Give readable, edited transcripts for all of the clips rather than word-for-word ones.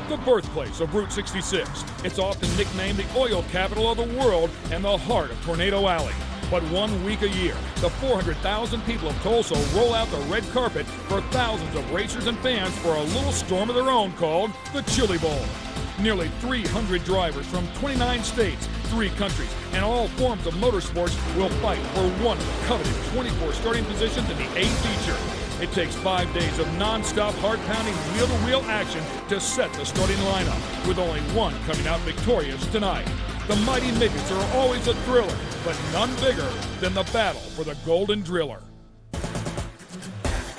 the birthplace of Route 66. It's often nicknamed the oil capital of the world and the heart of Tornado Alley. But 1 week a year, the 400,000 people of Tulsa roll out the red carpet for thousands of racers and fans for a little storm of their own called the Chili Bowl. Nearly 300 drivers from 29 states, 3 countries, and all forms of motorsports will fight for one of the coveted 24 starting positions in the A feature. It takes 5 days of non-stop, heart-pounding, wheel-to-wheel action to set the starting lineup, with only one coming out victorious tonight. The mighty midgets are always a thriller, but none bigger than the battle for the Golden Driller.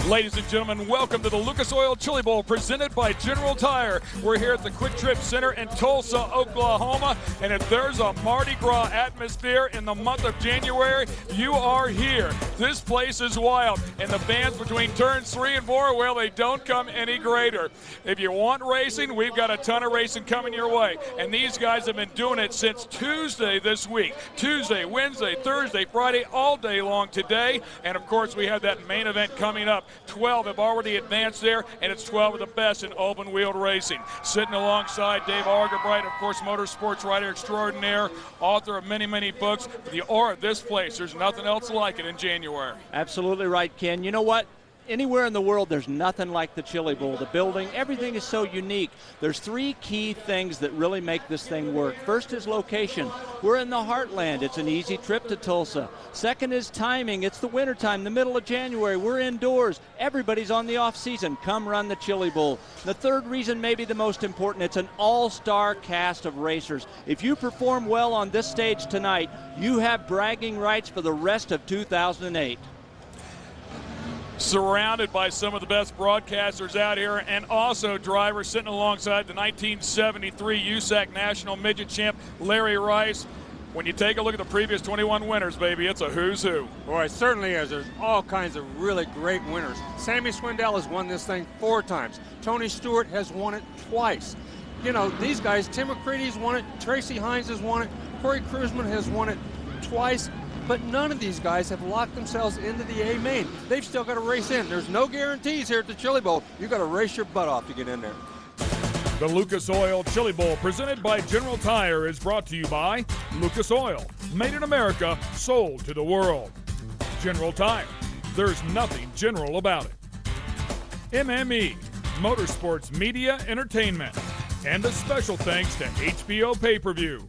Ladies and gentlemen, welcome to the Lucas Oil Chili Bowl presented by General Tire. We're here at the Quick Trip Center in Tulsa, Oklahoma, and if there's a Mardi Gras atmosphere in the month of January, you are here. This place is wild, and the bands between turns 3 and 4, well, they don't come any greater. If you want racing, we've got a ton of racing coming your way, and these guys have been doing it since Tuesday this week. Tuesday, Wednesday, Thursday, Friday, all day long today, and of course we have that main event coming up. 12 have already advanced there, and it's 12 of the best in open-wheeled racing. Sitting alongside Dave Argerbright, of course, motorsports writer extraordinaire, author of many, many books. The aura of this place, there's nothing else like it in January. Absolutely right, Ken. You know what? Anywhere in the world, there's nothing like the Chili Bowl. The building, everything is so unique. There's 3 key things that really make this thing work. First is location. We're in the heartland. It's an easy trip to Tulsa. Second is timing. It's the wintertime, the middle of January. We're indoors. Everybody's on the off season. Come run the Chili Bowl. The third reason, maybe the most important, it's an all-star cast of racers. If you perform well on this stage tonight, you have bragging rights for the rest of 2008. Surrounded by some of the best broadcasters out here, and also drivers sitting alongside the 1973 USAC National Midget Champ, Larry Rice. When you take a look at the previous 21 winners, baby, it's a who's who. Boy, it certainly is. There's all kinds of really great winners. Sammy Swindell has won this thing 4 times. Tony Stewart has won it twice. You know, these guys, Tim McCreadie's won it, Tracy Hines has won it, Corey Kruzman has won it twice. But none of these guys have locked themselves into the A main. They've still got to race in. There's no guarantees here at the Chili Bowl. You've got to race your butt off to get in there. The Lucas Oil Chili Bowl, presented by General Tire, is brought to you by Lucas Oil. Made in America, sold to the world. General Tire. There's nothing general about it. MME, Motorsports Media Entertainment. And a special thanks to HBO Pay-Per-View.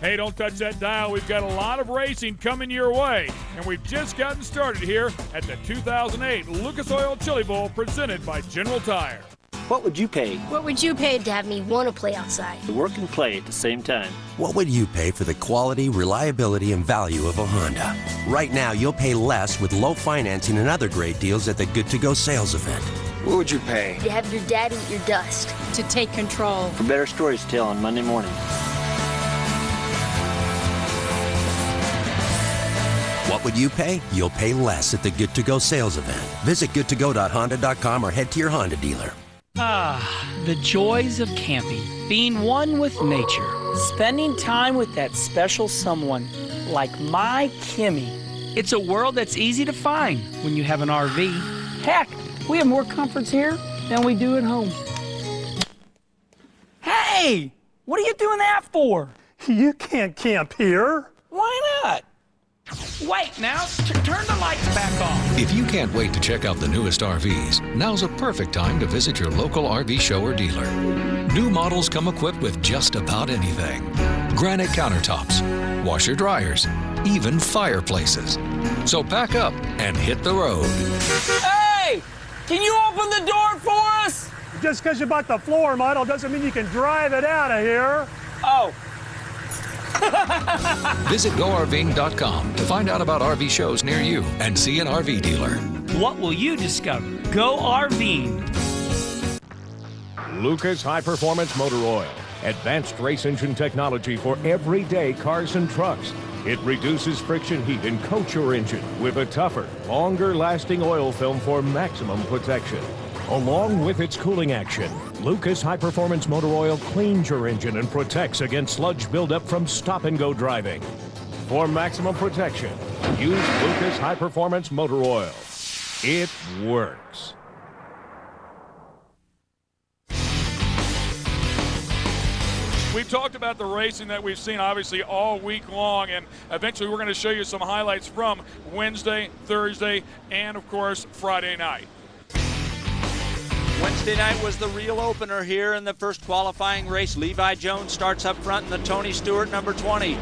Hey, don't touch that dial. We've got a lot of racing coming your way. And we've just gotten started here at the 2008 Lucas Oil Chili Bowl presented by General Tire. What would you pay? What would you pay to have me want to play outside? To work and play at the same time. What would you pay for the quality, reliability, and value of a Honda? Right now, you'll pay less with low financing and other great deals at the Good to Go sales event. What would you pay? To have your dad eat your dust. To take control. For better stories to tell on Monday morning. What would you pay? You'll pay less at the Good to Go sales event. Visit goodtogo.honda.com or head to your Honda dealer. Ah, the joys of camping. Being one with nature. Spending time with that special someone like my Kimmy. It's a world that's easy to find when you have an RV. Heck, we have more comforts here than we do at home. Hey, what are you doing that for? You can't camp here. Why not? Wait, now, turn the lights back on. If you can't wait to check out the newest RVs, now's a perfect time to visit your local RV show or dealer. New models come equipped with just about anything. Granite countertops, washer dryers, even fireplaces. So pack up and hit the road. Hey, can you open the door for us? Just because you bought the floor model doesn't mean you can drive it out of here. Oh. Visit GoRVing.com to find out about RV shows near you and see an RV dealer. What will you discover? Go RVing. Lucas High Performance Motor Oil. Advanced race engine technology for everyday cars and trucks. It reduces friction heat and coats your engine with a tougher, longer-lasting oil film for maximum protection. Along with its cooling action, Lucas High Performance Motor Oil cleans your engine and protects against sludge buildup from stop-and-go driving. For maximum protection, use Lucas High Performance Motor Oil. It works. We've talked about the racing that we've seen, obviously, all week long, and eventually we're going to show you some highlights from Wednesday, Thursday, and, of course, Friday night. Wednesday night was the real opener here in the first qualifying race. Levi Jones starts up front in the Tony Stewart number 20.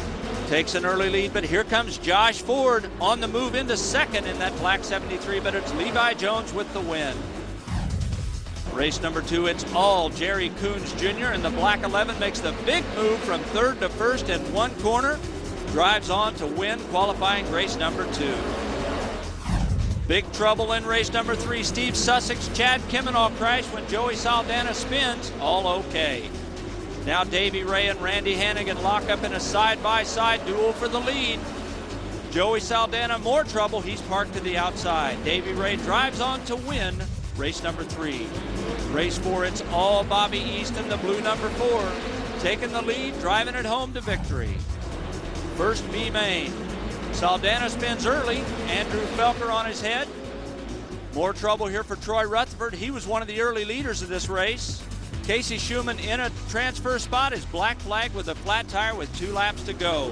Takes an early lead, but here comes Josh Ford on the move into second in that black 73, but it's Levi Jones with the win. Race number 2, it's all Jerry Kunz Jr. and the black 11 makes the big move from third to first in one corner. Drives on to win qualifying race number 2. Big trouble in race number 3. Steve Sussex, Chad Kimenall crash when Joey Saldana spins. All okay. Now Davey Ray and Randy Hannigan lock up in a side-by-side duel for the lead. Joey Saldana, more trouble. He's parked to the outside. Davey Ray drives on to win race number 3. Race 4, it's all Bobby East in the blue number 4. Taking the lead, driving it home to victory. First B main. Saldana spins early. Andrew Felker on his head. More trouble here for Troy Rutherford. He was one of the early leaders of this race. Kasey Schumann in a transfer spot is black flag with a flat tire with 2 laps to go.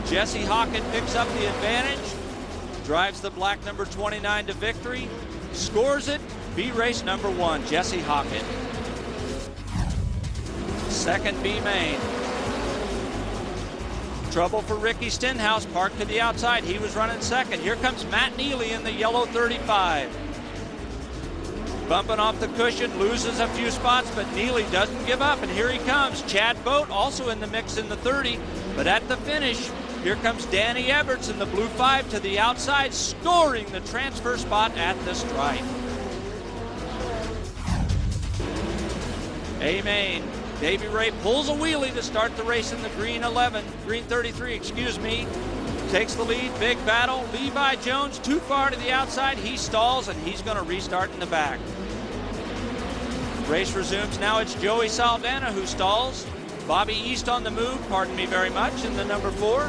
Jesse Hockett picks up the advantage, drives the black number 29 to victory, scores it, B race number 1, Jesse Hockett. Second B main. Trouble for Ricky Stenhouse, parked to the outside. He was running second. Here comes Matt Neely in the yellow 35. Bumping off the cushion, loses a few spots, but Neely doesn't give up, and here he comes. Chad Boat also in the mix in the 30, but at the finish, here comes Danny Everts in the blue 5 to the outside, scoring the transfer spot at the stripe. A-main, Davey Ray pulls a wheelie to start the race in the green 33, excuse me. Takes the lead, big battle. Levi Jones too far to the outside. He stalls and he's going to restart in the back. Race resumes. Now it's Joey Saldana who stalls. Bobby East on the move, pardon me very much, in the number 4.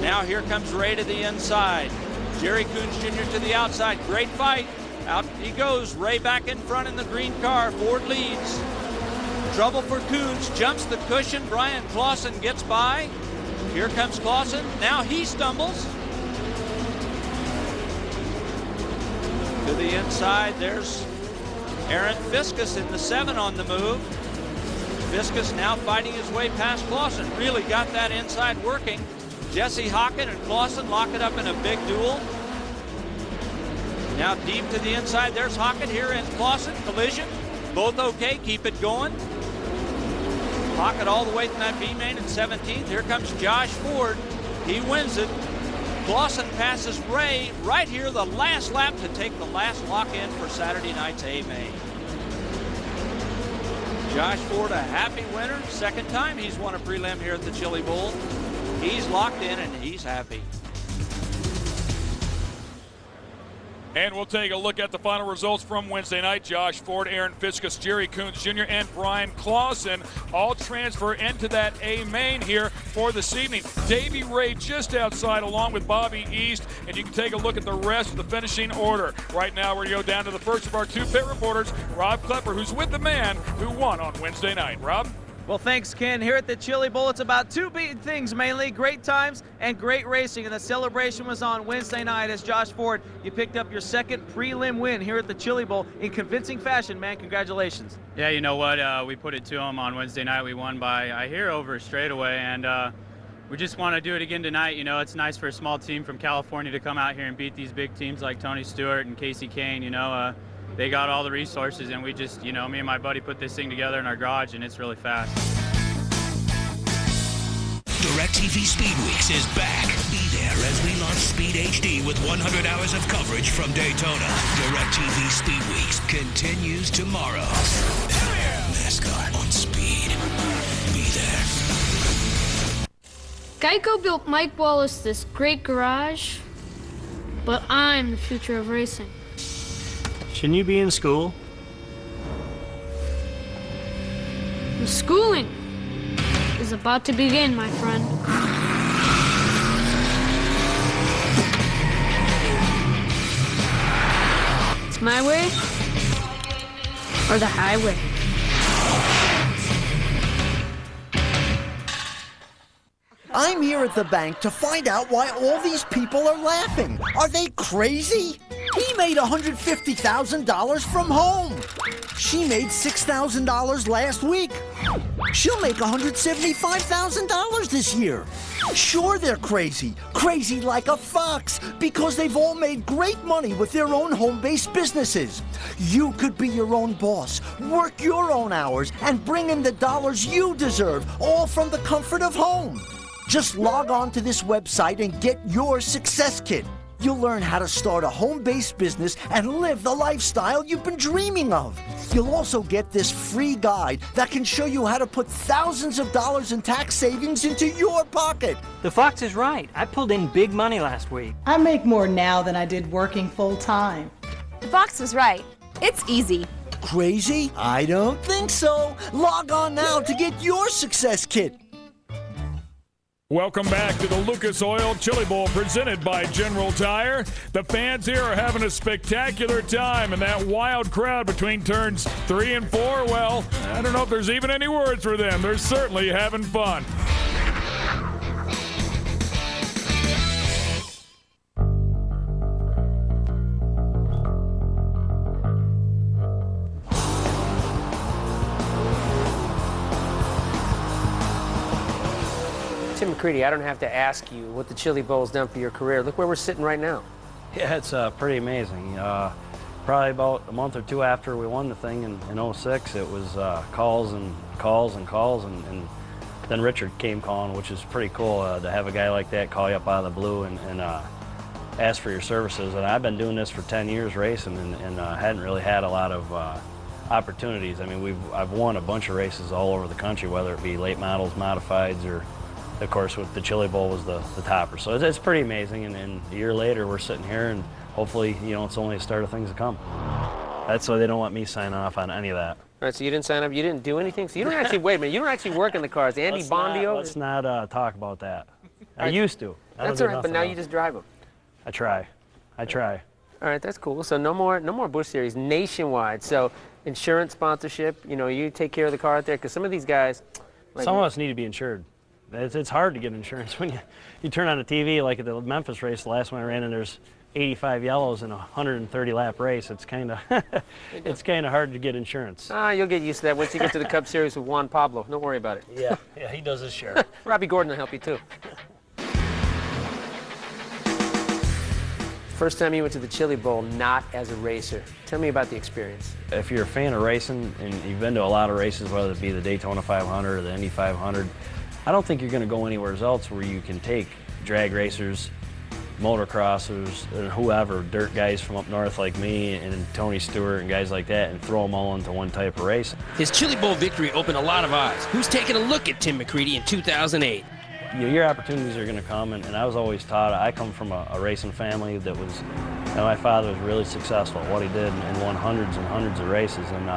Now here comes Ray to the inside. Jerry Kunz Jr. to the outside. Great fight. Out he goes. Ray back in front in the green car. Ford leads. Trouble for Kunz. Jumps the cushion. Brian Clausen gets by. Here comes Clausen. Now he stumbles. To the inside, there's Aaron Fiskus in the 7 on the move. Fiskus now fighting his way past Clausen. Really got that inside working. Jesse Hockett and Clausen lock it up in a big duel. Now deep to the inside, there's Hockett here and Clausen. Collision. Both okay, keep it going. Hockett all the way from that B main in 17th. Here comes Josh Ford. He wins it. Clausen passes Ray right here the last lap to take the last lock in for Saturday night's A main. Josh Ford, a happy winner. Second time he's won a prelim here at the Chili Bowl. He's locked in and he's happy. And we'll take a look at the final results from Wednesday night. Josh Ford, Aaron Fiskus, Jerry Kunz Jr., and Brian Clausen all transfer into that A main here for this evening. Davey Ray just outside along with Bobby East, and you can take a look at the rest of the finishing order. Right now we're going to go down to the first of our 2 pit reporters, Rob Klepper, who's with the man who won on Wednesday night. Rob? Well, thanks, Ken. Here at the Chili Bowl, it's about 2 big things mainly, great times and great racing. And the celebration was on Wednesday night as Josh Ford, you picked up your second prelim win here at the Chili Bowl in convincing fashion, man. Congratulations. Yeah, you know what? We put it to them on Wednesday night. We won by, I hear, over a straightaway. And we just want to do it again tonight. You know, it's nice for a small team from California to come out here and beat these big teams like Tony Stewart and Kasey Kahne. You know, they got all the resources, and we just, you know, me and my buddy put this thing together in our garage, and it's really fast. DirecTV Speed Weeks is back. Be there as we launch Speed HD with 100 hours of coverage from Daytona. DirecTV Speed Weeks continues tomorrow. NASCAR on Speed. Be there. Geico built Mike Wallace this great garage, but I'm the future of racing. Shouldn't you be in school? The schooling is about to begin, my friend. It's my way or the highway. I'm here at the bank to find out why all these people are laughing. Are they crazy? He made $150,000 from home. She made $6,000 last week. She'll make $175,000 this year. Sure, they're crazy. Crazy like a fox, because they've all made great money with their own home-based businesses. You could be your own boss, work your own hours, and bring in the dollars you deserve, all from the comfort of home. Just log on to this website and get your success kit. You'll learn how to start a home-based business and live the lifestyle you've been dreaming of. You'll also get this free guide that can show you how to put thousands of dollars in tax savings into your pocket. The fox is right. I pulled in big money last week. I make more now than I did working full-time. The fox was right. It's easy. Crazy? I don't think so. Log on now to get your success kit. Welcome back to the Lucas Oil Chili Bowl presented by General Tire. The fans here are having a spectacular time, and that wild crowd between turns 3 and 4, well, I don't know if there's even any words for them. They're certainly having fun. Tim McCreadie, I don't have to ask you what the Chili Bowl's done for your career. Look where we're sitting right now. Yeah, it's pretty amazing. Probably about a month or two after we won the thing in '06, it was calls and then Richard came calling, which is pretty cool to have a guy like that call you up out of the blue and ask for your services. And I've been doing this for 10 years racing and hadn't really had a lot of opportunities. I mean, I've won a bunch of races all over the country, whether it be late models, modifieds, or of course with the Chili Bowl was the topper. So it's pretty amazing, and a year later we're sitting here and hopefully, you know, it's only a start of things to come. That's why they don't want me signing off on any of that. All right, so you didn't sign up, you didn't do anything? So you don't actually, wait a minute, you don't actually work in the cars. Andy Bondio? Let's not talk about that. I used to. That's all right, but now you just drive them. I try. All right, that's cool. So no more Busch Series nationwide. So insurance sponsorship, you know, you take care of the car out there, because some of these guys... Like, some of us need to be insured. It's hard to get insurance when you turn on the TV, like at the Memphis race, the last one I ran, and there's 85 yellows in a 130-lap race. It's kind of hard to get insurance. You'll get used to that once you get to the Cup Series with Juan Pablo. Don't worry about it. Yeah, he does his share. Robbie Gordon will help you too. First time you went to the Chili Bowl not as a racer. Tell me about the experience. If you're a fan of racing and you've been to a lot of races, whether it be the Daytona 500 or the Indy 500, I don't think you're going to go anywhere else where you can take drag racers, motocrossers, and whoever, dirt guys from up north like me and Tony Stewart and guys like that, and throw them all into one type of race. His Chili Bowl victory opened a lot of eyes. Who's taking a look at Tim McCreadie in 2008? Your opportunities are going to come, and I was always taught, I come from a racing family that was, my father was really successful at what he did and won hundreds and hundreds of races, and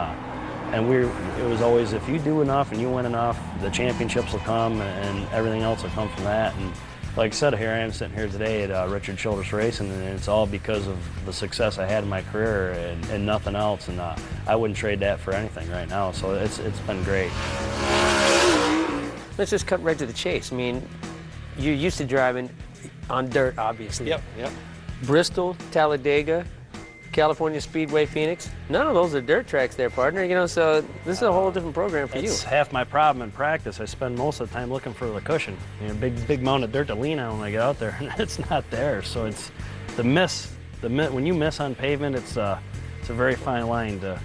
it was always, if you do enough and you win enough, the championships will come and everything else will come from that. And like I said, here I am sitting here today at Richard Childress Racing, and it's all because of the success I had in my career and nothing else, and I wouldn't trade that for anything right now, so it's been great. Let's just cut right to the chase. I mean, you're used to driving on dirt, obviously. Yep. Bristol, Talladega, California Speedway, Phoenix. None of those are dirt tracks there, partner. You know, so this is a whole different program for you. It's half my problem in practice. I spend most of the time looking for the cushion. You know, big mountain of dirt to lean on when I get out there, and it's not there. So it's the miss. When you miss on pavement, it's a very fine line to.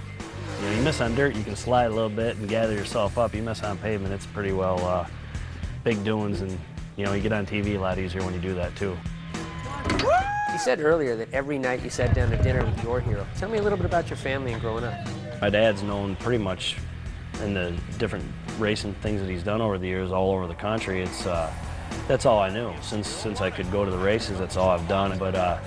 You know, you miss on dirt, you can slide a little bit and gather yourself up. You miss on pavement, it's pretty well big doings, and you know, you get on TV a lot easier when you do that too. You said earlier that every night you sat down to dinner with your hero. Tell me a little bit about your family and growing up. My dad's known pretty much in the different racing things that he's done over the years all over the country. That's all I knew. Since I could go to the races, that's all I've done. But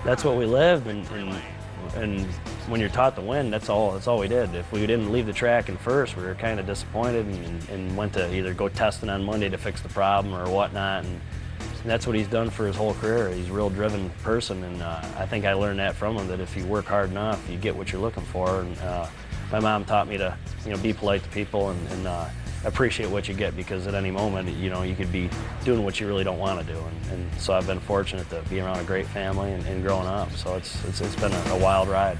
that's what we lived, and when you're taught to win, that's all we did. If we didn't leave the track in first, we were kind of disappointed and went to either go testing on Monday to fix the problem or whatnot. And that's what he's done for his whole career. He's a real driven person, and I think I learned that from him, that if you work hard enough, you get what you're looking for. And my mom taught me to, you know, be polite to people, and appreciate what you get, because at any moment, you know, you could be doing what you really don't want to do. And so I've been fortunate to be around a great family and growing up. So it's been a wild ride.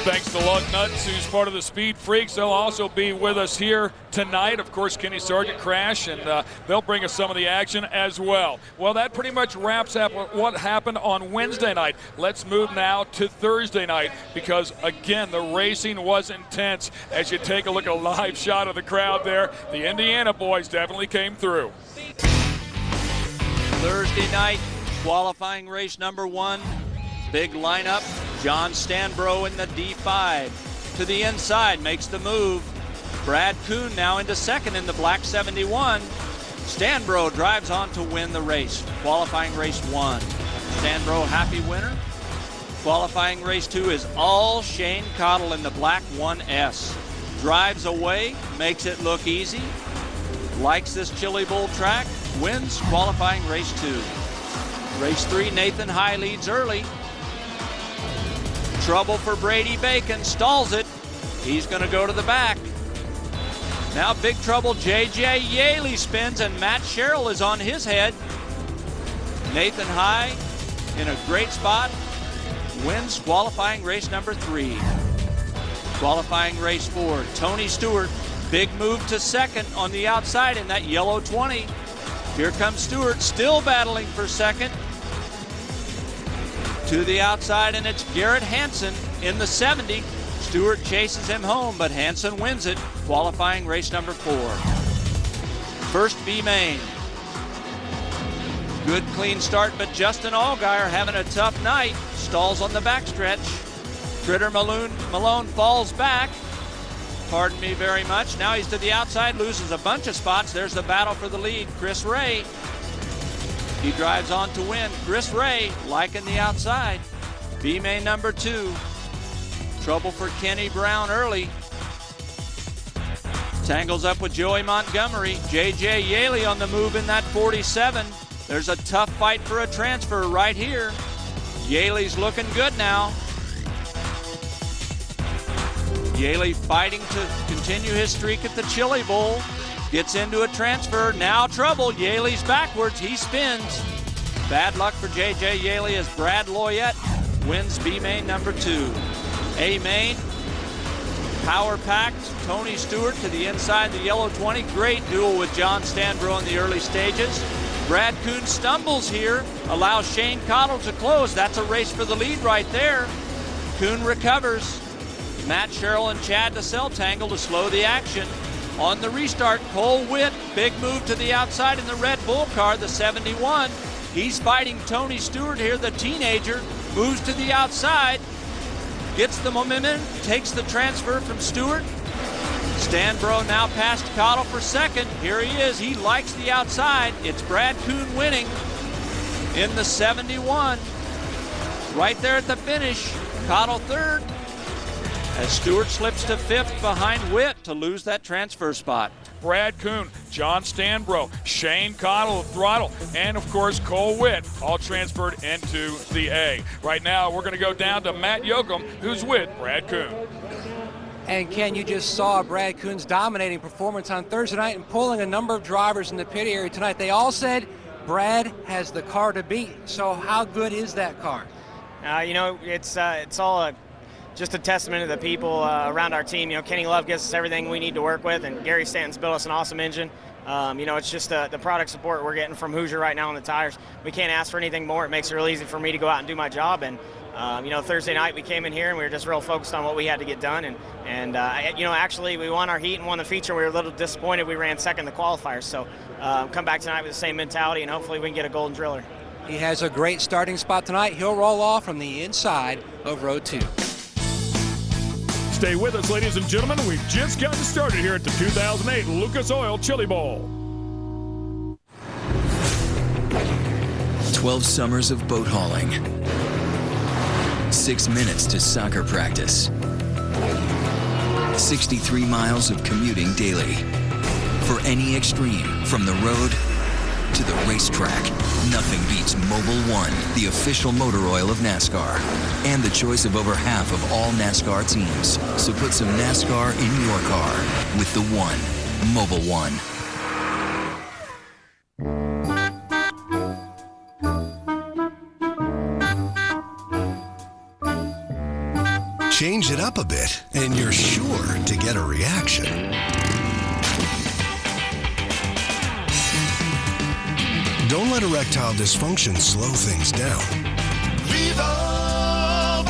Thanks to Lug Nuts, who's part of the Speed Freaks. They'll also be with us here tonight. Of course, Kenny Sargent Crash, and they'll bring us some of the action as well. Well, that pretty much wraps up what happened on Wednesday night. Let's move now to Thursday night, because, again, the racing was intense. As you take a look at a live shot of the crowd there, the Indiana boys definitely came through. Thursday night, qualifying race number 1. Big lineup. John Stanbro in the D5. To the inside, makes the move. Brad Kuhn now into second in the black 71. Stanbro drives on to win the race. Qualifying race 1. Stanbro, happy winner. Qualifying race 2 is all Shane Cottle in the black 1S. Drives away, makes it look easy. Likes this Chili Bowl track. Wins qualifying race 2. Race 3, Nathan High leads early. Trouble for Brady Bacon, stalls it. He's going to go to the back. Now big trouble, J.J. Yaley spins, and Matt Sherrill is on his head. Nathan High in a great spot, wins qualifying race number 3. Qualifying race 4, Tony Stewart, big move to second on the outside in that yellow 20. Here comes Stewart, still battling for second. To the outside, and it's Garrett Hanson in the 70. Stewart chases him home, but Hanson wins it. Qualifying race number 4. First B main. Good clean start, but Justin Allgaier having a tough night. Stalls on the backstretch. Critter Malone falls back. Pardon me very much. Now he's to the outside, loses a bunch of spots. There's the battle for the lead. Chris Ray. He drives on to win. Chris Ray liking the outside. B main number 2. Trouble for Kenny Brown early. Tangles up with Joey Montgomery. J.J. Yaley on the move in that 47. There's a tough fight for a transfer right here. Yaley's looking good now. Yaley fighting to continue his streak at the Chili Bowl. Gets into a transfer, now trouble. Yaley's backwards, he spins. Bad luck for J.J. Yaley as Brad Loyette wins B main number 2. A main, power packed. Tony Stewart to the inside, the yellow 20. Great duel with John Stanbro in the early stages. Brad Kuhn stumbles here, allows Shane Cottle to close. That's a race for the lead right there. Kuhn recovers. Matt Sherrill and Chad DeSalle tangle to slow the action. On the restart, Cole Witt, big move to the outside in the Red Bull car, the 71. He's fighting Tony Stewart here, the teenager. Moves to the outside, gets the momentum, takes the transfer from Stewart. Stanbro now past Cottle for second. Here he is, he likes the outside. It's Brad Kuhn winning in the 71. Right there at the finish, Cottle third. As Stewart slips to 5th behind Witt to lose that transfer spot. Brad Kuhn, John Stanbro, Shane Cottle, Throttle, and of course Cole Witt all transferred into the A. Right now we're going to go down to Matt Yoakum, who's with Brad Kuhn. And Ken, you just saw Brad Kuhn's dominating performance on Thursday night and pulling a number of drivers in the pit area tonight. They all said Brad has the car to beat. So how good is that car? You know, it's all just a testament to the people around our team. You know, Kenny Love gives us everything we need to work with, and Gary Stanton's built us an awesome engine. You know, it's just the product support we're getting from Hoosier right now on the tires. We can't ask for anything more. It makes it real easy for me to go out and do my job. And you know, Thursday night we came in here and we were just real focused on what we had to get done. And you know, actually we won our heat and won the feature. We were a little disappointed we ran second in the qualifiers. So come back tonight with the same mentality, and hopefully we can get a golden driller. He has a great starting spot tonight. He'll roll off from the inside of row 2. Stay with us, ladies and gentlemen. We've just gotten started here at the 2008 Lucas Oil Chili Bowl. 12 summers of boat hauling. 6 minutes to soccer practice. 63 miles of commuting daily. For any extreme, from the road to the racetrack. Nothing beats Mobil 1, the official motor oil of NASCAR, and the choice of over half of all NASCAR teams. So put some NASCAR in your car with the One, Mobil 1. Change it up a bit, and you're sure to get a reaction. Don't let erectile dysfunction slow things down. Viva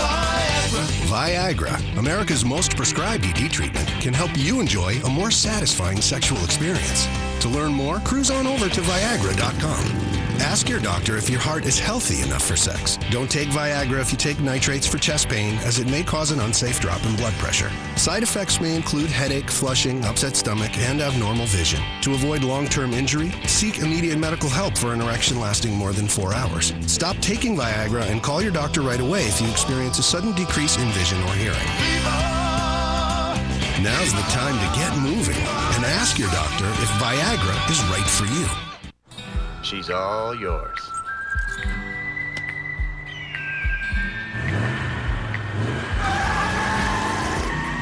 Viagra, America's most prescribed ED treatment, can help you enjoy a more satisfying sexual experience. To learn more, cruise on over to Viagra.com. Ask your doctor if your heart is healthy enough for sex. Don't take Viagra if you take nitrates for chest pain, as it may cause an unsafe drop in blood pressure. Side effects may include headache, flushing, upset stomach, and abnormal vision. To avoid long-term injury, seek immediate medical help for an erection lasting more than 4 hours. Stop taking Viagra and call your doctor right away if you experience a sudden decrease in vision or hearing. Now's the time to get moving and ask your doctor if Viagra is right for you. She's all yours.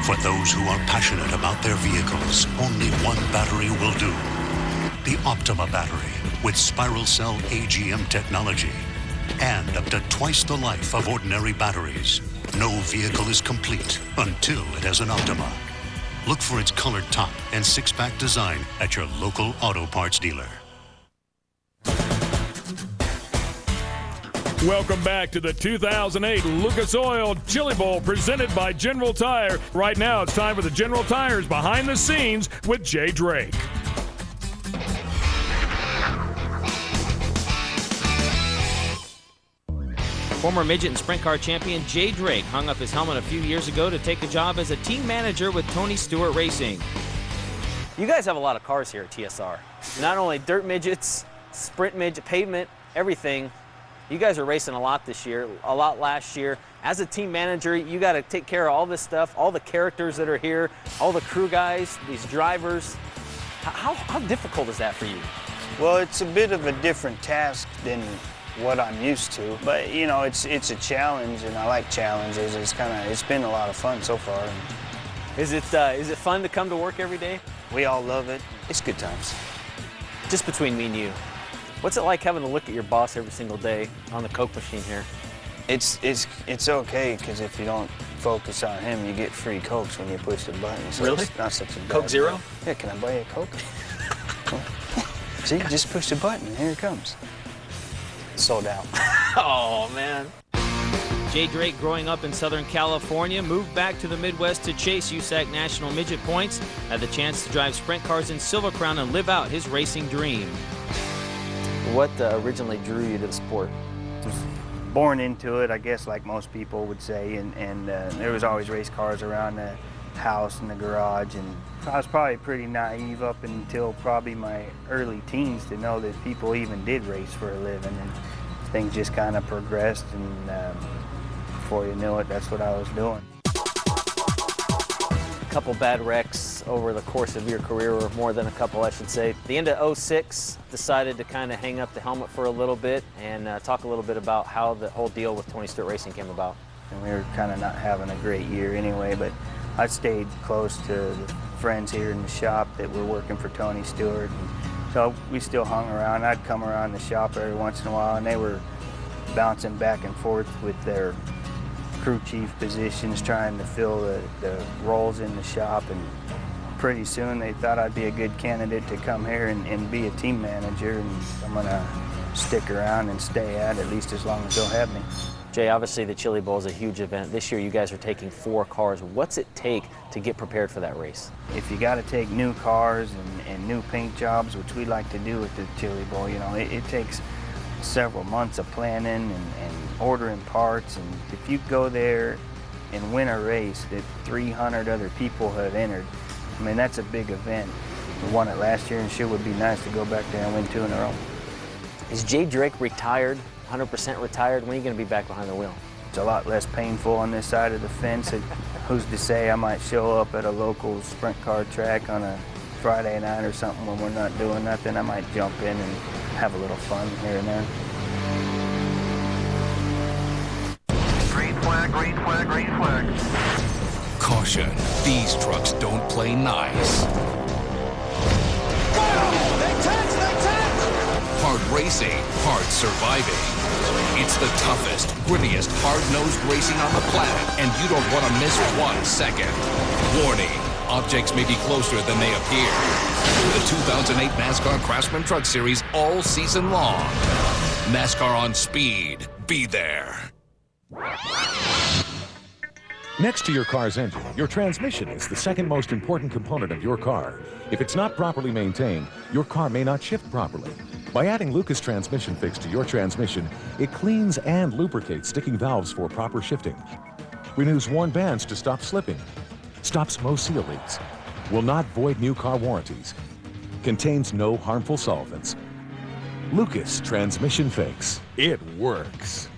For those who are passionate about their vehicles, only one battery will do. The Optima battery with spiral cell AGM technology and up to twice the life of ordinary batteries. No vehicle is complete until it has an Optima. Look for its colored top and six-pack design at your local auto parts dealer. Welcome back to the 2008 Lucas Oil Chili Bowl presented by General Tire. Right now it's time for the General Tire's Behind the Scenes with Jay Drake. Former midget and sprint car champion Jay Drake hung up his helmet a few years ago to take a job as a team manager with Tony Stewart Racing. You guys have a lot of cars here at TSR. Not only dirt midgets, sprint midget, pavement, everything. You guys are racing a lot this year, a lot last year. As a team manager, you got to take care of all this stuff, all the characters that are here, all the crew guys, these drivers. How difficult is that for you? Well, it's a bit of a different task than what I'm used to, but you know, it's a challenge, and I like challenges. It's been a lot of fun so far. Is it fun to come to work every day? We all love it. It's good times. Just between me and you, what's it like having to look at your boss every single day on the Coke machine here? It's okay, because if you don't focus on him, you get free Cokes when you push the button. So really? It's not such a bad Coke Zero? deal. Yeah, can I buy you a Coke? See, just push the button and here it comes. Sold out. Oh, man. Jay Drake, growing up in Southern California, moved back to the Midwest to chase USAC National Midget points, had the chance to drive sprint cars in Silver Crown and live out his racing dream. What originally drew you to the sport? Born into it, I guess, like most people would say, and there was always race cars around the house and the garage, and I was probably pretty naive up until probably my early teens to know that people even did race for a living, and things just kind of progressed, and before you knew it, that's what I was doing. A couple bad wrecks over the course of your career, or more than a couple, I should say. At the end of '06, decided to kind of hang up the helmet for a little bit and talk a little bit about how the whole deal with Tony Stewart Racing came about. And we were kind of not having a great year anyway, but I stayed close to the friends here in the shop that were working for Tony Stewart, and so we still hung around. I'd come around the shop every once in a while, and they were bouncing back and forth with their crew chief positions, trying to fill the roles in the shop, and pretty soon they thought I'd be a good candidate to come here and be a team manager, and I'm gonna stick around and stay at least as long as they'll have me. Jay, obviously the Chili Bowl is a huge event. This year you guys are taking 4 cars. What's it take to get prepared for that race? If you got to take new cars and new paint jobs, which we like to do at the Chili Bowl, you know, it takes several months of planning and ordering parts. And if you go there and win a race that 300 other people have entered, I mean, that's a big event. We won it last year, and sure would be nice to go back there and win 2 in a row. Is Jay Drake retired? 100% retired? When are you going to be back behind the wheel? It's a lot less painful on this side of the fence. Who's to say I might show up at a local sprint car track on a Friday night or something when we're not doing nothing. I might jump in and have a little fun here and there. Green flag, green flag, green flag. Caution, these trucks don't play nice. Hard racing, hard surviving. It's the toughest, grittiest, hard-nosed racing on the planet, and you don't want to miss 1 second. Warning, objects may be closer than they appear. The 2008 NASCAR Craftsman Truck Series all season long. NASCAR on speed. Be there. Next to your car's engine, your transmission is the second most important component of your car. If it's not properly maintained, your car may not shift properly. By adding Lucas Transmission Fix to your transmission, it cleans and lubricates sticking valves for proper shifting, renews worn bands to stop slipping, stops most seal leaks, will not void new car warranties, contains no harmful solvents. Lucas Transmission Fix. It works.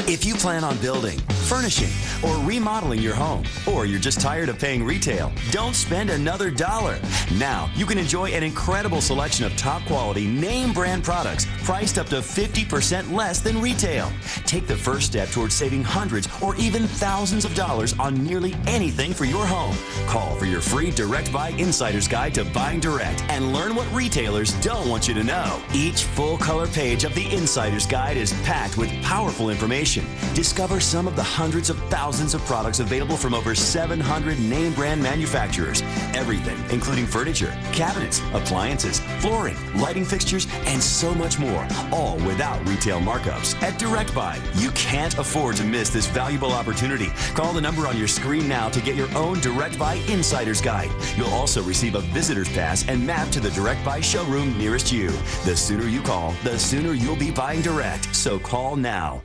If you plan on building, furnishing, or remodeling your home, or you're just tired of paying retail, don't spend another dollar. Now, you can enjoy an incredible selection of top quality name brand products priced up to 50% less than retail. Take the first step towards saving hundreds or even thousands of dollars on nearly anything for your home. Call for your free Direct Buy Insider's Guide to Buying Direct and learn what retailers don't want you to know. Each full color page of the Insider's Guide is packed with powerful information. Discover some of the hundreds of thousands of products available from over 700 name brand manufacturers. Everything, including furniture, cabinets, appliances, flooring, lighting fixtures, and so much more, all without retail markups. At Direct Buy, you can't afford to miss this valuable opportunity. Call the number on your screen now to get your own Direct Buy Insider's Guide. You'll also receive a visitor's pass and map to the Direct Buy showroom nearest you. The sooner you call, the sooner you'll be buying direct. So call now.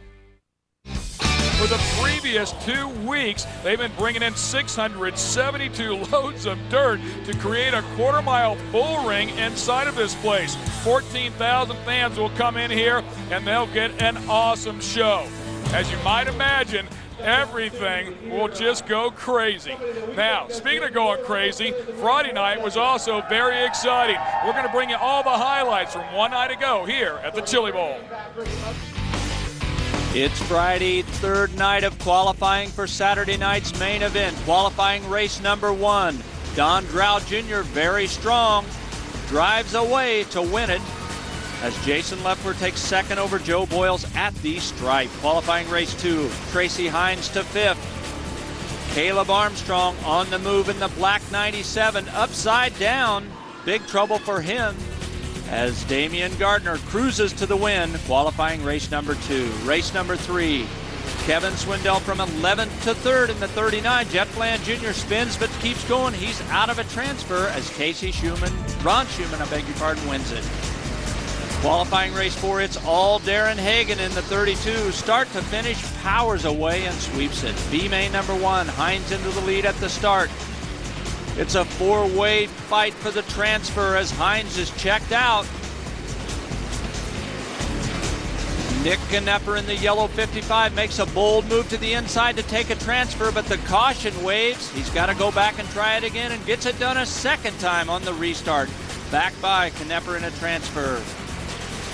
For the previous 2 weeks, they've been bringing in 672 loads of dirt to create a quarter-mile bull ring inside of this place. 14,000 fans will come in here, and they'll get an awesome show. As you might imagine, everything will just go crazy. Now, speaking of going crazy, Friday night was also very exciting. We're going to bring you all the highlights from one night ago here at the Chili Bowl. It's Friday, third night of qualifying for Saturday night's main event. Qualifying race number 1. Don Drow Jr., very strong, drives away to win it as Jason Leffler takes second over Joe Boyles at the stripe. Qualifying race 2. Tracy Hines to 5th. Caleb Armstrong on the move in the black 97, upside down. Big trouble for him as Damion Gardner cruises to the win. Qualifying race number 2. Race number 3. Kevin Swindell from 11th to 3rd in the 39. Jeff Bland Jr. spins but keeps going. He's out of a transfer as Ron Schumann, wins it. Qualifying race 4, it's all Darren Hagen in the 32. Start to finish, powers away and sweeps it. B-main number 1, Hines into the lead at the start. It's a 4-way fight for the transfer as Hines is checked out. Nick Gnepper in the yellow 55 makes a bold move to the inside to take a transfer, but the caution waves. He's got to go back and try it again and gets it done a second time on the restart. Back by Gnepper in a transfer.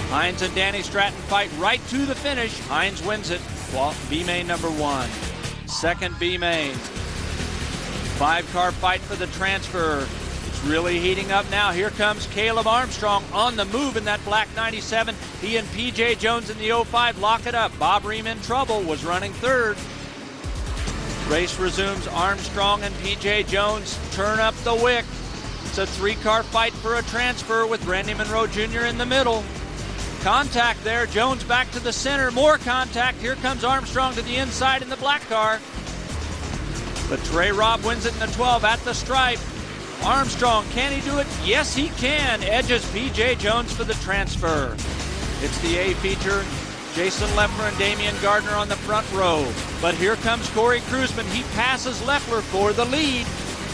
Hines and Danny Stratton fight right to the finish. Hines wins it. B-main number 1. Second B-main. 5-car fight for the transfer. It's really heating up now. Here comes Caleb Armstrong on the move in that black 97. He and P.J. Jones in the 05 lock it up. Bob Ream in trouble, was running 3rd. Race resumes. Armstrong and P.J. Jones turn up the wick. It's a 3-car fight for a transfer with Randy Monroe Jr. in the middle. Contact there. Jones back to the center. More contact. Here comes Armstrong to the inside in the black car. But Trey Robb wins it in the 12 at the stripe. Armstrong, can he do it? Yes, he can. Edges P.J. Jones for the transfer. It's the A feature. Jason Leffler and Damion Gardner on the front row. But here comes Corey Kruzman. He passes Leffler for the lead.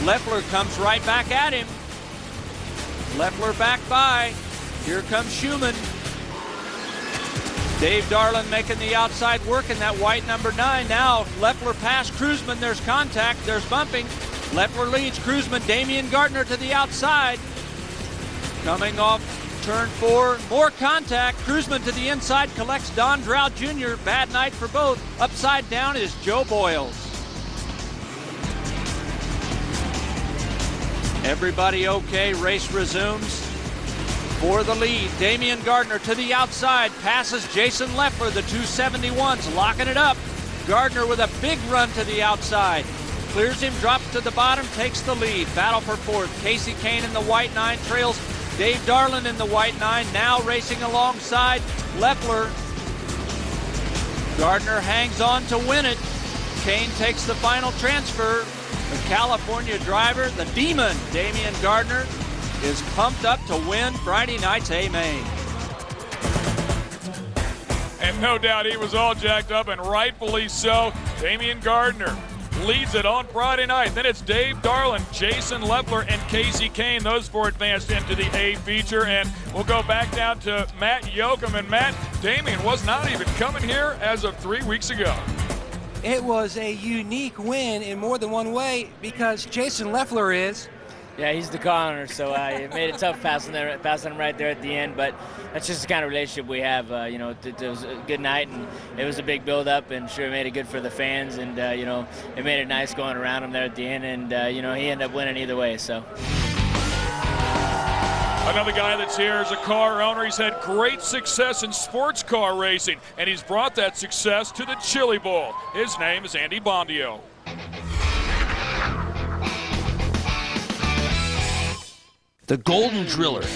Leffler comes right back at him. Leffler back by. Here comes Schumann. Dave Darland making the outside work in that white number 9. Now Leffler past Kruzman. There's contact. There's bumping. Leffler leads Kruzman. Damion Gardner to the outside. Coming off turn 4. More contact. Cruzman to the inside, collects Don Drow Jr. Bad night for both. Upside down is Joe Boyles. Everybody okay, race resumes. For the lead, Damion Gardner to the outside, passes Jason Leffler, the 271s, locking it up. Gardner with a big run to the outside. Clears him, drops to the bottom, takes the lead. Battle for fourth. Kasey Kahne in the white 9 trails Dave Darlin in the white 9, now racing alongside Leffler. Gardner hangs on to win it. Kahne takes the final transfer. The California driver, the Demon, Damion Gardner, is pumped up to win Friday night's A-Main. And no doubt he was all jacked up, and rightfully so. Damion Gardner leads it on Friday night. Then it's Dave Darlin, Jason Leffler, and Kasey Kahne. Those four advanced into the A feature. And we'll go back down to Matt Yoakum. And Matt, Damion was not even coming here as of 3 weeks ago. It was a unique win in more than one way because Jason Leffler is. Yeah, he's the car owner, so it made it tough passing him right there at the end. But that's just the kind of relationship we have. It was a good night, and it was a big build-up, and sure made it good for the fans. And it made it nice going around him there at the end. And he ended up winning either way. So. Another guy that's here is a car owner. He's had great success in sports car racing, and he's brought that success to the Chili Bowl. His name is Andy Bondio. The Golden Driller,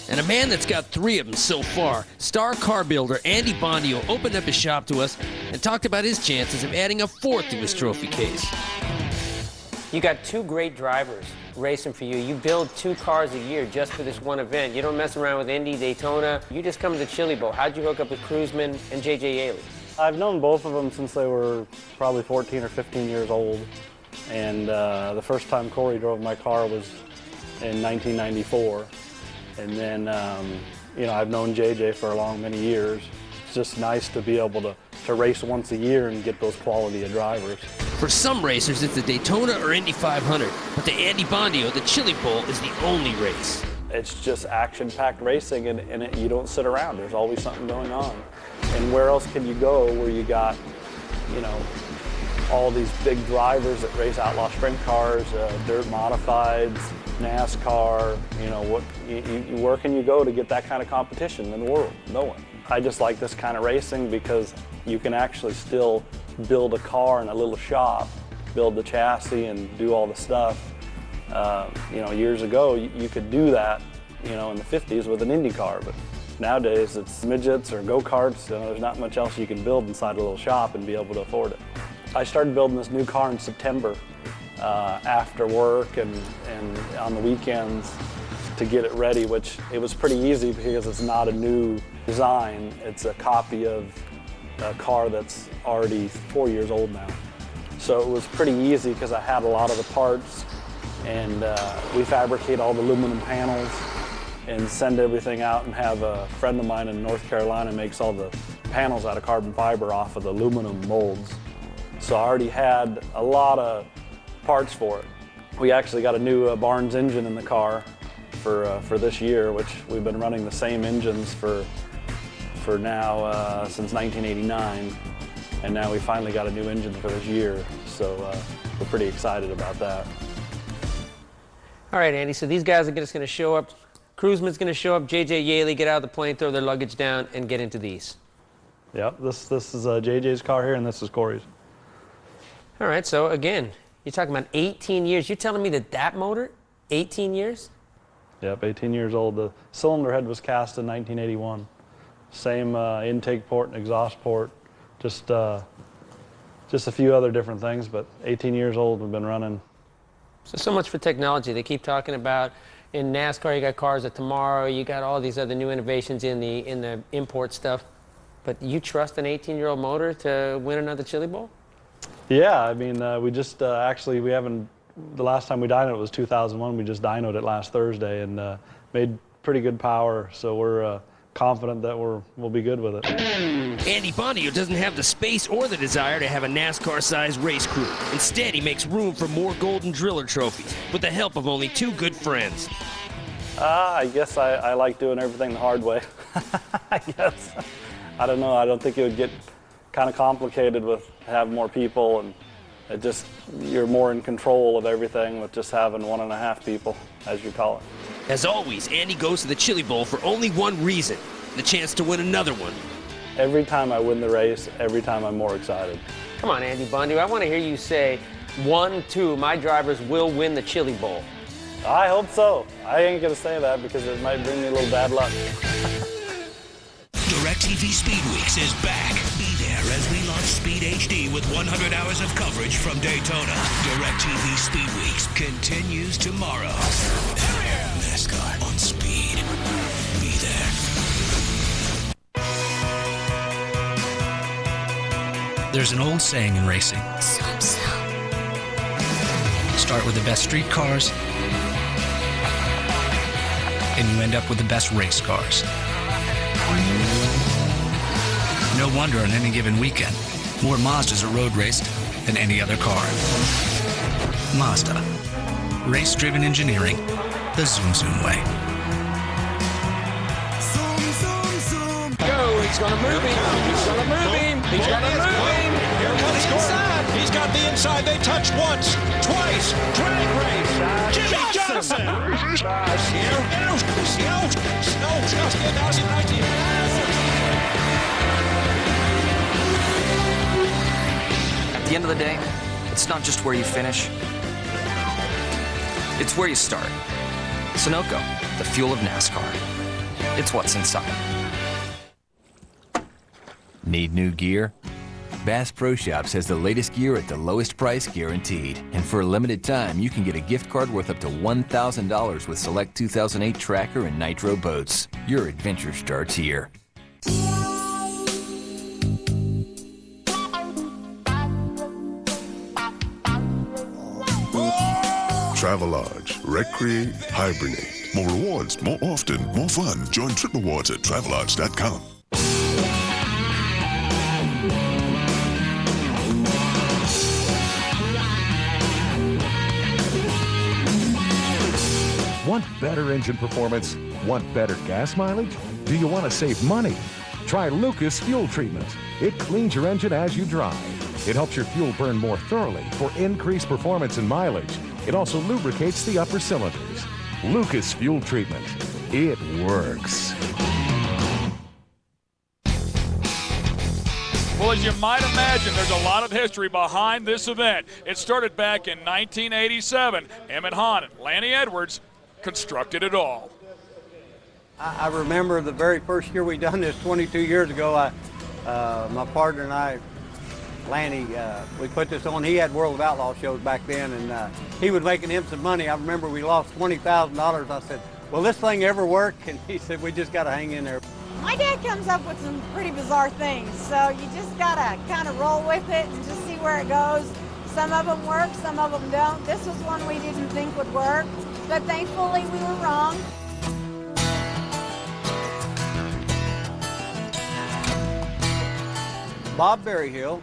and a man that's got 3 of them so far. Star car builder Andy Bondio opened up his shop to us and talked about his chances of adding a 4th to his trophy case. You got 2 great drivers racing for you. You build 2 cars a year just for this one event. You don't mess around with Indy, Daytona. You just come to the Chili Bowl. How'd you hook up with Cruzman and J.J. Yaley? I've known both of them since they were probably 14 or 15 years old. And the first time Corey drove my car was in 1994. And then, I've known JJ for many years. It's just nice to be able to race once a year and get those quality of drivers. For some racers, it's the Daytona or Indy 500, but to Andy Bondio, the Chili Bowl is the only race. It's just action-packed racing, and you don't sit around. There's always something going on. And where else can you go where you got, all these big drivers that race outlaw sprint cars, dirt modifieds, NASCAR, where can you go to get that kind of competition in the world? No one. I just like this kind of racing because you can actually still build a car in a little shop, build the chassis and do all the stuff. Years ago you could do that, in the 50s with an Indy car, but nowadays it's midgets or go-karts. There's not much else you can build inside a little shop and be able to afford it. I started building this new car in September after work and on the weekends to get it ready, which it was pretty easy because it's not a new design. It's a copy of a car that's already 4 years old now. So it was pretty easy because I had a lot of the parts, and we fabricate all the aluminum panels and send everything out, and have a friend of mine in North Carolina makes all the panels out of carbon fiber off of the aluminum molds. So I already had a lot of parts for it. We actually got a new Barnes engine in the car for this year, which we've been running the same engines for now since 1989, and now we finally got a new engine for this year, so we're pretty excited about that. All right, Andy, so these guys are just going to show up. Cruzman's going to show up, J.J. Yaley, get out of the plane, throw their luggage down, and get into these. Yep, this is JJ's car here, and this is Corey's. All right, so again, you're talking about 18 years. You're telling me that motor, 18 years? Yep, 18 years old. The cylinder head was cast in 1981. Same intake port and exhaust port, just a few other different things, but 18 years old, we've been running. So much for technology. They keep talking about in NASCAR, you got cars of tomorrow, you got all these other new innovations in the import stuff, but you trust an 18-year-old motor to win another Chili Bowl? Yeah, I mean, we just we haven't, the last time we dynoed it was 2001. We just dynoed it last Thursday and made pretty good power, so we're confident that we'll be good with it. Andy Bondio doesn't have the space or the desire to have a NASCAR-sized race crew. Instead, he makes room for more Golden Driller trophies with the help of only 2 good friends. I guess I like doing everything the hard way. I guess. I don't know. I don't think it would get kind of complicated with having more people, and it just, you're more in control of everything with just having 1.5 people, as you call it. As always, Andy goes to the Chili Bowl for only one reason, the chance to win another one. Every time I win the race, every time I'm more excited. Come on, Andy Bondio, I want to hear you say 1, 2, my drivers will win the Chili Bowl. I hope so. I ain't going to say that because it might bring me a little bad luck. DirecTV Speed Weeks is back. Be there as we launch Speed HD with 100 hours of coverage from Daytona. DirecTV Speed Weeks continues tomorrow. NASCAR on Speed. Be there. There's an old saying in racing. Start with the best street cars, and you end up with the best race cars. No wonder on any given weekend, more Mazdas are road raced than any other car. Mazda. Race-driven engineering, the Zoom Zoom way. Go, he's going to move him. He's going to move him. He's going to move him. Here comes Gordon. He's got the inside. They touched once, twice. Drag race. Jimmy Johnson. At the end of the day, it's not just where you finish, it's where you start. Sunoco, the fuel of NASCAR. It's what's inside. Need new gear? Bass Pro Shops has the latest gear at the lowest price guaranteed. And for a limited time, you can get a gift card worth up to $1,000 with select 2008 Tracker and Nitro boats. Your adventure starts here. Travelodge. Recreate, hibernate. More rewards, more often, more fun. Join Trip Rewards at Travelodge.com. Want better engine performance? Want better gas mileage? Do you want to save money? Try Lucas Fuel Treatment. It cleans your engine as you drive. It helps your fuel burn more thoroughly for increased performance and mileage. It also lubricates the upper cylinders. Lucas Fuel Treatment. It works. Well, as you might imagine, there's a lot of history behind this event. It started back in 1987. Emmett Hahn and Lanny Edwards constructed it all. I remember the very first year we done this 22 years ago. My partner and I, Lanny, we put this on. He had World of Outlaw shows back then, and he was making him some money. I remember we lost $20,000. I said, will this thing ever work? And he said, we just got to hang in there. My dad comes up with some pretty bizarre things, so you just got to kind of roll with it and just see where it goes. Some of them work, some of them don't. This was one we didn't think would work, but thankfully we were wrong. Bob Berryhill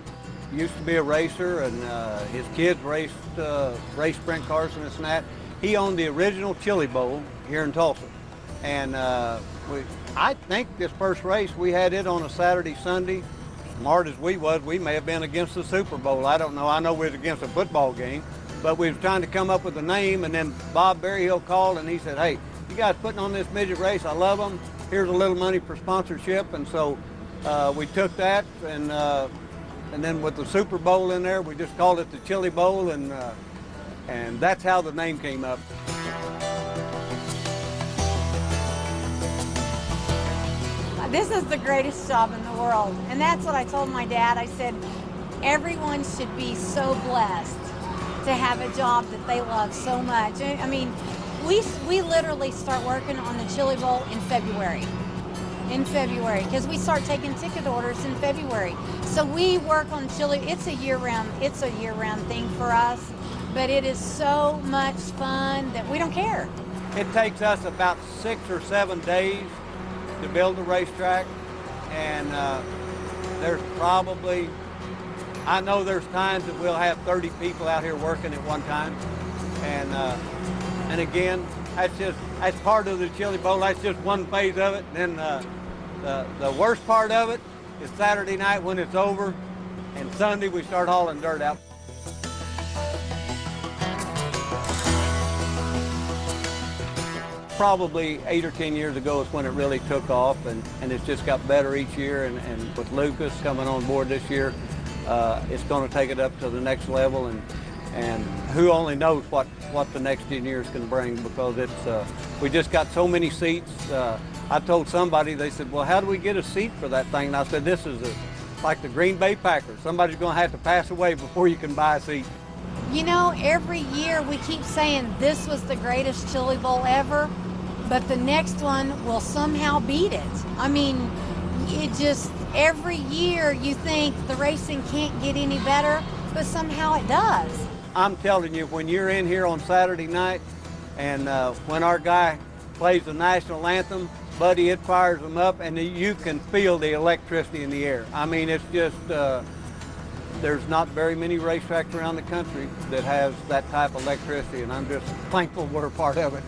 used to be a racer, and his kids raced sprint cars and this and that. He owned the original Chili Bowl here in Tulsa, and I think this first race we had it on a Saturday, Sunday. Smart as we was, we may have been against the Super Bowl. I don't know. I know we was against a football game, but we was trying to come up with a name, and then Bob Berryhill called and he said, "Hey, you guys putting on this midget race? I love them. Here's a little money for sponsorship." And so we took that, and then with the Super Bowl in there, we just called it the Chili Bowl, and that's how the name came up. This is the greatest job in the world, and that's what I told my dad. I said, everyone should be so blessed to have a job that they love so much. I mean, we literally start working on the Chili Bowl in February, because we start taking ticket orders in February. So we work on chili. It's a year-round thing for us, but it is so much fun that we don't care. It takes us about 6 or 7 days to build a racetrack, and there's probably, I know there's times that we'll have 30 people out here working at one time, and again, That's part of the Chili Bowl. That's just one phase of it. Then the worst part of it is Saturday night when it's over, and Sunday we start hauling dirt out. Probably 8 or 10 years ago is when it really took off, and it's just got better each year. And with Lucas coming on board this year, it's going to take it up to the next level. And who only knows what the next 10 years can bring, because we just got so many seats. I told somebody, they said, well, how do we get a seat for that thing? And I said, this is like the Green Bay Packers. Somebody's going to have to pass away before you can buy a seat. You know, every year we keep saying this was the greatest Chili Bowl ever, but the next one will somehow beat it. I mean, it just, every year you think the racing can't get any better, but somehow it does. I'm telling you, when you're in here on Saturday night, and when our guy plays the national anthem, buddy, it fires them up, and you can feel the electricity in the air. I mean, it's just, there's not very many racetracks around the country that has that type of electricity, and I'm just thankful we're a part of it.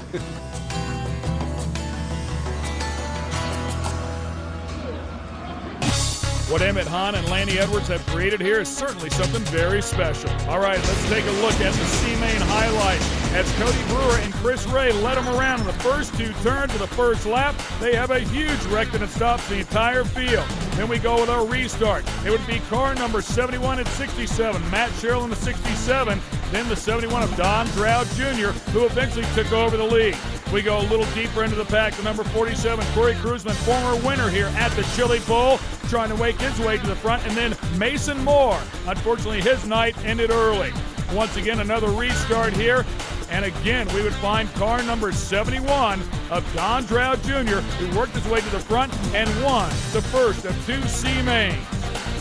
What Emmett Hahn and Lanny Edwards have created here is certainly something very special. All right, let's take a look at the C-Main highlights. As Cody Brewer and Chris Ray led them around in the first two turns of the first lap, they have a huge wreck that stops the entire field. Then we go with our restart. It would be car number 71 and 67, Matt Sherrill in the 67, then the 71 of Don Drought Jr., who eventually took over the lead. We go a little deeper into the pack. The number 47, Corey Cruzman, former winner here at the Chili Bowl, trying to make his way to the front. And then Mason Moore. Unfortunately, his night ended early. Once again, another restart here. And again, we would find car number 71 of Don Drought Jr., who worked his way to the front and won the first of two C-Mains.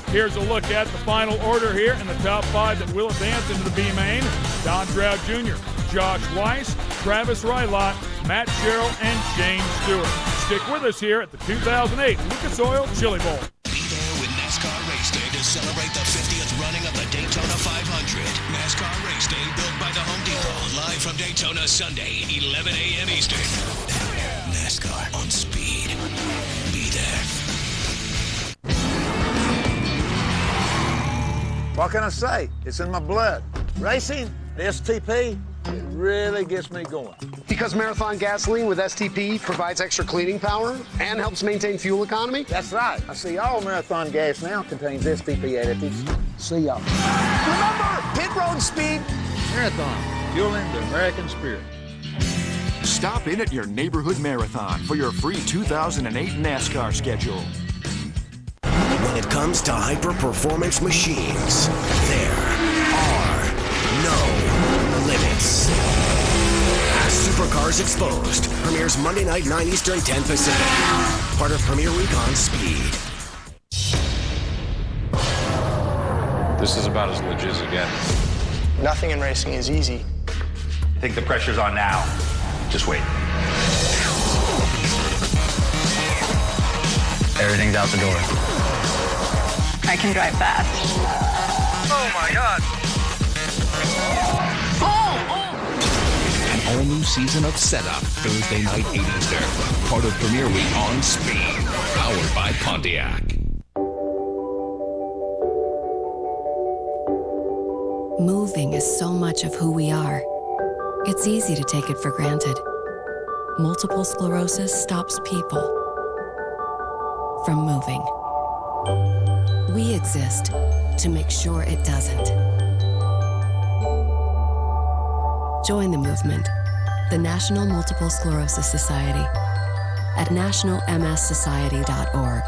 Here's a look at the final order here in the top five that will advance into the B-Main. Don Drought Jr., Josh Weiss, Travis Rylott, Matt Sherrill, and Shane Stewart. Stick with us here at the 2008 Lucas Oil Chili Bowl. Be there with NASCAR Race Day to celebrate the 50th running of the Daytona 500. NASCAR Race Day built by the Home Depot. Live from Daytona Sunday, 11 a.m. Eastern. NASCAR on speed. Be there. What can I say? It's in my blood. Racing, the STP, it really gets me going. Because Marathon gasoline with STP provides extra cleaning power and helps maintain fuel economy? That's right. I see all Marathon gas now contains STP additives. See y'all. Remember, pit road speed. Marathon, fueling the American spirit. Stop in at your neighborhood marathon for your free 2008 NASCAR schedule. When it comes to hyper-performance machines, there are no limits. Supercars Exposed premieres Monday night, 9 Eastern, 10 Pacific. Part of Premier Week on Speed. This is about as legit as it gets. Nothing in racing is easy. I think the pressure's on now. Just wait. Everything's out the door. I can drive fast. Oh my God. An all-new season of Setup, Thursday night, 8 Eastern. Part of Premier Week on Speed. Powered by Pontiac. Moving is so much of who we are. It's easy to take it for granted. Multiple sclerosis stops people from moving. We exist to make sure it doesn't. Join the movement, the National Multiple Sclerosis Society, at nationalmssociety.org.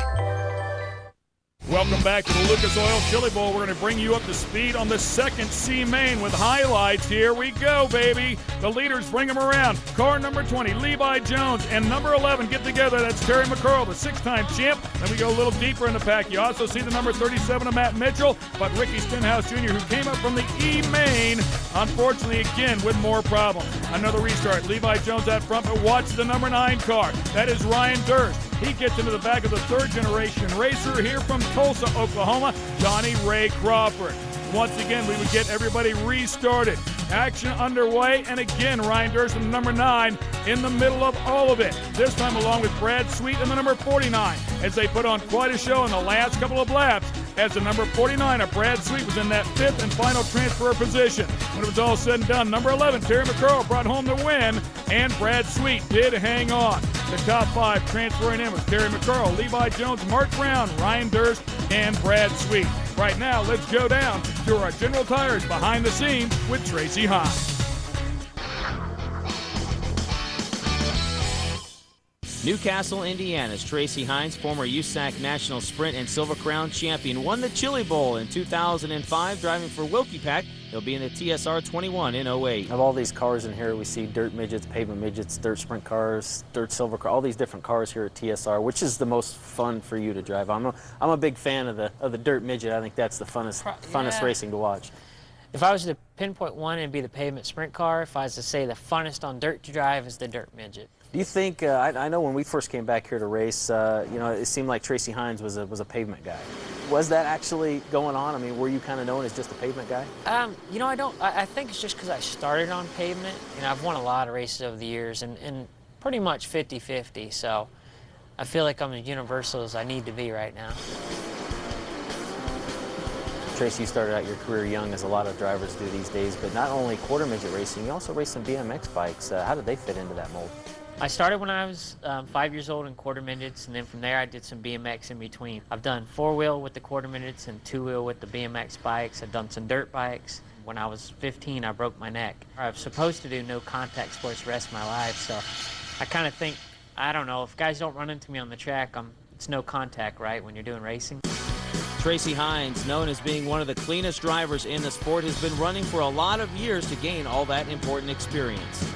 Welcome back to the Lucas Oil Chili Bowl. We're going to bring you up to speed on the second C-Main with highlights. Here we go, baby. The leaders bring them around. Car number 20, Levi Jones, and number 11 get together. That's Terry McCurl, the six-time champ. Then we go a little deeper in the pack. You also see the number 37 of Matt Mitchell, but Ricky Stenhouse Jr., who came up from the E-Main, unfortunately, again, with more problems. Another restart. Levi Jones out front, but watch the number 9 car. That is Ryan Durst. He gets into the back of the third-generation racer here from Tulsa, Oklahoma, Johnny Ray Crawford. once again we would get everybody restarted. Action underway, and again Ryan Durst, number 9, in the middle of all of it. This time along with Brad Sweet and the number 49, as they put on quite a show in the last couple of laps, as the number 49 of Brad Sweet was in that 5th and final transfer position. When it was all said and done, number 11, Terry McCurl, brought home the win, and Brad Sweet did hang on. The top 5 transferring in was Terry McCurl, Levi Jones, Mark Brown, Ryan Durst, and Brad Sweet. Right now, let's go down to our General Tires behind the scenes with Tracy Hines. Newcastle, Indiana's Tracy Hines, former USAC National Sprint and Silver Crown champion, won the Chili Bowl in 2005, driving for Wilkie Pack. He'll be in the TSR 21 in 08. Of all these cars in here, we see dirt midgets, pavement midgets, dirt sprint cars, dirt silver car, all these different cars here at TSR. Which is the most fun for you to drive? I'm a big fan of the dirt midget. I think that's the funnest racing to watch. If I was to pinpoint one, it'd be the pavement sprint car. If I was to say the funnest on dirt to drive is the dirt midget. Do you think, I know when we first came back here to race, it seemed like Tracy Hines was a pavement guy. Was that actually going on? I mean, were you kind of known as just a pavement guy? I think it's just because I started on pavement. I've won a lot of races over the years and pretty much 50-50, so I feel like I'm as universal as I need to be right now. Tracy, you started out your career young, as a lot of drivers do these days, but not only quarter midget racing, you also raced some BMX bikes. How did they fit into that mold? I started when I was 5 years old in quarter midgets, and then from there I did some BMX in between. I've done 4-wheel with the quarter midgets and 2-wheel with the BMX bikes. I've done some dirt bikes. When I was 15, I broke my neck. I was supposed to do no contact sports the rest of my life, so I kind of think, I don't know, if guys don't run into me on the track, it's no contact, right, when you're doing racing. Tracy Hines, known as being one of the cleanest drivers in the sport, has been running for a lot of years to gain all that important experience.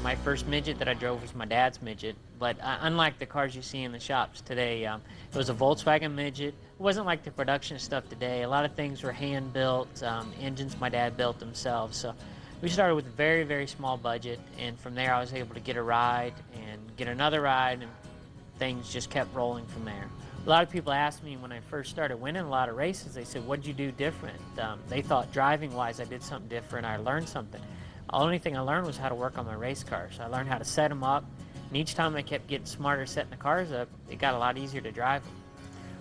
My first midget that I drove was my dad's midget, but unlike the cars you see in the shops today, it was a Volkswagen midget. It wasn't like the production stuff today. A lot of things were hand-built, engines my dad built themselves. So we started with a very, very small budget, and from there I was able to get a ride and get another ride, and things just kept rolling from there. A lot of people asked me when I first started winning a lot of races, they said, what'd you do different? They thought driving-wise I did something different, I learned something. The only thing I learned was how to work on my race cars. I learned how to set them up, and each time I kept getting smarter setting the cars up, it got a lot easier to drive them.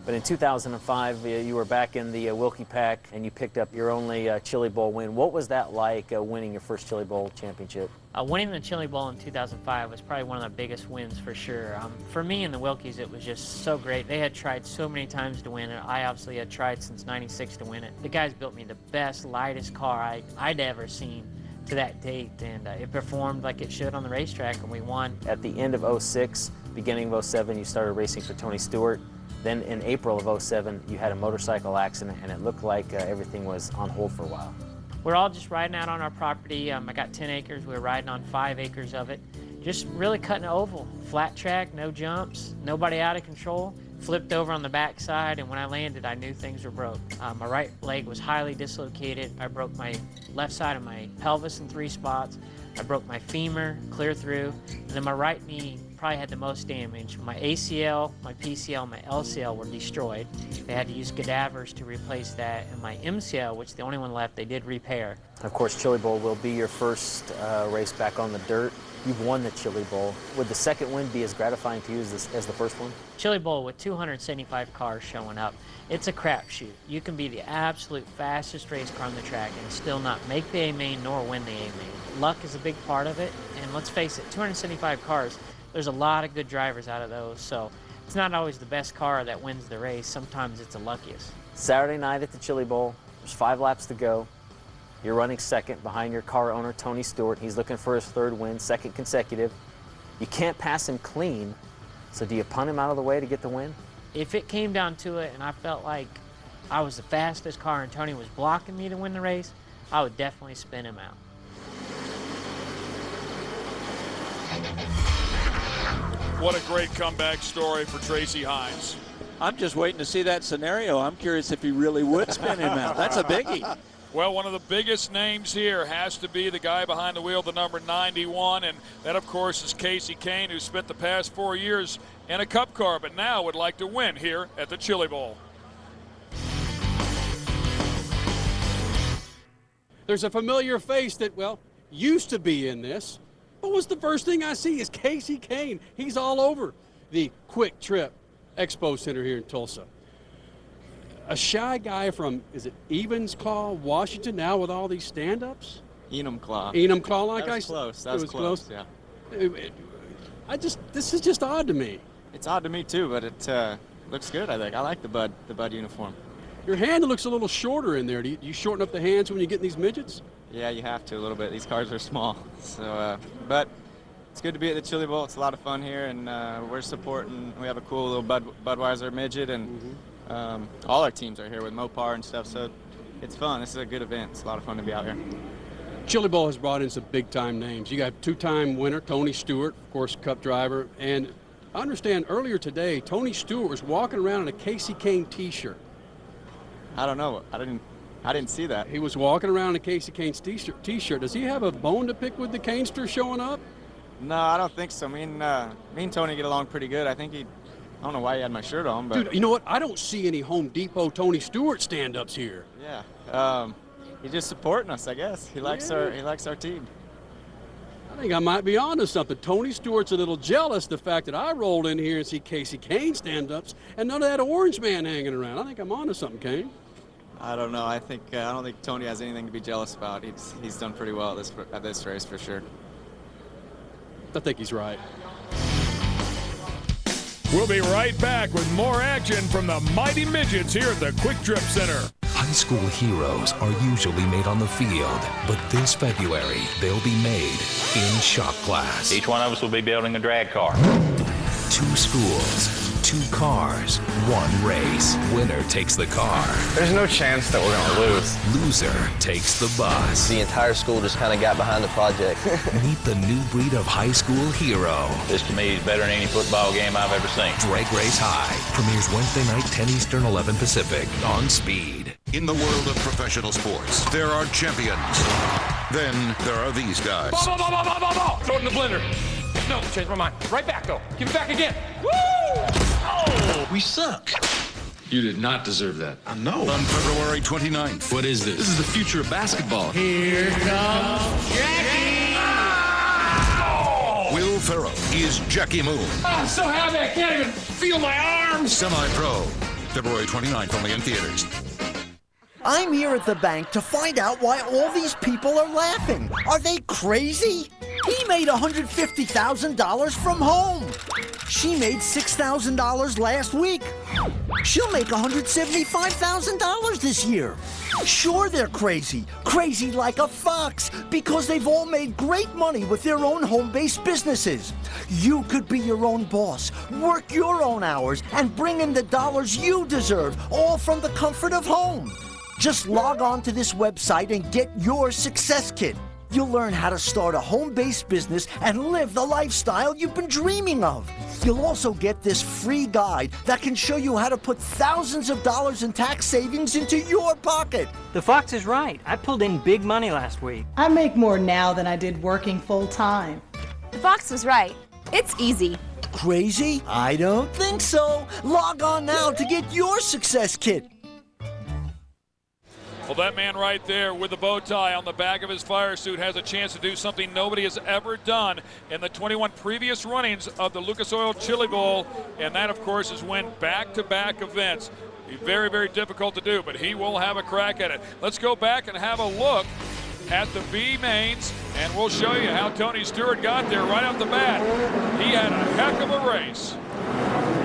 But in 2005, you were back in the Wilkie Pack, and you picked up your only Chili Bowl win. What was that like, winning your first Chili Bowl championship? Winning the Chili Bowl in 2005 was probably one of the biggest wins for sure. For me and the Wilkies, it was just so great. They had tried so many times to win it. I obviously had tried since '96 to win it. The guys built me the best, lightest car I'd ever seen to that date, and it performed like it should on the racetrack, and we won. At the end of '06, beginning of '07, you started racing for Tony Stewart. Then in April of '07, you had a motorcycle accident, and it looked like everything was on hold for a while. We're all just riding out on our property. I got 10 acres. We were riding on 5 acres of it. Just really cutting an oval. Flat track, no jumps, nobody out of control. Flipped over on the backside, and when I landed, I knew things were broke. My right leg was highly dislocated. I broke my left side of my pelvis in 3 spots. I broke my femur clear through, and then my right knee probably had the most damage. My ACL, my PCL, my LCL were destroyed. They had to use cadavers to replace that, and my MCL, which is the only one left, they did repair. Of course, Chili Bowl will be your first race back on the dirt. You've won the Chili Bowl. Would the second win be as gratifying to you as the first one? Chili Bowl with 275 cars showing up, it's a crapshoot. You can be the absolute fastest race car on the track and still not make the A-main nor win the A-main. Luck is a big part of it, and let's face it, 275 cars, there's a lot of good drivers out of those, so it's not always the best car that wins the race. Sometimes it's the luckiest. Saturday night at the Chili Bowl, there's 5 laps to go. You're running second behind your car owner, Tony Stewart. He's looking for his 3rd win, 2nd consecutive. You can't pass him clean, so do you punt him out of the way to get the win? If it came down to it and I felt like I was the fastest car and Tony was blocking me to win the race, I would definitely spin him out. What a great comeback story for Tracy Hines. I'm just waiting to see that scenario. I'm curious if he really would spin him out. That's a biggie. Well, one of the biggest names here has to be the guy behind the wheel, the number 91, and that, of course, is Kasey Kahne, who spent the past 4 years in a Cup car, but now would like to win here at the Chili Bowl. There's a familiar face that, well, used to be in this. What was the first thing I see is Kasey Kahne. He's all over the Quick Trip Expo Center here in Tulsa. A shy guy from, is it Evansclaw, Washington, now with all these stand-ups? Enumclaw. Enumclaw, like that I was said. close. That was close, yeah. This is just odd to me. It's odd to me too, but it looks good, I think. I like the Bud uniform. Your hand looks a little shorter in there. Do you shorten up the hands when you get in these midgets? Yeah, you have to a little bit. These cars are small. So, but it's good to be at the Chili Bowl. It's a lot of fun here, and we're supporting. We have a cool little Budweiser midget, and all our teams are here with Mopar and stuff. So it's fun. This is a good event. It's a lot of fun to be out here. Chili Bowl has brought in some big-time names. You got two-time winner Tony Stewart, of course, Cup driver, and I understand earlier today Tony Stewart was walking around in a Kasey Kahne T-shirt. I don't know. I didn't see that. He was walking around in a Kasey Kahne T-shirt. Does he have a bone to pick with the Kahnester showing up? No, I don't think so. Me and Tony get along pretty good. I think I don't know why he had my shirt on, but. Dude, you know what? I don't see any Home Depot Tony Stewart stand-ups here. Yeah. He's just supporting us, I guess. He likes our team. I think I might be onto something. Tony Stewart's a little jealous the fact that I rolled in here and see Kasey Kahne stand-ups and none of that orange man hanging around. I think I'm onto something, Kahne. I don't know. I don't think Tony has anything to be jealous about. He's done pretty well at this race for sure. I think he's right. We'll be right back with more action from the Mighty Midgets here at the Quick Trip Center. High school heroes are usually made on the field, but this February, they'll be made in shop class. Each one of us will be building a drag car. 2 schools, 2 cars, 1 race. Winner takes the car. There's no chance that we're going to lose. Loser takes the bus. The entire school just kind of got behind the project. Meet the new breed of high school hero. This to me is better than any football game I've ever seen. Drag Race High premieres Wednesday night, 10 Eastern, 11 Pacific on Speed. In the world of professional sports, there are champions. Then there are these guys. Ball. Throw it in the blender. No, changed my mind. Right back, though. Give it back again. Woo! Oh, we suck. You did not deserve that. I know. On February 29th. What is this? This is the future of basketball. Here comes Jackie! Oh! Will Ferrell is Jackie Moon. I'm so happy I can't even feel my arms. Semi-Pro. February 29th, only in theaters. I'm here at the bank to find out why all these people are laughing. Are they crazy? He made $150,000 from home. She made $6,000 last week. She'll make $175,000 this year. Sure, they're crazy. Crazy like a fox, because they've all made great money with their own home-based businesses. You could be your own boss, work your own hours, and bring in the dollars you deserve, all from the comfort of home. Just log on to this website and get your success kit. You'll learn how to start a home-based business and live the lifestyle you've been dreaming of. You'll also get this free guide that can show you how to put thousands of dollars in tax savings into your pocket. The Fox is right. I pulled in big money last week. I make more now than I did working full-time. The Fox was right. It's easy. Crazy? I don't think so. Log on now to get your success kit. Well, that man right there with the bow tie on the back of his fire suit has a chance to do something nobody has ever done in the 21 previous runnings of the Lucas Oil Chili Bowl, and that, of course, is win back-to-back events. Be very, very difficult to do, but he will have a crack at it. Let's go back and have a look at the B mains, and we'll show you how Tony Stewart got there right off the bat. He had a heck of a race.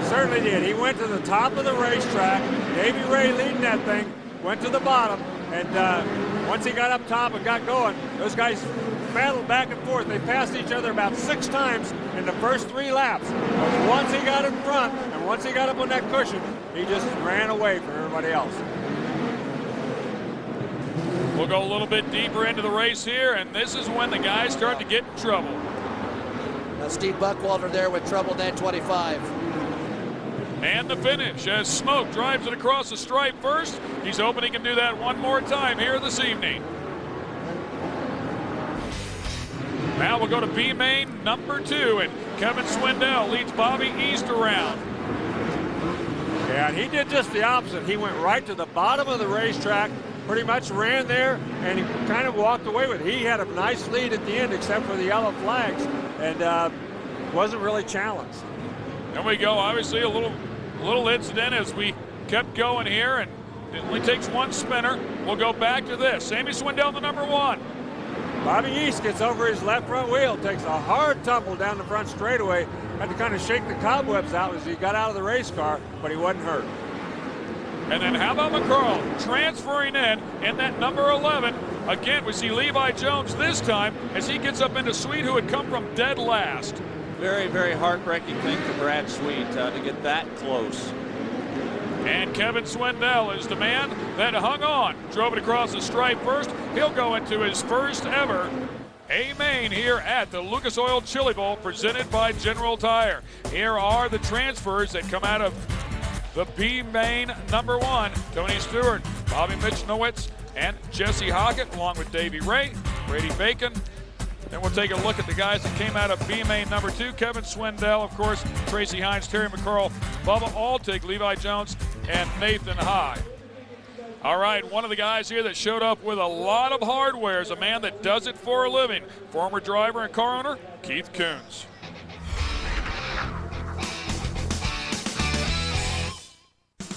Certainly did. He went to the top of the racetrack. Davey Ray leading that thing, went to the bottom, and once he got up top and got going, those guys battled back and forth. They passed each other about 6 times in the first 3 laps. But once he got in front and once he got up on that cushion, he just ran away from everybody else. We'll go a little bit deeper into the race here, and this is when the guys start to get in trouble. Now Steve Buckwalter there with trouble at 25. And the finish as Smoke drives it across the stripe first. He's hoping he can do that one more time here this evening. Now we'll go to B main number 2, and Kevin Swindell leads Bobby East around. Yeah, and he did just the opposite. He went right to the bottom of the racetrack, pretty much ran there, and he kind of walked away with it. He had a nice lead at the end, except for the yellow flags, and wasn't really challenged. There we go. Obviously, a little incident as we kept going here, and it only takes one spinner. We'll go back to this. Sammy Swindell, the number 1. Bobby East gets over his left front wheel, takes a hard tumble down the front straightaway, had to kind of shake the cobwebs out as he got out of the race car, but he wasn't hurt. And then how about McCarl transferring in that number 11. Again, we see Levi Jones this time as he gets up into Sweet, who had come from dead last. Very, very heartbreaking thing for Brad Sweet to get that close. And Kevin Swindell is the man that hung on, drove it across the stripe first. He'll go into his first ever A-Main here at the Lucas Oil Chili Bowl, presented by General Tire. Here are the transfers that come out of the B-Main number 1. Tony Stewart, Bobby Michnowitz, and Jesse Hockett, along with Davey Ray, Brady Bacon. Then we'll take a look at the guys that came out of B-Main number 2. Kevin Swindell, of course, Tracy Hines, Terry McCarl, Bubba Altig, Levi Jones, and Nathan High. All right, one of the guys here that showed up with a lot of hardware is a man that does it for a living. Former driver and car owner, Keith Kunz.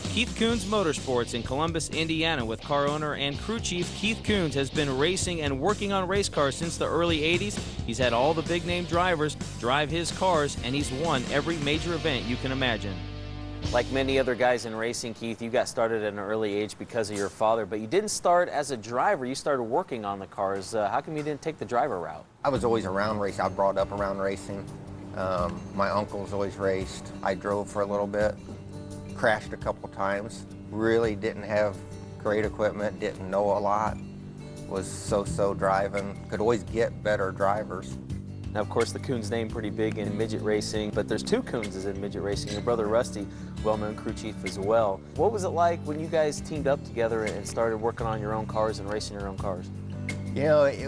Keith Kunz Motorsports in Columbus, Indiana, with car owner and crew chief Keith Kunz has been racing and working on race cars since the early 80s. He's had all the big-name drivers drive his cars, and he's won every major event you can imagine. Like many other guys in racing, Keith, you got started at an early age because of your father, but you didn't start as a driver. You started working on the cars. How come you didn't take the driver route? I was always around racing. I brought up around racing. My uncles always raced. I drove for a little bit. Crashed a couple times. Really didn't have great equipment, didn't know a lot. Was so-so driving. Could always get better drivers. Now, of course, the Kunz name pretty big in midget racing, but there's 2 Kunzes in midget racing. Your brother Rusty, well-known crew chief as well. What was it like when you guys teamed up together and started working on your own cars and racing your own cars? You know, it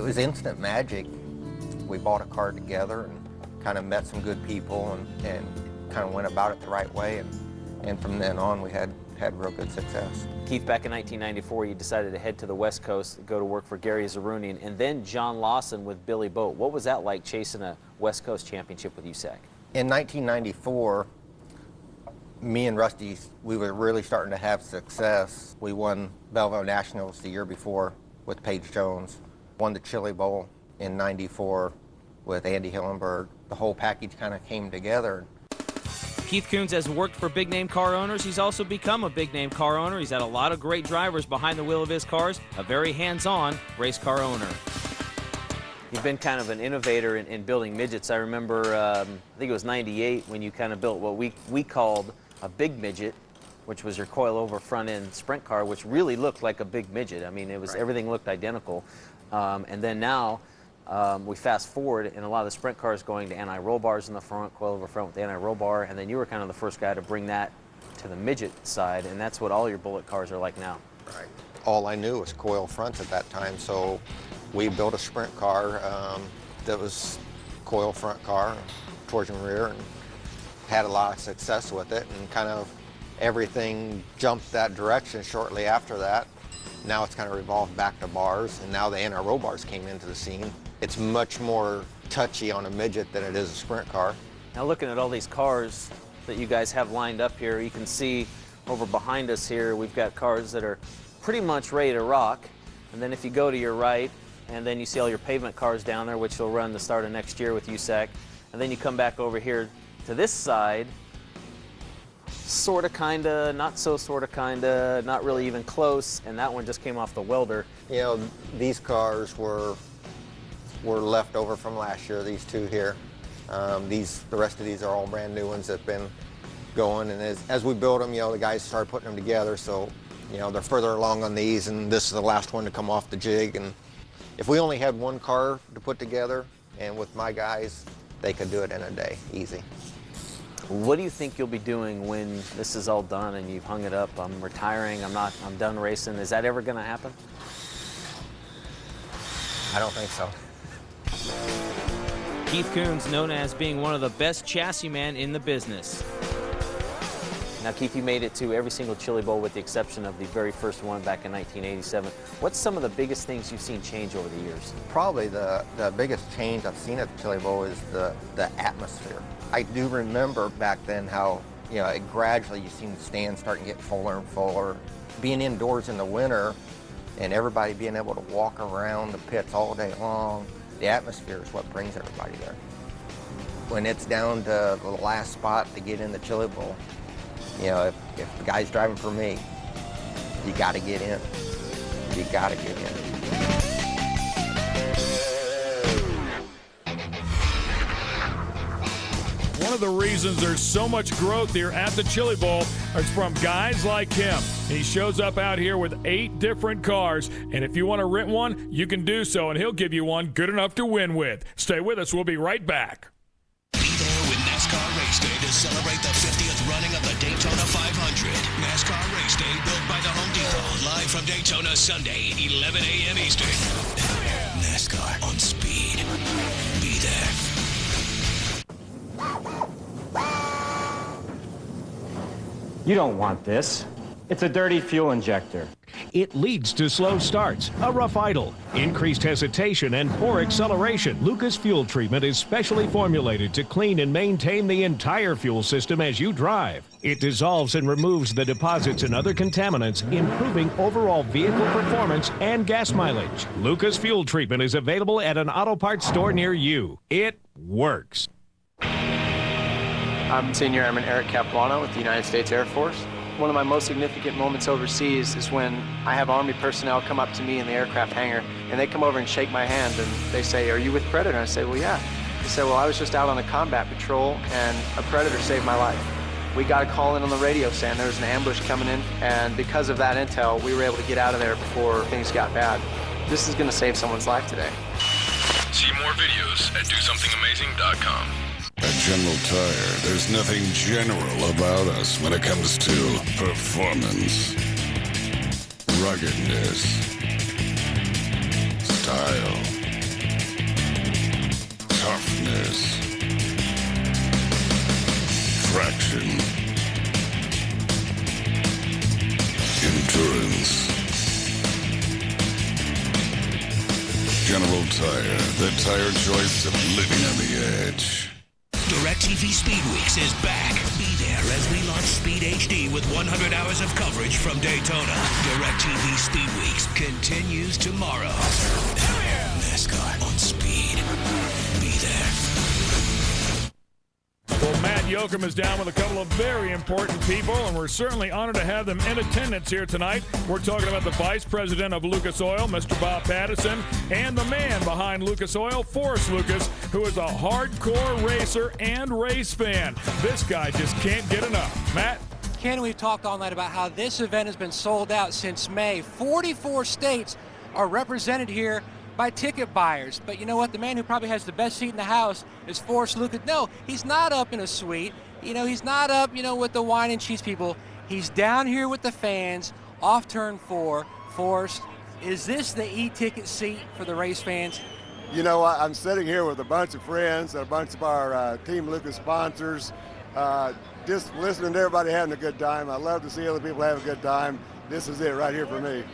was instant magic. We bought a car together and kind of met some good people and kind of went about it the right way, and from then on we had real good success. Keith, back in 1994, you decided to head to the West Coast, go to work for Gary Zarunian, and then John Lawson with Billy Boat. What was that like, chasing a West Coast championship with USAC? In 1994, me and Rusty, we were really starting to have success. We won Belleville Nationals the year before with Paige Jones, won the Chili Bowl in 94 with Andy Hillenberg. The whole package kind of came together. Keith Kunz has worked for big-name car owners. He's also become a big-name car owner. He's had a lot of great drivers behind the wheel of his cars, a very hands-on race car owner. You've been kind of an innovator in building midgets. I remember, I think it was 98 when you kind of built what we called a big midget, which was your coil-over front-end sprint car, which really looked like a big midget. I mean, it was everything looked identical. And then now, we fast forward, and a lot of the sprint cars going to anti-roll bars in the front, coil-over front with the anti-roll bar, and then you were kind of the first guy to bring that to the midget side, and that's what all your bullet cars are like now. Right. All I knew was coil fronts at that time, so we built a sprint car that was coil front car, torsion rear, and had a lot of success with it, and kind of everything jumped that direction shortly after that. Now it's kind of revolved back to bars, and now the anti-roll bars came into the scene. It's much more touchy on a midget than it is a sprint car. Now looking at all these cars that you guys have lined up here, you can see over behind us here, we've got cars that are pretty much ready to rock. And then if you go to your right, and then you see all your pavement cars down there, which will run the start of next year with USAC. And then you come back over here to this side, sorta, kinda, not so sorta, kinda, not really even close, and that one just came off the welder. You know, these cars were left over from last year, these 2 here. The rest of these are all brand new ones that have been going, and as we build them, you know, the guys started putting them together, so, you know, they're further along on these, and this is the last one to come off the jig. And if we only had one car to put together, and with my guys, they could do it in a day, easy. What do you think you'll be doing when this is all done and you've hung it up? I'm retiring, I'm done racing. Is that ever gonna happen? I don't think so. Keith Kunz, known as being one of the best chassis men in the business. Now, Keith, you made it to every single Chili Bowl with the exception of the very first one back in 1987. What's some of the biggest things you've seen change over the years? Probably the biggest change I've seen at the Chili Bowl is the atmosphere. I do remember back then how, you know, gradually you seen the stands starting to get fuller and fuller. Being indoors in the winter and everybody being able to walk around the pits all day long, the atmosphere is what brings everybody there. When it's down to the last spot to get in the Chili Bowl, you know, if the guy's driving for me, you got to get in. You got to get in. One of the reasons there's so much growth here at the Chili Bowl is from guys like him. He shows up out here with 8 different cars, and if you want to rent one, you can do so, and he'll give you one good enough to win with. Stay with us. We'll be right back. Be there with NASCAR Race Day to celebrate the 50th running of the Daytona 500. NASCAR Race Day built by the Home Depot. Live from Daytona Sunday, 11 a.m. Eastern. NASCAR on speed. Be there. You don't want this. It's a dirty fuel injector. It leads to slow starts, a rough idle, increased hesitation, and poor acceleration. Lucas Fuel Treatment is specially formulated to clean and maintain the entire fuel system as you drive. It dissolves and removes the deposits and other contaminants, improving overall vehicle performance and gas mileage. Lucas Fuel Treatment is available at an auto parts store near you. It works. I'm Senior Airman Eric Capuano with the United States Air Force. One of my most significant moments overseas is when I have Army personnel come up to me in the aircraft hangar, and they come over and shake my hand, and they say, "Are you with Predator?" And I say, "Well, yeah." They say, "Well, I was just out on a combat patrol, and a Predator saved my life. We got a call in on the radio saying there was an ambush coming in, and because of that intel, we were able to get out of there before things got bad. This is going to save someone's life today." See more videos at DoSomethingAmazing.com. At General Tire, there's nothing general about us when it comes to performance, ruggedness, style, toughness, traction, endurance. General Tire, the tire choice of living on the edge. DirecTV Speed Weeks is back. Be there as we launch Speed HD with 100 hours of coverage from Daytona. DirecTV Speed Weeks continues tomorrow. NASCAR on speed. Be there. Well, Matt Yoakum is down with a couple of very important people, and we're certainly honored to have them in attendance here tonight. We're talking about the Vice President of Lucas Oil, Mr. Bob Pattison, and the man behind Lucas Oil, Forrest Lucas, who is a hardcore racer and race fan. This guy just can't get enough. Matt? Ken, we've talked all night about how this event has been sold out since May. 44 states are represented here by ticket buyers. But you know what? The man who probably has the best seat in the house is Forrest Lucas. No, he's not up in a suite. You know, he's not up, with the wine and cheese people. He's down here with the fans off turn 4. Forrest, is this the e-ticket seat for the race fans? You know, I'm sitting here with a bunch of friends and a bunch of our Team Lucas sponsors, just listening to everybody having a good time. I love to see other people have a good time. This is it right here for me.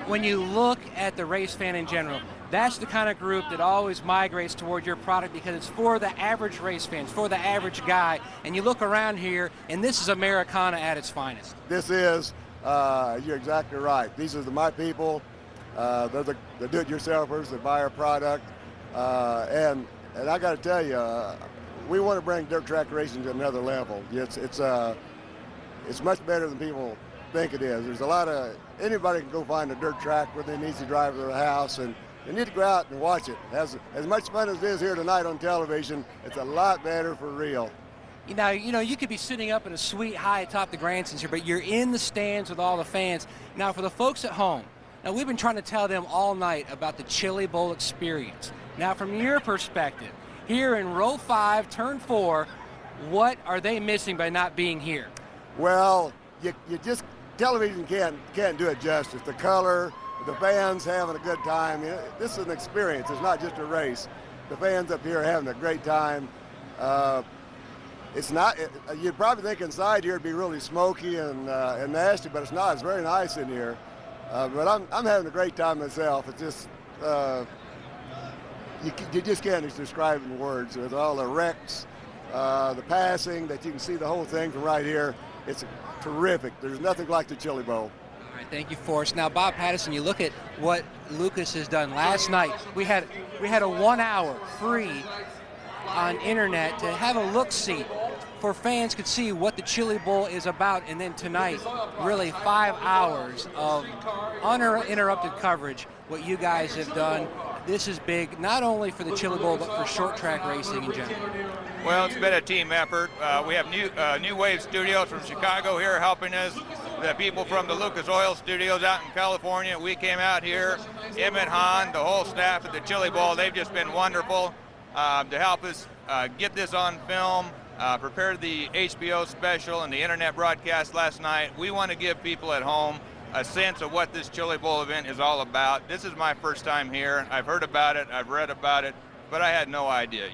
When you look at the race fan in general, that's the kind of group that always migrates toward your product because it's for the average race fan, for the average guy. And you look around here, and this is Americana at its finest. This is, you're exactly right. These are my people. They're the do-it-yourselfers that buy our product. And I got to tell you, we want to bring dirt track racing to another level. It's much better than people think it is. There's a lot of, anybody can go find a dirt track where they need to drive to their house, and they need to go out and watch it. As much fun as it is here tonight on television, it's a lot better for real. You could be sitting up in a suite high atop the grandstands here, but you're in the stands with all the fans. Now, for the folks at home, we've been trying to tell them all night about the Chili Bowl experience. Now, from your perspective, here in row 5, turn 4, what are they missing by not being here? Well, you just, television can't do it justice. The color, the fans having a good time. This is an experience. It's not just a race. The fans up here are having a great time. It's not. You'd probably think inside here it'd be really smoky and nasty, but it's not. It's very nice in here. But I'm having a great time myself. It's just you just can't describe it in words. With all the wrecks, the passing, that you can see the whole thing from right here. It's terrific. There's nothing like the Chili Bowl. All right, thank you, Forrest. Now, Bob Patterson, you look at what Lucas has done. Last night, we had a 1 hour free on internet to have a look-see for fans could see what the Chili Bowl is about, and then tonight, really 5 hours of uninterrupted coverage, what you guys have done. This is big, not only for the Chili Bowl, but for short track racing in general. Well, it's been a team effort. We have New Wave Studios from Chicago here helping us. The people from the Lucas Oil Studios out in California, we came out here. Emmett Hahn, the whole staff at the Chili Bowl, they've just been wonderful to help us get this on film, prepare the HBO special and the internet broadcast last night. We want to give people at home a sense of what this Chili Bowl event is all about. This is my first time here. I've heard about it, I've read about it, but I had no idea.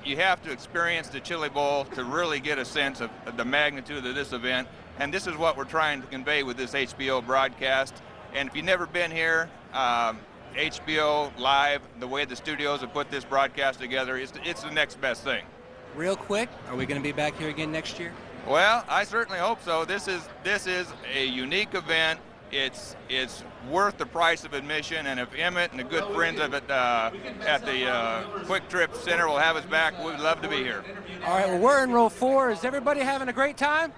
You have to experience the Chili Bowl to really get a sense of the magnitude of this event, and this is what we're trying to convey with this HBO broadcast. And if you've never been here, HBO Live, the way the studios have put this broadcast together, it's the next best thing. Real quick, are we going to be back here again next year? Well, I certainly hope so. This is a unique event. It's worth the price of admission, and if Emmett and the good friends of it at the Quick Trip Center will have us back, we'd love to be here. All right, well, we're in row 4. Is everybody having a great time?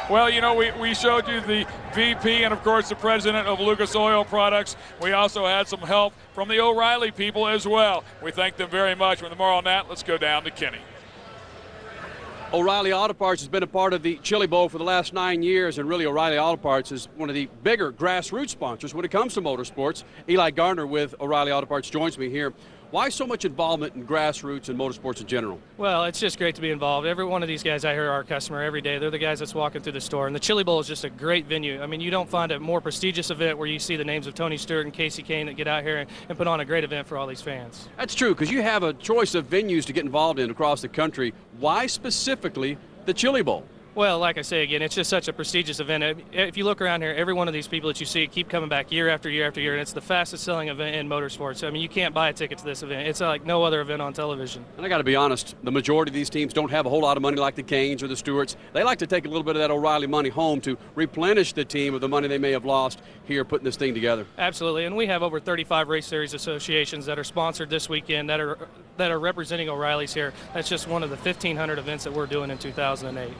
Well, you know, we showed you the VP and, of course, the president of Lucas Oil Products. We also had some help from the O'Reilly people as well. We thank them very much. With more on that, let's go down to Kenny. O'Reilly Auto Parts has been a part of the Chili Bowl for the last 9 years, and really O'Reilly Auto Parts is one of the bigger grassroots sponsors when it comes to motorsports. Eli Gardner with O'Reilly Auto Parts joins me here. Why so much involvement in grassroots and motorsports in general? Well, it's just great to be involved. Every one of these guys I hear are our customer every day. They're the guys that's walking through the store. And the Chili Bowl is just a great venue. I mean, you don't find a more prestigious event where you see the names of Tony Stewart and Kasey Kahne that get out here and put on a great event for all these fans. That's true, because you have a choice of venues to get involved in across the country. Why specifically the Chili Bowl? Well, like I say again, it's just such a prestigious event. If you look around here, every one of these people that you see keep coming back year after year after year, and it's the fastest selling event in motorsports. I mean, you can't buy a ticket to this event. It's like no other event on television. And I got to be honest, the majority of these teams don't have a whole lot of money like the Kahnes or the Stewarts. They like to take a little bit of that O'Reilly money home to replenish the team of the money they may have lost here putting this thing together. Absolutely, and we have over 35 race series associations that are sponsored this weekend that are representing O'Reilly's here. That's just one of the 1,500 events that we're doing in 2008.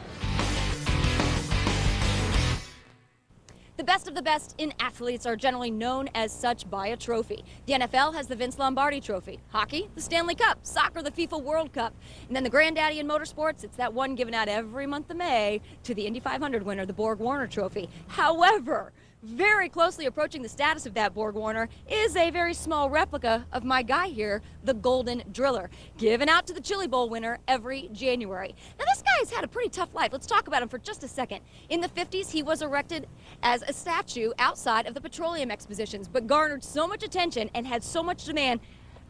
The best of the best in athletes are generally known as such by a trophy. The NFL has the Vince Lombardi Trophy. Hockey, the Stanley Cup. Soccer, the FIFA World Cup. And then the granddaddy in motorsports, it's that one given out every month of May to the Indy 500 winner, the Borg Warner Trophy. However, very closely approaching the status of that Borg Warner is a very small replica of my guy here, the Golden Driller, given out to the Chili Bowl winner every January. Now, this guy's had a pretty tough life. Let's talk about him for just a second. In the 50s, he was erected as a statue outside of the petroleum expositions, but garnered so much attention and had so much demand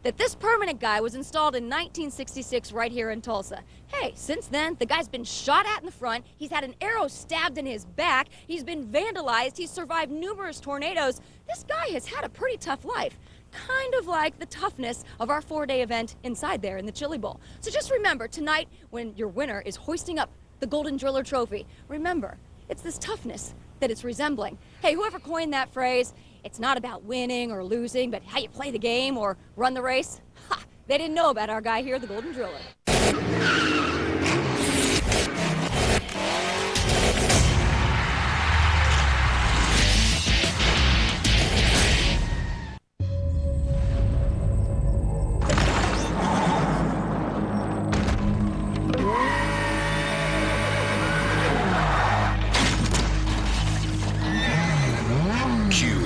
that this permanent guy was installed in 1966 right here in Tulsa. Hey, since then, the guy's been shot at in the front, he's had an arrow stabbed in his back, he's been vandalized, he's survived numerous tornadoes. This guy has had a pretty tough life. Kind of like the toughness of our 4-day event inside there in the Chili Bowl. So just remember, tonight, when your winner is hoisting up the Golden Driller Trophy, remember, it's this toughness that it's resembling. Hey, whoever coined that phrase, it's not about winning or losing, but how you play the game or run the race. Ha! They didn't know about our guy here, the Golden Driller.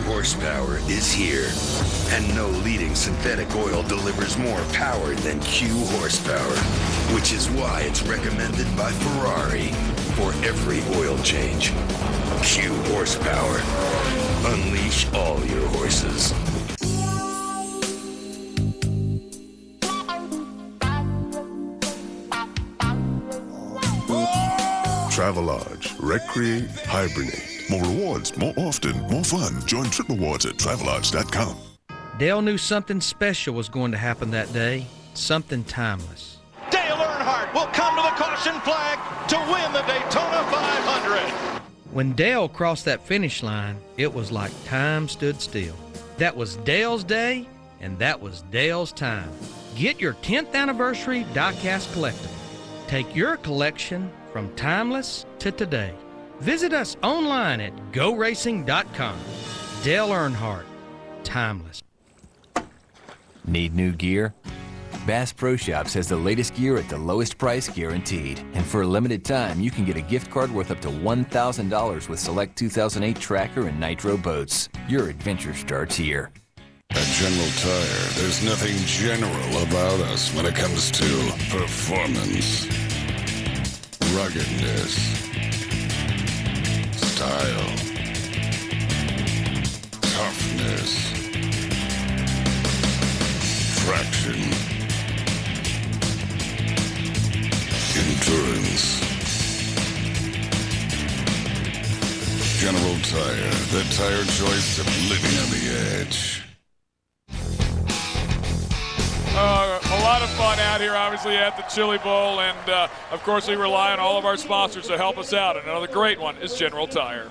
Horsepower is here, and no leading synthetic oil delivers more power than Q horsepower, which is why it's recommended by Ferrari for every oil change. Q horsepower. Unleash all your horses. Travelodge. Recreate, hibernate. More rewards, more often, more fun. Join Trip Rewards at Travelodge.com. Dale knew something special was going to happen that day, something timeless. Dale Earnhardt will come to the caution flag to win the Daytona 500. When Dale crossed that finish line, it was like time stood still. That was Dale's day, and that was Dale's time. Get your 10th anniversary diecast collectible. Take your collection from timeless to today. Visit us online at GoRacing.com. Dale Earnhardt, timeless. Need new gear? Bass Pro Shops has the latest gear at the lowest price guaranteed. And for a limited time, you can get a gift card worth up to $1,000 with select 2008 Tracker and Nitro boats. Your adventure starts here. At General Tire, there's nothing general about us when it comes to performance, ruggedness, style, toughness, traction, endurance. General Tire, the tire choice of living on the edge. A lot of fun out here, obviously, at the Chili Bowl, and of course we rely on all of our sponsors to help us out. And another great one is General Tire.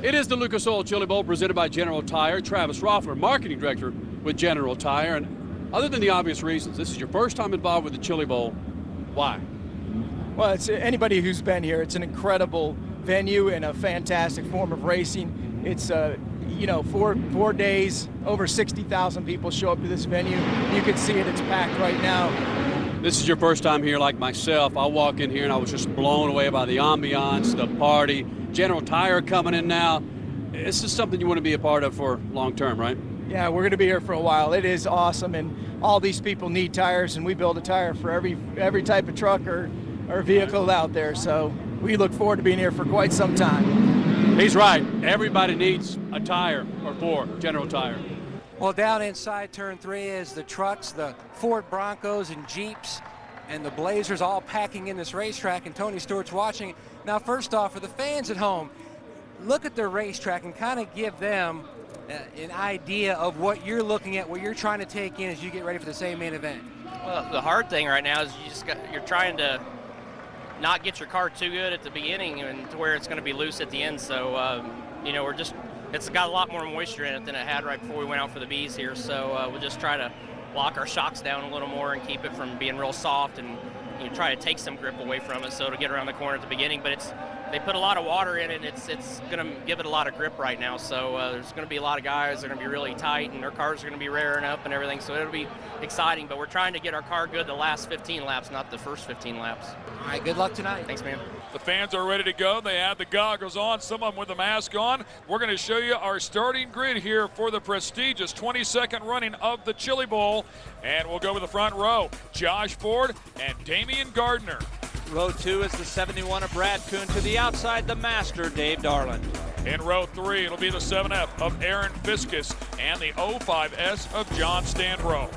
It is the Lucas Oil Chili Bowl presented by General Tire. Travis Roffler, Marketing Director with General Tire. And other than the obvious reasons, this is your first time involved with the Chili Bowl. Why? Well, it's anybody who's been here. It's an incredible venue and a fantastic form of racing. It's 4 days, over 60,000 people show up to this venue. You can see it, it's packed right now. This is your first time here like myself. I walk in here and I was just blown away by the ambiance, the party. General Tire coming in now. This is something you want to be a part of for long term, right? Yeah, we're going to be here for a while. It is awesome, and all these people need tires, and we build a tire for every type of truck or vehicle out there. So we look forward to being here for quite some time. He's right. Everybody needs a tire or four, General Tire. Well, down inside turn 3 is the trucks, the Ford Broncos and Jeeps, and the Blazers all packing in this racetrack, and Tony Stewart's watching. Now, first off, for the fans at home, look at their racetrack and kind of give them an idea of what you're looking at, what you're trying to take in as you get ready for the same main event. Well, the hard thing right now is you're trying to not get your car too good at the beginning and to where it's going to be loose at the end. So, it's got a lot more moisture in it than it had right before we went out for the bees here. So we'll just try to lock our shocks down a little more and keep it from being real soft and try to take some grip away from it so to get around the corner at the beginning. But they put a lot of water in it, and it's going to give it a lot of grip right now. So there's going to be a lot of guys that are going to be really tight, and their cars are going to be rearing up and everything. So it'll be exciting, but we're trying to get our car good the last 15 laps, not the first 15 laps. All right, good luck tonight. Thanks, man. The fans are ready to go. They have the goggles on, some of them with the mask on. We're going to show you our starting grid here for the prestigious 22nd running of the Chili Bowl. And we'll go with the front row, Josh Ford and Damion Gardner. Row 2 is the 71 of Brad Kunz. To the outside, the master, Dave Darland. In row 3, it'll be the 7F of Aaron Fiskus and the 05S of John Stanbro.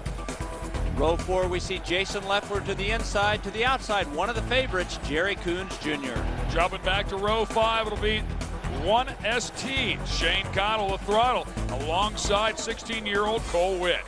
Row 4, we see Jason Leffler to the inside. To the outside, one of the favorites, Jerry Kunz Jr. Jumping back to row 5, it'll be 1ST, Shane Cottle, the throttle, alongside 16-year-old Cole Witt.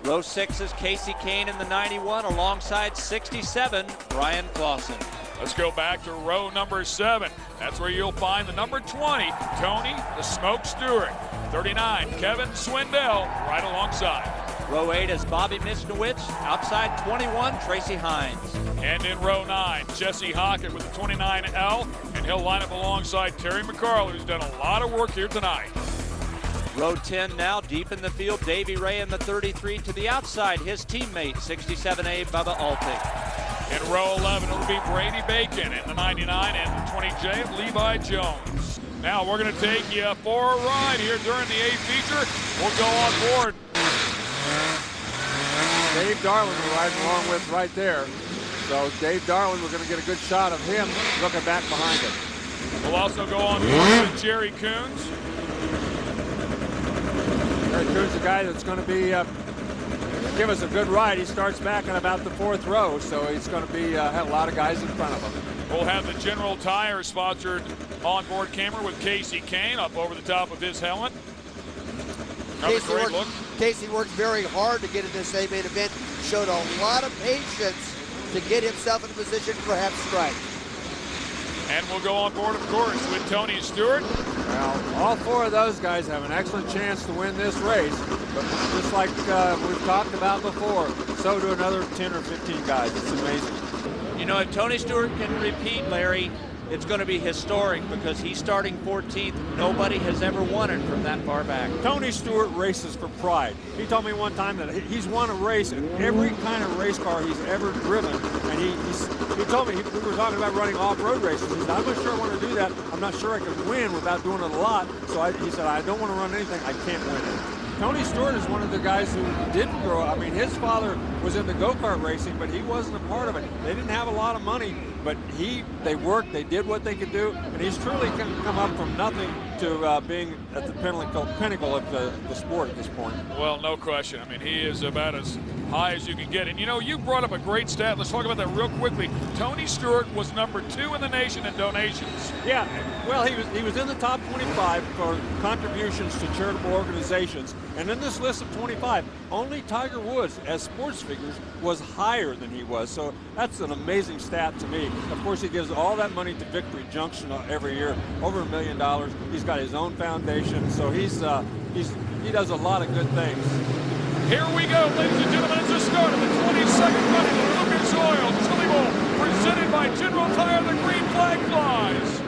Row 6 is Kasey Kahne in the 91 alongside 67, Brian Clausen. Let's go back to row number 7. That's where you'll find the number 20, Tony the Smoke Stewart. 39, Kevin Swindell, right alongside. Row 8 is Bobby Misnowitz, outside 21, Tracy Hines. And in row 9, Jesse Hockett with the 29L, and he'll line up alongside Terry McCarl, who's done a lot of work here tonight. Row 10 now, deep in the field, Davey Ray in the 33. To the outside, his teammate, 67A, Bubba Altig. In row 11, it'll be Brady Bacon in the 99 and the 20J of Levi Jones. Now we're going to take you for a ride here during the A feature. We'll go on board. Dave Darland we're riding along with right there. So Dave Darland, we're going to get a good shot of him looking back behind him. We'll also go on board with Jerry Kunz. Jerry Kunz, the guy that's going to be give us a good ride. He starts back in about the 4th row, so he's going to be have a lot of guys in front of him. We'll have the General Tire sponsored onboard camera with Kasey Kahne up over the top of his helmet. Kasey worked very hard to get in this A-main event, showed a lot of patience to get himself in a position to perhaps strike. And we'll go on board, of course, with Tony Stewart. Well, all four of those guys have an excellent chance to win this race, but just like we've talked about before, so do another 10 or 15 guys. It's amazing. You know, if Tony Stewart can repeat, Larry, it's going to be historic because he's starting 14th. Nobody has ever won it from that far back. Tony Stewart races for pride. He told me one time that he's won a race in every kind of race car he's ever driven. And he told me, we were talking about running off-road races. He said, I'm not sure I want to do that. I'm not sure I can win without doing it a lot. So he said, I don't want to run anything I can't win it. Tony Stewart is one of the guys who didn't grow up. I mean, his father was in the go-kart racing, but he wasn't a part of it. They didn't have a lot of money, but they worked, they did what they could do, and he's truly come up from nothing to being at the pinnacle of the sport at this point. Well, no question. I mean, he is about as high as you can get. And, you know, you brought up a great stat. Let's talk about that real quickly. Tony Stewart was #2 in the nation in donations. Yeah, well, he was in the top 25 for contributions to charitable organizations. And in this list of 25, only Tiger Woods, as sports figures, was higher than he was. So that's an amazing stat to me. Of course, he gives all that money to Victory Junction every year, over $1 million. He's got his own foundation, so he does a lot of good things. Here we go, ladies and gentlemen. It's the start of the 22nd running of the Lucas Oil Chili Bowl, presented by General Tire. The green flag flies.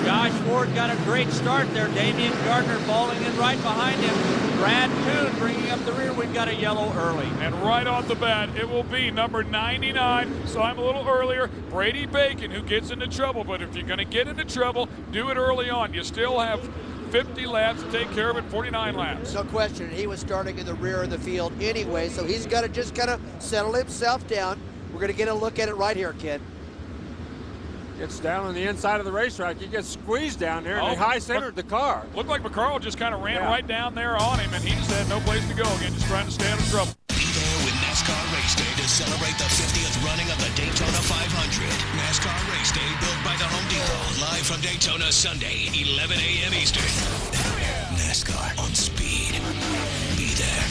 Josh Ford got a great start there. Damion Gardner falling in right behind him. Brad Kuhn bringing up the rear. We've got a yellow early. And right off the bat, it will be number 99. So I'm a little earlier. Brady Bacon, who gets into trouble. But if you're going to get into trouble, do it early on. You still have 50 laps to take care of it, 49 laps. No question. He was starting in the rear of the field anyway, so he's got to just kind of settle himself down. We're going to get a look at it right here, kid. Gets down on the inside of the racetrack. He gets squeezed down there, and they high-centered the car. Looked like McCarl just kind of ran right down there on him, and he just had no place to go again, just trying to stay out of trouble. Be there with NASCAR Race Day to celebrate the 50th running of the Daytona 500. NASCAR Race Day built by the Home Depot. Live from Daytona Sunday, 11 a.m. Eastern. NASCAR on speed. Be there.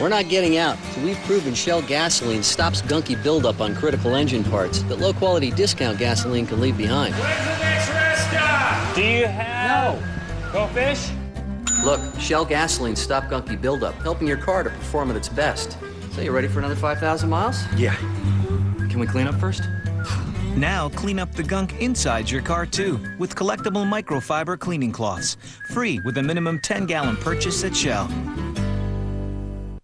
We're not getting out, so we've proven Shell gasoline stops gunky buildup on critical engine parts that low-quality discount gasoline can leave behind. Where's the next rest stop? Do you have... No. Go fish? Look, Shell gasoline stop gunky buildup, helping your car to perform at its best. So you ready for another 5,000 miles? Yeah. Can we clean up first? Now clean up the gunk inside your car too with collectible microfiber cleaning cloths. Free with a minimum 10-gallon purchase at Shell.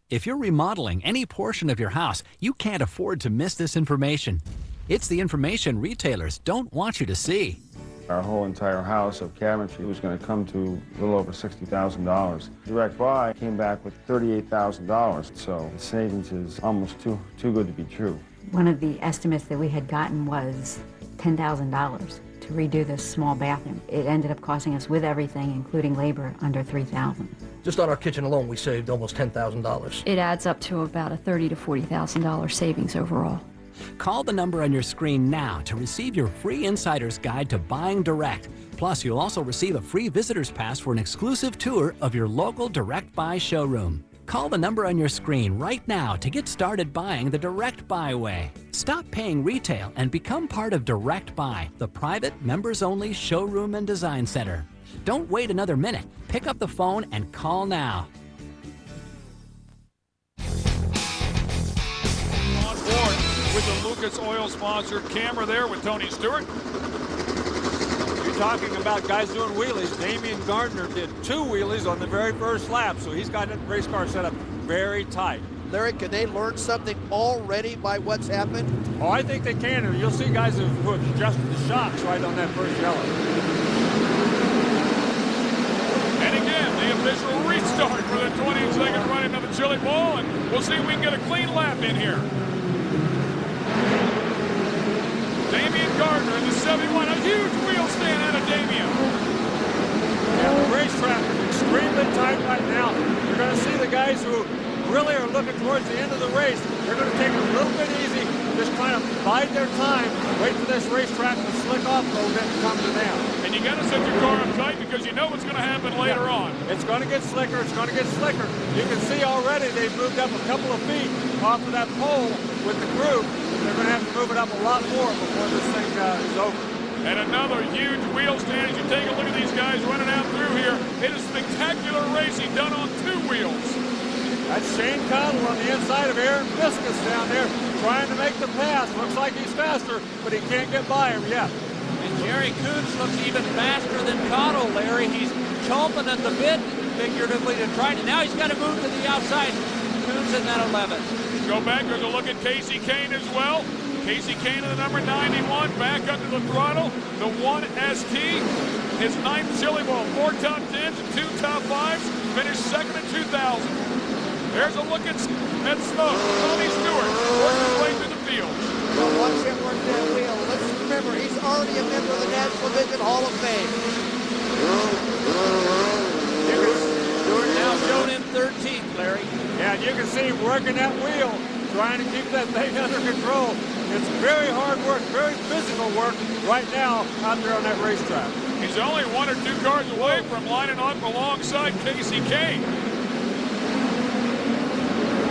If you're remodeling any portion of your house, you can't afford to miss this information. It's the information retailers don't want you to see. Our whole entire house of cabinetry was going to come to a little over $60,000. Direct Buy came back with $38,000, so the savings is almost too good to be true. One of the estimates that we had gotten was $10,000 to redo this small bathroom. It ended up costing us, with everything, including labor, under $3,000. Just on our kitchen alone, we saved almost $10,000. It adds up to about a $30,000 to $40,000 savings overall. Call the number on your screen now to receive your free insider's guide to buying direct. Plus, you'll also receive a free visitor's pass for an exclusive tour of your local Direct Buy showroom. Call the number on your screen right now to get started buying the Direct Buy way. Stop paying retail and become part of Direct Buy, the private, members-only showroom and design center. Don't wait another minute. Pick up the phone and call now. On board with the Lucas Oil sponsored camera there with Tony Stewart. You're talking about guys doing wheelies. Damion Gardner did 2 wheelies on the very first lap, so he's got that race car set up very tight. Larry, can they learn something already by what's happened? Oh, I think they can. You'll see guys who have adjusted the shocks right on that first yellow. And again, the official restart for the 22nd running of the Chili Bowl, and we'll see if we can get a clean lap in here. Damion Gardner in the 71, a huge wheel stand out of Damion. Yeah, the racetrack is extremely tight right now. You're going to see the guys who really are looking towards the end of the race. They're going to take it a little bit easy just trying to bide their time, wait for this racetrack to slick off a little bit and come to them. And you got to set your car up tight because you know what's going to happen later on. It's going to get slicker. It's going to get slicker. You can see already they've moved up a couple of feet off of that pole with the group. They're going to have to move it up a lot more before this thing is over. And another huge wheel stand as you take a look at these guys running out through here. It is spectacular racing done on 2 wheels. That's Shane Connell on the inside of Aaron Viscus down there trying to make the pass. Looks like he's faster, but he can't get by him yet. And Jerry Kunz looks even faster than Connell, Larry. He's chomping at the bit, figuratively, to try to. Now he's got to move to the outside. Kunz in that 11. Go back, there's a look at Kasey Kahne as well. Kasey Kahne in the number 91, back up to the throttle. The 1ST, his 9th Chili Bowl, 4 top 10s and 2 top 5s, finished 2nd in 2000. There's a look at Smoke, Tony Stewart, working his way through the field. Well, watch him work that wheel. Let's remember, he's already a member of the National Vision Hall of Fame. Stewart now shown in 13th, Larry. Yeah, and you can see him working that wheel, trying to keep that thing under control. It's very hard work, very physical work right now out there on that racetrack. He's only 1 or 2 cars away from lining up alongside Kasey Kahne.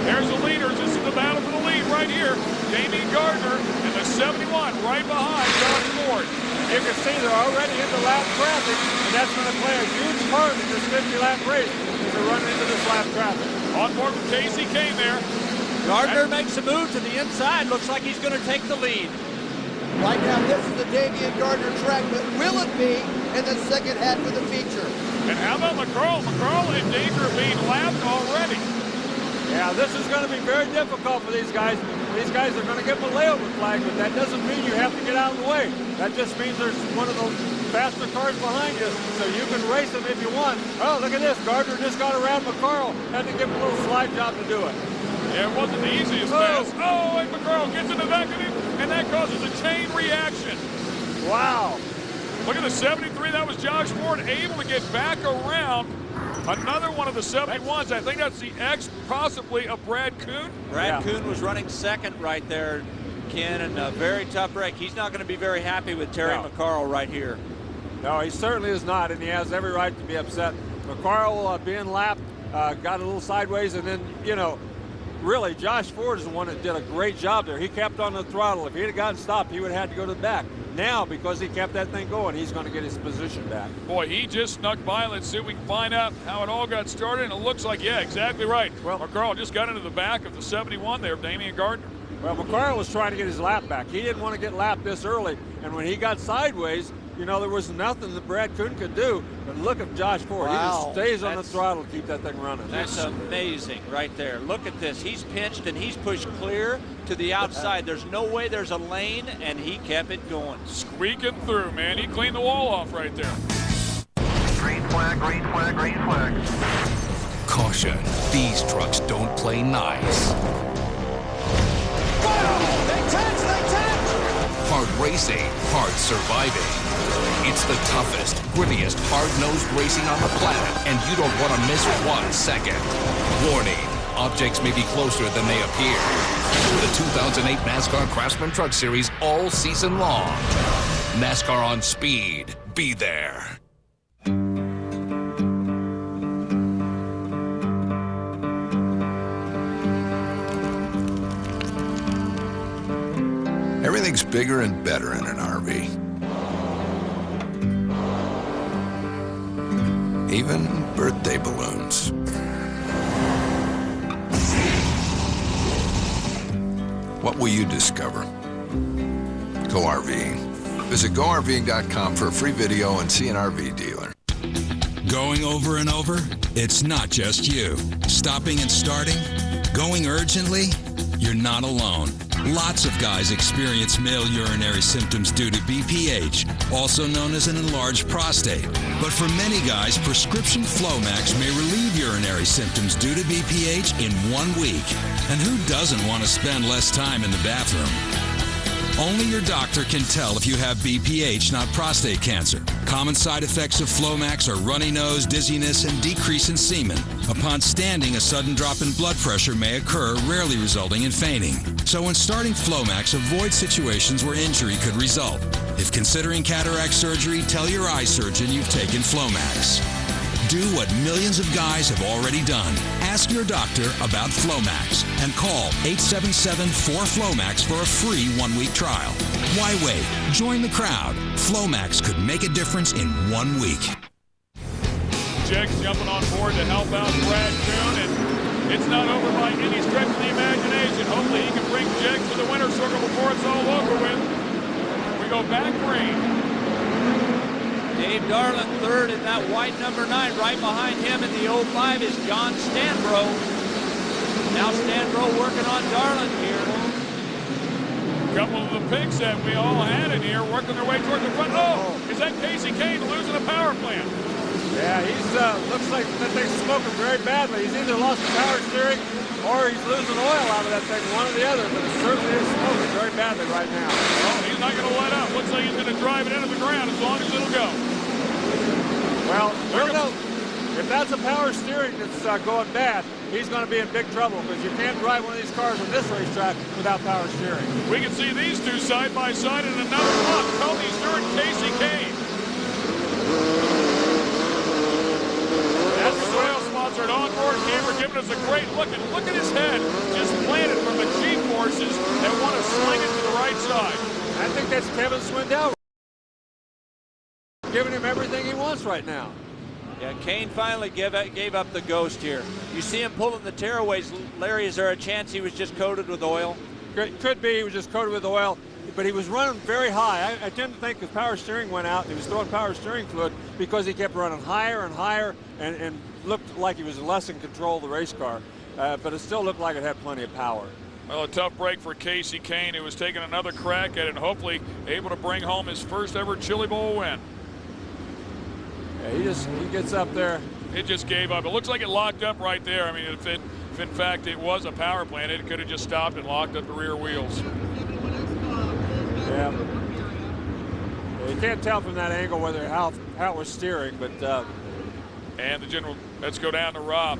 There's the leaders. This is the battle for the lead right here. Damion Gardner and the 71 right behind Josh Ford. You can see they're already into lap traffic, and that's going to play a huge part in this 50-lap race as they run into this lap traffic. On board with Kasey Kahne there. Gardner makes a move to the inside. Looks like he's going to take the lead. Right now, this is the Damion Gardner track, but will it be in the second half of the feature? And how about McCreadie? McCreadie in danger of being lapped already. Yeah, this is going to be very difficult for these guys. These guys are going to give them a layover flag, but that doesn't mean you have to get out of the way. That just means there's one of those faster cars behind you, so you can race them if you want. Oh, look at this. Gardner just got around McCreadie. Had to give him a little slide job to do it. Yeah, it wasn't the easiest pass. Oh, and McCreadie gets in the back of him, and that causes a chain reaction. Wow. Look at the 73. That was Josh Ford able to get back around. Another one of the 71s. I think that's the ex, possibly, of Brad Kuhn. Brad Kuhn was running 2nd right there, Ken, in a very tough wreck. He's not going to be very happy with Terry McCreadie right here. No, he certainly is not, and he has every right to be upset. McCreadie being lapped, got a little sideways, and then, you know, really, Josh Ford is the one that did a great job there. He kept on the throttle. If he had gotten stopped, he would have had to go to the back. Now, because he kept that thing going, he's going to get his position back. Boy, he just snuck by. Let's see if we can find out how it all got started. And it looks like, yeah, exactly right. Well, McCreadie just got into the back of the 71 there, Damion Gardner. Well, McCreadie was trying to get his lap back. He didn't want to get lapped this early. And when he got sideways, you know, there was nothing that Brad Kuhn could do. But look at Josh Ford. Wow. He just stays on the throttle to keep that thing running. That's amazing right there. Look at this. He's pinched and he's pushed clear to the outside. There's no way there's a lane, and he kept it going. Squeaking through, man. He cleaned the wall off right there. Green flag, green flag, green flag. Caution, these trucks don't play nice. Wow! They touch! Hard racing, hard surviving. It's the toughest, grittiest, hard-nosed racing on the planet, and you don't want to miss 1 second. Warning, objects may be closer than they appear. The 2008 NASCAR Craftsman Truck Series all season long. NASCAR on speed. Be there. Everything's bigger and better in an RV. Even birthday balloons. What will you discover? Go RVing. Visit GoRVing.com for a free video and see an RV dealer. Going over and over? It's not just you. Stopping and starting? Going urgently? You're not alone. Lots of guys experience male urinary symptoms due to BPH, also known as an enlarged prostate. But for many guys, prescription Flomax may relieve urinary symptoms due to BPH in 1 week. And who doesn't want to spend less time in the bathroom? Only your doctor can tell if you have BPH, not prostate cancer. Common side effects of Flomax are runny nose, dizziness, and decrease in semen. Upon standing, a sudden drop in blood pressure may occur, rarely resulting in fainting. So when starting Flomax, avoid situations where injury could result. If considering cataract surgery, tell your eye surgeon you've taken Flomax. Do what millions of guys have already done. Ask your doctor about Flomax and call 877-4FLOMAX for a free 1-week trial. Why wait? Join the crowd. Flomax could make a difference in 1 week. Jegs jumping on board to help out Brad Kuhn, and it's not over by any stretch of the imagination. Hopefully he can bring Jegs to the winner's circle before it's all over with. We go back green. Dave Darlin third in that white number 9. Right behind him in the 05 is John Stanbro. Now Stanbro working on Darlin here. A couple of the picks that we all had in here working their way towards the front. Oh, is that Kasey Kahne losing a power plant? Yeah, he's looks like that thing's smoking very badly. He's either lost the power steering or he's losing oil out of that thing, one or the other, but it certainly is smoking very badly right now. Oh, he's not going to let up. Looks like he's going to drive it into the ground as long as it'll go. Well, we'll know. If that's a power steering that's going bad, he's going to be in big trouble because you can't drive one of these cars on this racetrack without power steering. We can see these two side by side in another look. Tony Stewart, Kasey Kahne. That's the oil-sponsored onboard camera giving us a great look. And look at his head just planted from the G-forces that want to sling it to the right side. I think that's Kevin Swindell giving him everything he wants right now. Yeah, Kahne finally gave up the ghost here. You see him pulling the tearaways. Larry, is there a chance he was just coated with oil? Could be he was just coated with oil, but he was running very high. I tend to think his power steering went out. He was throwing power steering fluid because he kept running higher and higher and looked like he was less in control of the race car. But it still looked like it had plenty of power. Well, a tough break for Kasey Kahne, who was taking another crack at it and hopefully able to bring home his first ever Chili Bowl win. Yeah, he gets up there. It just gave up. It looks like it locked up right there. I mean, if in fact it was a power plant, it could have just stopped and locked up the rear wheels. Yeah, you can't tell from that angle whether how it was steering, but. And the general, let's go down to Rob.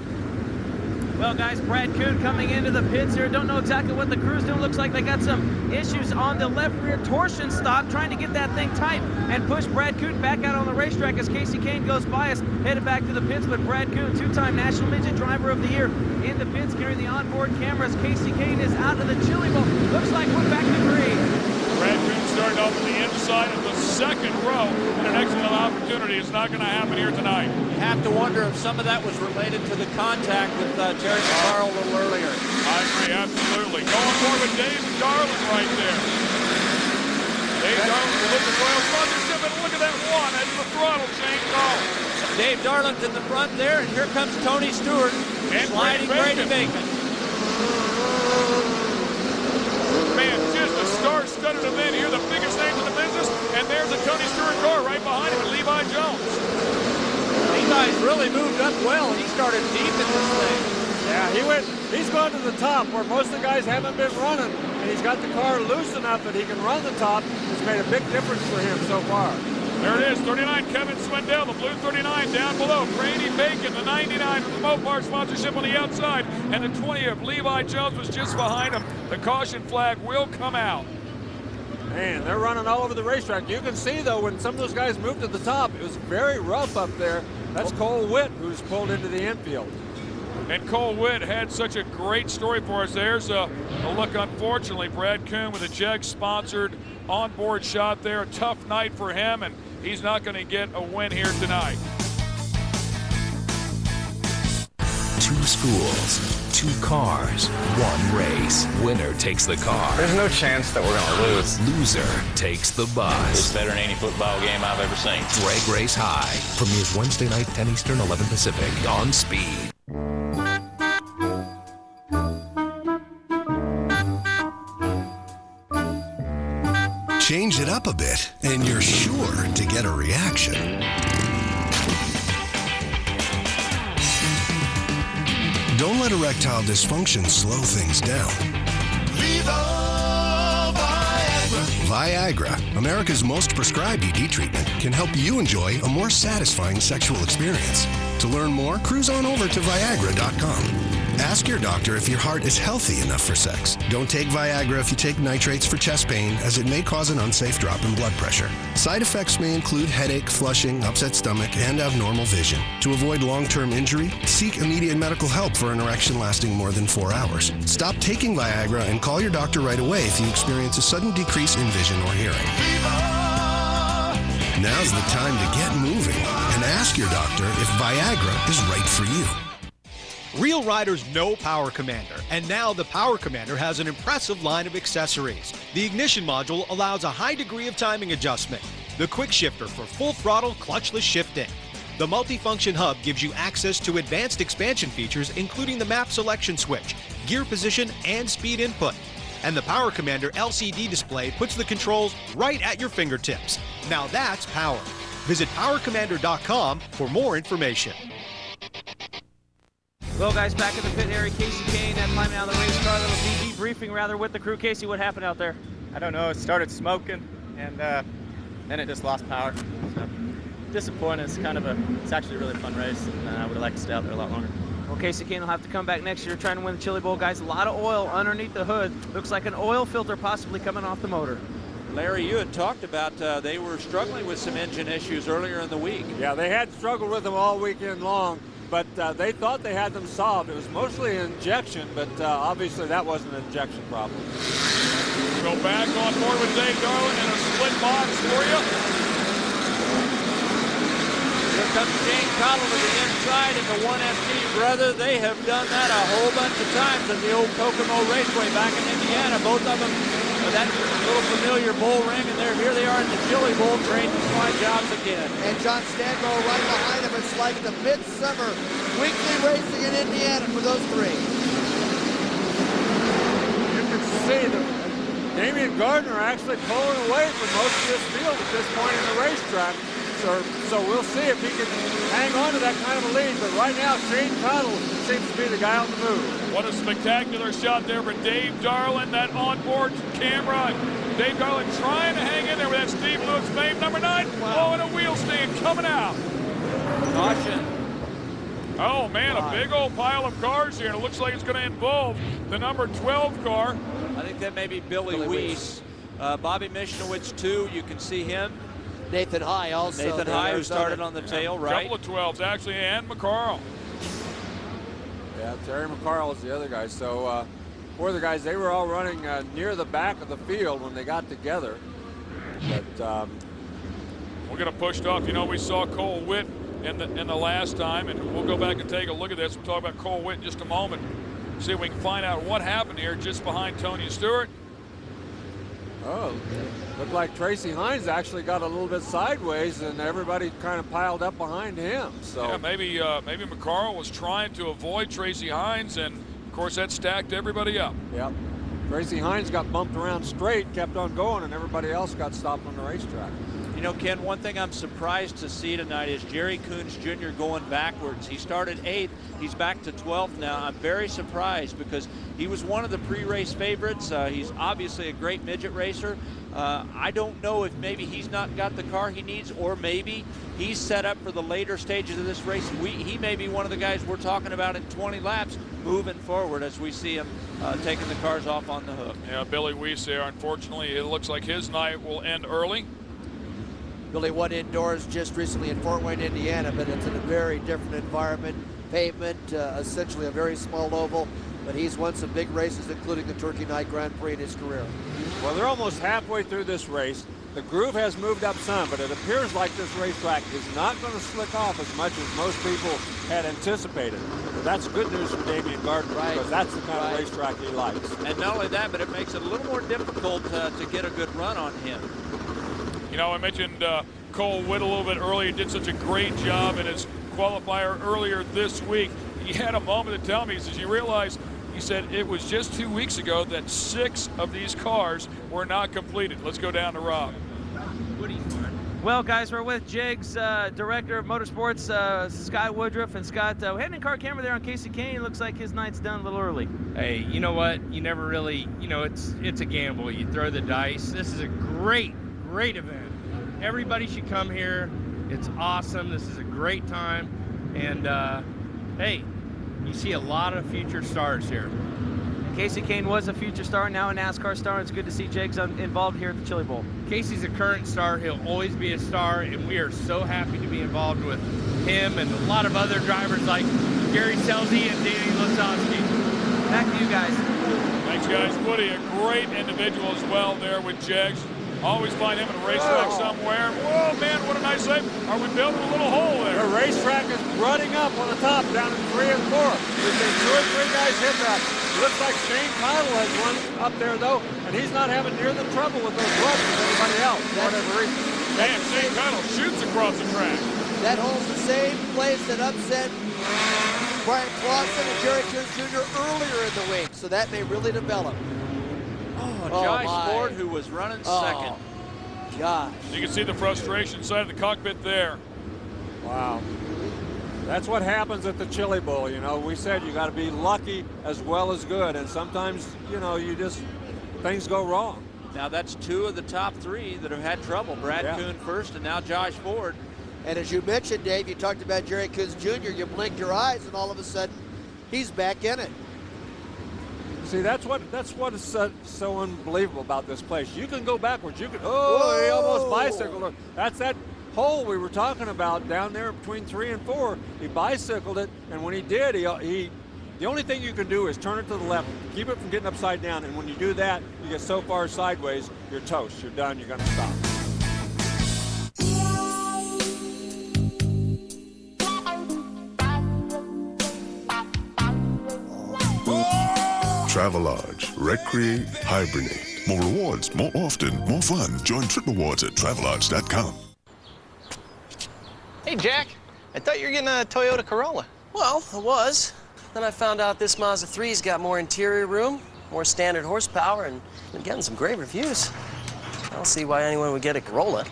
Well, guys, Brad Kuhn coming into the pits here. Don't know exactly what the crew's doing. Looks like they got some issues on the left rear torsion stop, trying to get that thing tight and push Brad Kuhn back out on the racetrack as Kasey Kahne goes by us, headed back to the pits. But Brad Kuhn, 2-time National Midget Driver of the Year, in the pits, carrying the onboard cameras. Kasey Kahne is out of the Chili Bowl. Looks like we're back to green. Brad Kuhn started off on the inside of the second row, and an excellent opportunity. It's not going to happen here tonight. You have to wonder if some of that was related to the contact with Terry McCarl a little earlier. I agree, absolutely. Going forward with Dave Darlin right there. Dave Darlin with the Royal sponsorship, and look at that one. That's the throttle change call. Dave Darlin's in the front there, and here comes Tony Stewart and sliding Brady Bacon. Man, just a star-studded event here, the biggest names in the business, and there's a Tony Stewart car right behind him with Levi Jones. Levi's really moved up well. He started deep in this thing. Yeah, he's gone to the top where most of the guys haven't been running, and he's got the car loose enough that he can run the top. It's made a big difference for him so far. There it is, 39, Kevin Swindell, the blue 39 down below. Brady Bacon, the 99 with the Mopar sponsorship on the outside, and the 20 of Levi Jones was just behind him. The caution flag will come out. Man, they're running all over the racetrack. You can see, though, when some of those guys moved to the top, it was very rough up there. That's Cole Witt, who's pulled into the infield. And Cole Witt had such a great story for us. There's a look, unfortunately, Brad Kuhn with a Jag-sponsored onboard shot there. A tough night for him, and he's not going to get a win here tonight. 2 schools, 2 cars, 1 race. Winner takes the car. There's no chance that we're going to lose. Loser takes the bus. It's better than any football game I've ever seen. Drag Race High premieres Wednesday night, 10 Eastern, 11 Pacific on Speed. Change it up a bit, and you're sure to get a reaction. Don't let erectile dysfunction slow things down. Viva Viagra! Viagra, America's most prescribed ED treatment, can help you enjoy a more satisfying sexual experience. To learn more, cruise on over to Viagra.com. Ask your doctor if your heart is healthy enough for sex. Don't take Viagra if you take nitrates for chest pain, as it may cause an unsafe drop in blood pressure. Side effects may include headache, flushing, upset stomach, and abnormal vision. To avoid long-term injury, seek immediate medical help for an erection lasting more than 4 hours. Stop taking Viagra and call your doctor right away if you experience a sudden decrease in vision or hearing. Now's the time to get moving and ask your doctor if Viagra is right for you. Real riders know Power Commander, and now the Power Commander has an impressive line of accessories. The ignition module allows a high degree of timing adjustment, the quick shifter for full throttle clutchless shifting. The multifunction hub gives you access to advanced expansion features, including the map selection switch, gear position, and speed input. And the Power Commander LCD display puts the controls right at your fingertips. Now that's power. Visit PowerCommander.com for more information. Well, guys, back in the pit area, Kasey Kahne had climbing out of the race car. A little debriefing, rather, with the crew. Kasey, what happened out there? I don't know. It started smoking, and then it just lost power. So, disappointed. It's actually a really fun race, and I would have liked to stay out there a lot longer. Well, Kasey Kahne will have to come back next year trying to win the Chili Bowl. Guys, a lot of oil underneath the hood. Looks like an oil filter possibly coming off the motor. Larry, you had talked about they were struggling with some engine issues earlier in the week. Yeah, they had struggled with them all weekend long, but they thought they had them solved. It was mostly an injection, but obviously that wasn't an injection problem. Go back on board with Dave Darling and a split box for you. Here comes James Cottle to the inside in the 1FT. Brother, they have done that a whole bunch of times at the old Kokomo Raceway back in Indiana. Both of them with that little familiar bull ring, and here they are in the Chili Bowl trading fly jobs again. And John Stanko right behind him. It's like the midsummer weekly racing in Indiana for those three. You can see Damion Gardner actually pulling away from most of this field at this point in the racetrack. So we'll see if he can hang on to that kind of a lead. But right now, Shane Cottle seems to be the guy on the move. What a spectacular shot there for Dave Darling, that onboard camera. Dave Darling trying to hang in there with that Steve Lewis fame number 9. Wow. Oh, and a wheel stand coming out. Caution. Oh, man, a big old pile of cars here, and it looks like it's going to involve the number 12 car. I think that may be Billy Weiss. Bobby Mishnowitz, too. You can see him. Nathan High also. Nathan High, who started on the tail, right? A couple of 12s, actually, and McCarl. Yeah, Terry McCarl is the other guy. So, four of the guys, they were all running near the back of the field when they got together. But we're going to push it off. You know, we saw Cole Witt in the last time, and we'll go back and take a look at this. We'll talk about Cole Witt in just a moment. See if we can find out what happened here just behind Tony Stewart. Oh, looked like Tracy Hines actually got a little bit sideways, and everybody kind of piled up behind him. So yeah, maybe McCarl was trying to avoid Tracy Hines, and of course that stacked everybody up. Yep. Tracy Hines got bumped around straight, kept on going, and everybody else got stopped on the racetrack. You know, Ken, one thing I'm surprised to see tonight is Jerry Kunz Jr. going backwards. He started 8th. He's back to 12th now. I'm very surprised because he was one of the pre-race favorites. He's obviously a great midget racer. I don't know if maybe he's not got the car he needs, or maybe he's set up for the later stages of this race. He may be one of the guys we're talking about in 20 laps moving forward as we see him taking the cars off on the hook. Yeah, Billy Weiss there. Unfortunately, it looks like his night will end early. Billy won indoors just recently in Fort Wayne, Indiana, but it's in a very different environment. Pavement, essentially a very small oval, but he's won some big races, including the Turkey Night Grand Prix in his career. Well, they're almost halfway through this race. The groove has moved up some, but it appears like this racetrack is not going to slick off as much as most people had anticipated. But that's good news for Damion Gardner, because that's the kind of racetrack he likes. And not only that, but it makes it a little more difficult to get a good run on him. You know, I mentioned Cole Witt a little bit earlier. He did such a great job in his qualifier earlier this week. He had a moment to tell me, he says, you realize, he said, it was just 2 weeks ago that 6 of these cars were not completed. Let's go down to Rob. Well, guys, we're with Jigs, Director of Motorsports, Scott Woodruff. And Scott, we had an in-car camera there on Kasey Kahne. Looks like his night's done a little early. Hey, you know what? You never really, it's a gamble. You throw the dice. This is a great event. Everybody should come here. It's awesome. This is a great time. And, hey, you see a lot of future stars here. Kasey Kahne was a future star, now a NASCAR star. It's good to see Jake's involved here at the Chili Bowl. Kasey's a current star. He'll always be a star, and we are so happy to be involved with him and a lot of other drivers like Gary Selzy and Danny Lasowski. Back to you guys. Thanks, guys. Woody, a great individual as well there with Jegs. Always find him at a racetrack somewhere. Whoa, man, what a nice save. Are we building a little hole there? The racetrack is running up on the top down in 3 and 4. We've seen 2 or 3 guys hit that. Looks like Shane Cottle has one up there, though, and he's not having near the trouble with those ruts as anybody else, for whatever reason. Man, Shane Cottle shoots across the track. That hole's the same place that upset Brian Clausen and Jerry Kunz Jr. earlier in the week, so that may really develop. Josh Ford, who was running second. Gosh. You can see the frustration side of the cockpit there. Wow. That's what happens at the Chili Bowl. You know, we said you got to be lucky as well as good, and sometimes, you know, things go wrong. Now that's 2 of the top 3 that have had trouble. Brad Kuhn first, and now Josh Ford. And as you mentioned, Dave, you talked about Jerry Kunz Jr. You blinked your eyes, and all of a sudden, he's back in it. See, that's what is so unbelievable about this place. You can go backwards. You can, he almost bicycled her. That's that hole we were talking about down there between 3 and 4. He bicycled it, and when he did, the only thing you can do is turn it to the left, keep it from getting upside down, and when you do that, you get so far sideways, you're toast. You're done. You're going to stop. Travelodge. Recreate, hibernate. More rewards, more often, more fun. Join Trip Rewards at Travelodge.com. Hey, Jack. I thought you were getting a Toyota Corolla. Well, I was. Then I found out this Mazda 3's got more interior room, more standard horsepower, and been getting some great reviews. I don't see why anyone would get a Corolla.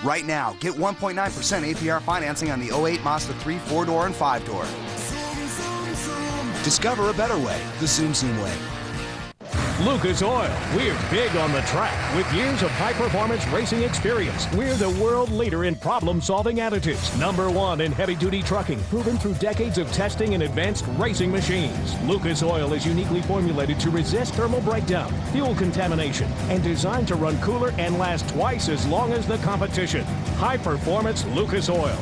Right now, get 1.9% APR financing on the 08 Mazda 3 4-door and 5-door. Discover a better way, the Zoom Zoom way. Lucas Oil. We're big on the track with years of high-performance racing experience. We're the world leader in problem-solving attitudes. #1 in heavy-duty trucking, proven through decades of testing in advanced racing machines. Lucas Oil is uniquely formulated to resist thermal breakdown, fuel contamination, and designed to run cooler and last twice as long as the competition. High-performance Lucas Oil.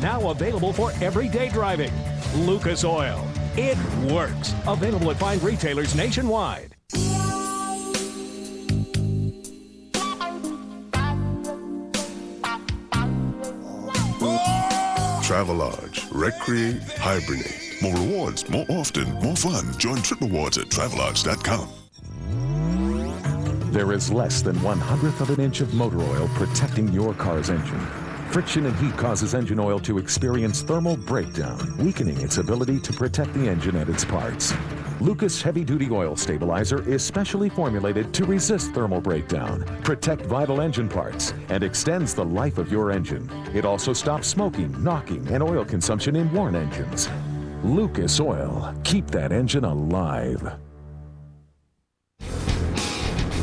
Now available for everyday driving. Lucas Oil. It works. Available at fine retailers nationwide. Travelodge. Recreate, hibernate. More rewards, more often, more fun. Join Trip Rewards at Travelodge.com. There is less than 1/100th of an inch of motor oil protecting your car's engine. Friction and heat causes engine oil to experience thermal breakdown, weakening its ability to protect the engine and its parts. Lucas Heavy Duty Oil Stabilizer is specially formulated to resist thermal breakdown, protect vital engine parts, and extends the life of your engine. It also stops smoking, knocking, and oil consumption in worn engines. Lucas Oil. Keep that engine alive.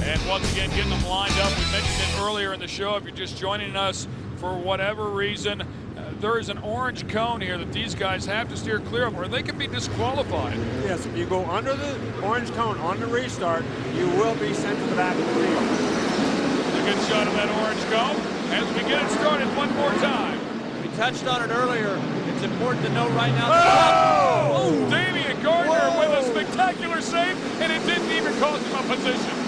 And once again, getting them lined up. We mentioned it earlier in the show. If you're just joining us for whatever reason, there is an orange cone here that these guys have to steer clear of, or they could be disqualified. Yes, if you go under the orange cone on the restart, you will be sent to the back of the field. A good shot of that orange cone as we get it started one more time. We touched on it earlier. It's important to know right now. Oh! Damion Gardner with a spectacular save, and it didn't even cost him a position.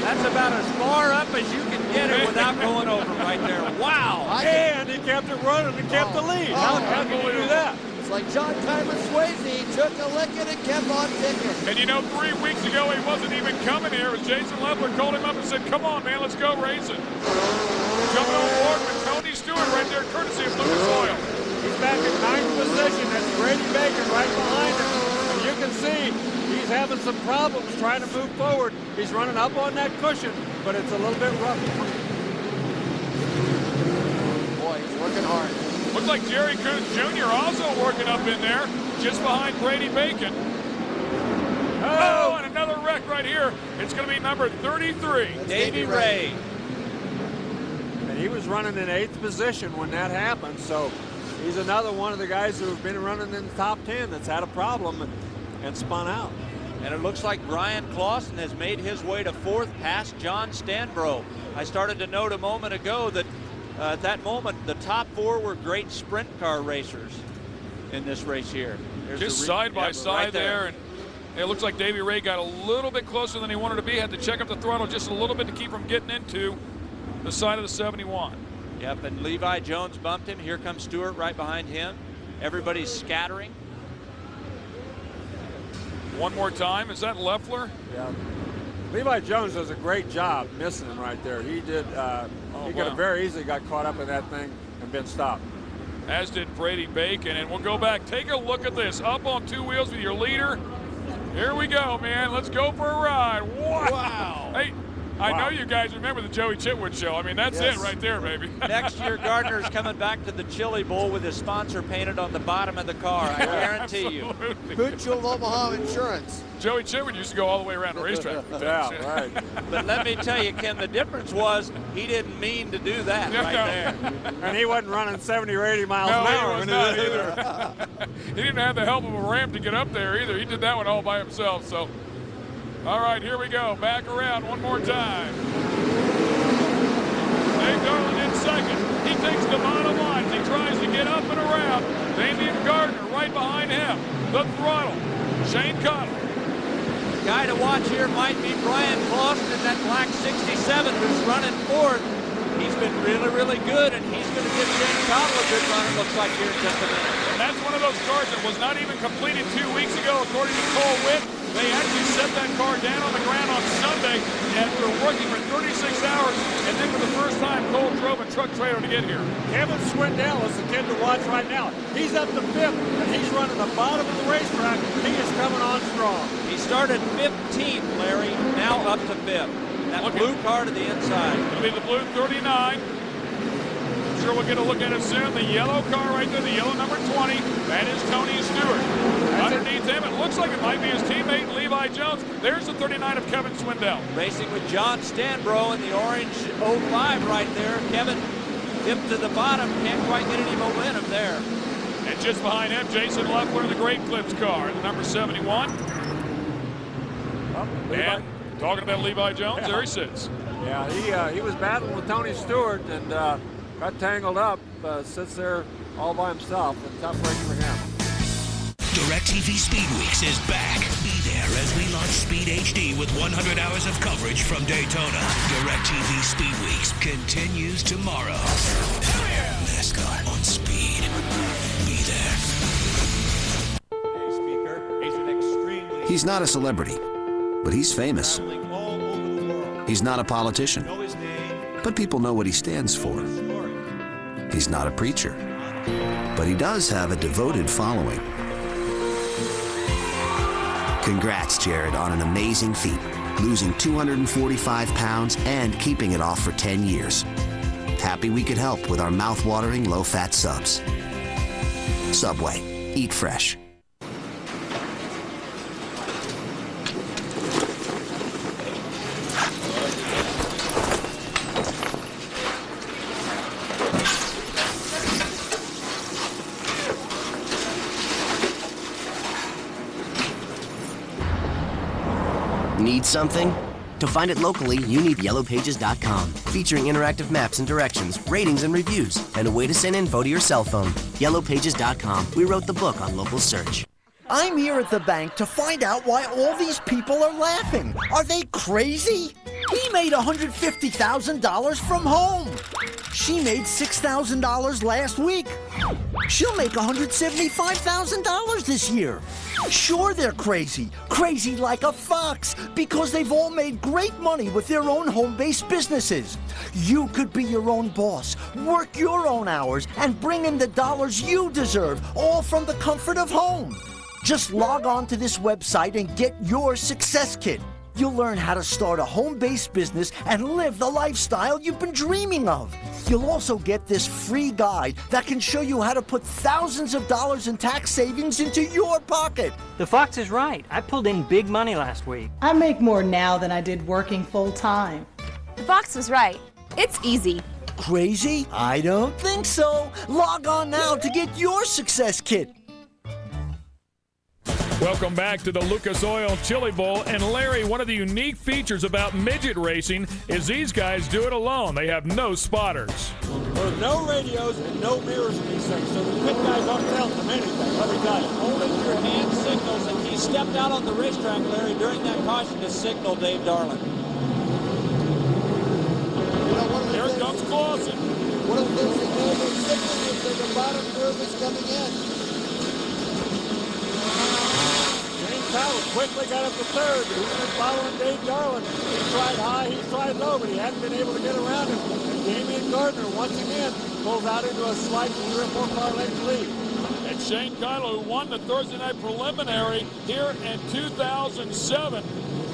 That's about as far up as you can get it without going over right there. Wow! And he kept it running and kept the lead. How can you do that? It's like John Tyler Swayze. He took a licking and kept on ticking. And you know, 3 weeks ago, he wasn't even coming here. It was Jason Leffler called him up and said, come on, man, let's go racing. Jumping on board with Tony Stewart right there, courtesy of Lucas Oil. He's back in 9th position. That's Grady Bacon right behind him. And you can see he's having some problems trying to move forward. He's running up on that cushion, but it's a little bit rough. Boy, he's working hard. Looks like Jerry Kunz Jr. also working up in there, just behind Grady Bacon. Oh, and another wreck right here. It's going to be number 33. Davey Ray. And he was was running in 8th position when that happened, so he's another one of the guys who have been running in the top 10 that's had a problem and spun out. And it looks like Brian Clausen has made his way to 4th past John Stanbro. I started to note a moment ago that at that moment, the top 4 were great sprint car racers in this race here. There's just side by side right there. And it looks like Davey Ray got a little bit closer than he wanted to be. Had to check up the throttle just a little bit to keep from getting into the side of the 71. Yep, and Levi Jones bumped him. Here comes Stewart right behind him. Everybody's scattering. One more time. Is that Leffler? Yeah. Levi Jones does a great job missing him right there. He did. He could have very easily got caught up in that thing and been stopped. As did Brady Bacon. And we'll go back. Take a look at this. Up on 2 wheels with your leader. Here we go, man. Let's go for a ride. Wow. Hey, I know you guys remember the Joey Chitwood show. I mean, that's it right there, baby. Next year, Gardner's coming back to the Chili Bowl with his sponsor painted on the bottom of the car. I guarantee you. Mutual Omaha Insurance. Joey Chitwood used to go all the way around the racetrack. Yeah, right. But let me tell you, Ken, the difference was he didn't mean to do that right there. And he wasn't running 70 or 80 miles an hour. He was not either. He didn't have the help of a ramp to get up there either. He did that one all by himself. So, all right, here we go. Back around one more time. Dave Darland in second. He takes the bottom line. He tries to get up and around. Damion Gardner right behind him. The throttle. Shane Connell. Guy to watch here might be Brian Clausen in that black 67 who's running 4th. He's been really, really good, and he's going to give Shane Connell a good run, it looks like, here in just a minute. And that's one of those cars that was not even completed 2 weeks ago, according to Cole Witt. They actually set that car down on the ground on Sunday after working for 36 hours, and then for the first time, Cole drove a truck trailer to get here. Kevin Swindell is the kid to watch right now. He's up to 5th, and he's running the bottom of the racetrack. He is coming on strong. He started 15th, Larry, now up to 5th. That blue car to the inside. It'll be the blue 39. I'm sure we'll get a look at it soon. The yellow car right there, the yellow number 20. That is Tony Stewart. Underneath him, it looks like it might be his teammate Levi Jones. There's the 39 of Kevin Swindell. Racing with John Stanbro in the orange 05 right there. Kevin dipped to the bottom, can't quite get any momentum there. And just behind him, Jason Leffler in the Great Clips car, the number 71. And talking about Levi Jones, there he sits. Yeah, he was battling with Tony Stewart and got tangled up, sits there all by himself. A tough race for him. DirecTV Speed Weeks is back. Be there as we launch Speed HD with 100 hours of coverage from Daytona. DirecTV Speed Weeks continues tomorrow. NASCAR on Speed. Be there. Hey, Speaker. He's an extremely... He's not a celebrity, but he's famous. He's not a politician, but people know what he stands for. He's not a preacher, but he does have a devoted following. Congrats, Jared, on an amazing feat, losing 245 pounds and keeping it off for 10 years. Happy we could help with our mouth-watering low-fat subs. Subway. Eat fresh. Need something? To find it locally, you need yellowpages.com, featuring interactive maps and directions, ratings and reviews, and a way to send info to your cell phone. Yellowpages.com. We wrote the book on local search. I'm here at the bank to find out why all these people are laughing. Are they crazy? He made $150,000 from home. She made $6,000 last week. She'll make $175,000 this year. Sure, they're crazy. Crazy like a fox, because they've all made great money with their own home-based businesses. You could be your own boss, work your own hours, and bring in the dollars you deserve, all from the comfort of home. Just log on to this website and get your success kit. You'll learn how to start a home-based business and live the lifestyle you've been dreaming of. You'll also get this free guide that can show you how to put thousands of dollars in tax savings into your pocket. The Fox is right. I pulled in big money last week. I make more now than I did working full-time. The Fox was right. It's easy. crazy? I don't think so. Log on now to get your success kit. Welcome back to the Lucas Oil Chili Bowl. And Larry, one of the unique features about midget racing is these guys do it alone. They have no spotters. There are no radios and no mirrors in these things, so the quick guys aren't telling them anything, let me tell you. Holding your hand signals, and he stepped out on the racetrack, Larry, during that caution to signal Dave Darland. Here comes Clausen. One of the things they know is signaling if the bottom curve is coming in. Powell quickly got up to third. He's been following Dave Darland. He tried high, he tried low, but he hadn't been able to get around him. And Damion Gardner, once again, pulls out into a slight 3 or 4 car length lead. And Shane Kahne, who won the Thursday night preliminary here in 2007,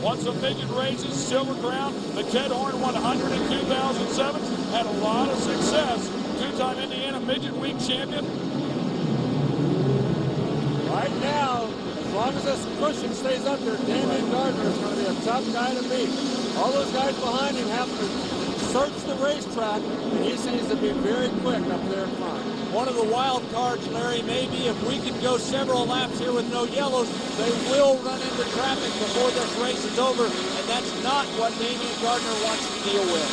won some midget races, Silver Crown. The Ted Horn 100 in 2007, had a lot of success. 2-time Indiana Midget Week champion. Right now, as long as this cushion stays up there, Damion Gardner is going to be a tough guy to beat. All those guys behind him have to search the racetrack, and he seems to be very quick up there in front. One of the wild cards, Larry, maybe if we can go several laps here with no yellows, they will run into traffic before this race is over, and that's not what Damion Gardner wants to deal with.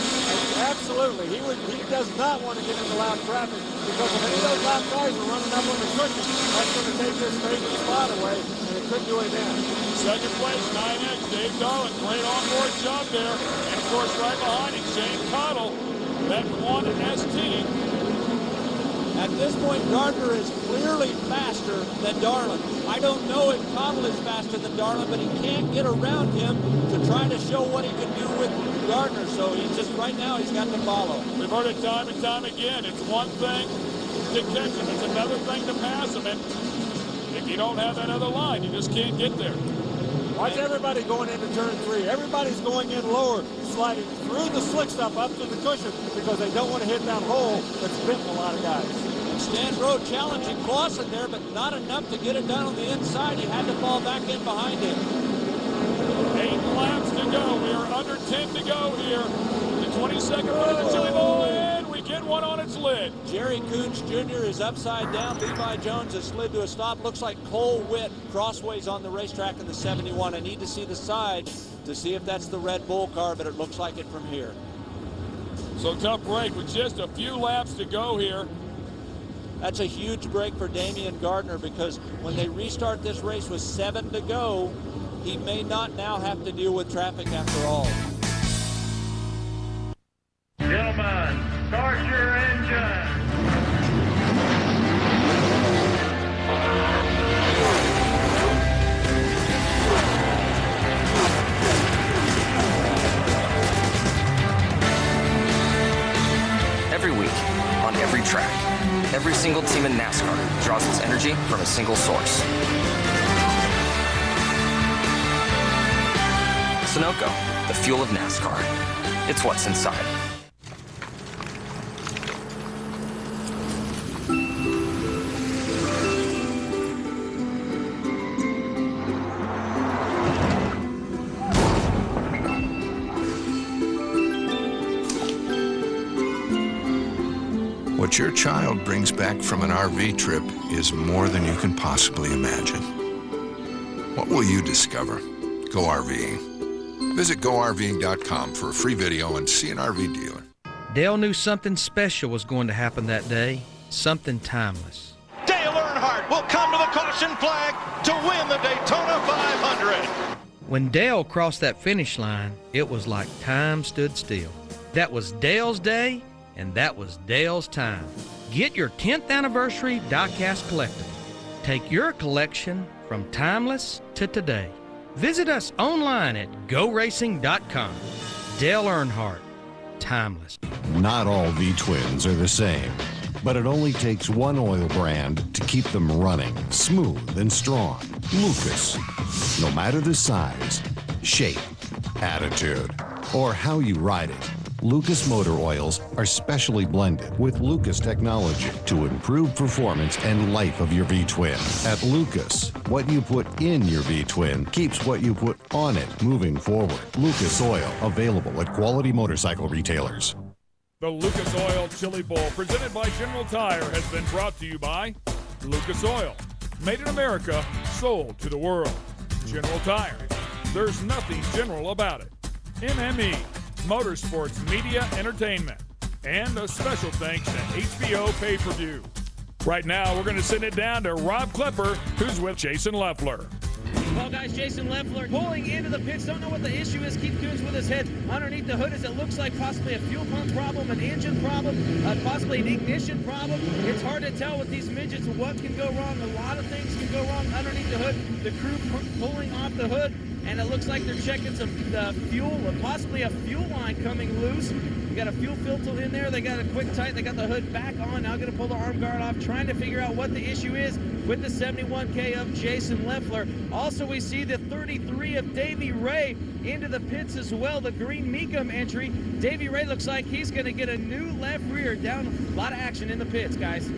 Absolutely. He does not want to get into lap traffic, because if any of those lap guys are running up on the cushion, that's going to take this crazy spot away, and it could do it in. Second place, 9X, Dave Darland. Great onboard job there. And, of course, right behind him, Shane Kahne, that won an ST. At this point, Gardner is clearly faster than Darland. I don't know if Kahne is faster than Darland, but he can't get around him to try to show what he can do with Gardner. So he's just, right now, he's got to follow. We've heard it time and time again. It's one thing to catch him. It's another thing to pass him. And if you don't have that other line, you just can't get there. Watch everybody going into turn 3. Everybody's going in lower, sliding through the slick stuff up to the cushion because they don't want to hit that hole that's bitten a lot of guys. Stan Rowe challenging Clausen there, but not enough to get it done on the inside. He had to fall back in behind him. 8 laps to go. We are under 10 to go here. The 22nd run of the Chili Bowl, and we get one on its lid. Jerry Kunz Jr. is upside down. Levi Jones has slid to a stop. Looks like Cole Witt crossways on the racetrack in the 71. I need to see the side to see if that's the Red Bull car, but it looks like it from here. So tough break with just a few laps to go here. That's a huge break for Damion Gardner, because when they restart this race with 7 to go, he may not now have to deal with traffic after all. Gentlemen, start your engine. Every week, on every track, every single team in NASCAR draws its energy from a single source. Sunoco, the fuel of NASCAR. It's what's inside. What your child brings back from an RV trip is more than you can possibly imagine. What will you discover? Go RVing. Visit GoRVing.com for a free video and see an RV dealer. Dale knew something special was going to happen that day, something timeless. Dale Earnhardt will come to the caution flag to win the Daytona 500. When Dale crossed that finish line, it was like time stood still. That was Dale's day, and that was Dale's time. Get your 10th anniversary diecast collectible. Take your collection from timeless to today. Visit us online at GoRacing.com. Dale Earnhardt, timeless. Not all V-twins are the same, but it only takes one oil brand to keep them running smooth and strong. Lucas. No matter the size, shape, attitude, or how you ride it, Lucas motor oils are specially blended with Lucas technology to improve performance and life of your V-twin. At Lucas, what you put in your V-twin keeps what you put on it moving forward. Lucas Oil, available at quality motorcycle retailers. The Lucas Oil Chili Bowl, presented by General Tire, has been brought to you by Lucas Oil. Made in America, sold to the world. General Tire. There's nothing general about it. MME, Motorsports Media Entertainment. And a special thanks to HBO Pay-Per-View. Right now, we're going to send it down to Rob Klepper, who's with Jason Leffler. Well, guys, Jason Leffler pulling into the pits. Don't know what the issue is. Keith Kunz with his head underneath the hood as it looks like possibly a fuel pump problem, an engine problem, possibly an ignition problem. It's hard to tell with these midgets what can go wrong. A lot of things can go wrong underneath the hood. The crew pulling off the hood, and it looks like they're checking some fuel, possibly a fuel line coming loose. Got a fuel filter in there. They got a quick tight. They got the hood back on. Now going to pull the arm guard off, trying to figure out what the issue is with the 71K of Jason Leffler. Also, we see the 33 of Davey Ray into the pits as well. The green Mecum entry. Davey Ray looks like he's going to get a new left rear. Down a lot of action in the pits, guys.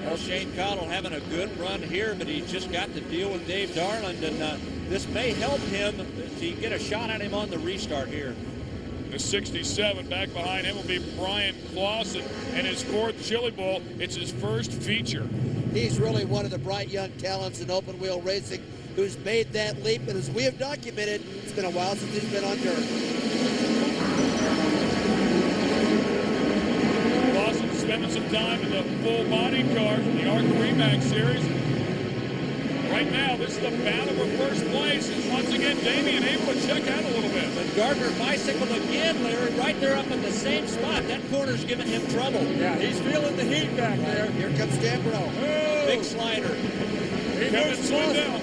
Well, Shane Cottle having a good run here, but he's just got to deal with Dave Darland, and this may help him to get a shot at him on the restart here. The 67 back behind him will be Brian Clausen in his fourth Chili Bowl. It's his first feature. He's really one of the bright young talents in open wheel racing who's made that leap. And as we have documented, it's been a while since he's been on dirt. Clausen spending some time in the full body car from the ARC Remax series. Right now, this is the battle for first place. And once again, Damion able to check out a little bit. But Gardner bicycled again, Larry, right there up in the same spot. That corner's giving him trouble. Yeah, he's feeling the heat back there. Here comes Stambro. Oh. Big slider. He moves Swindell.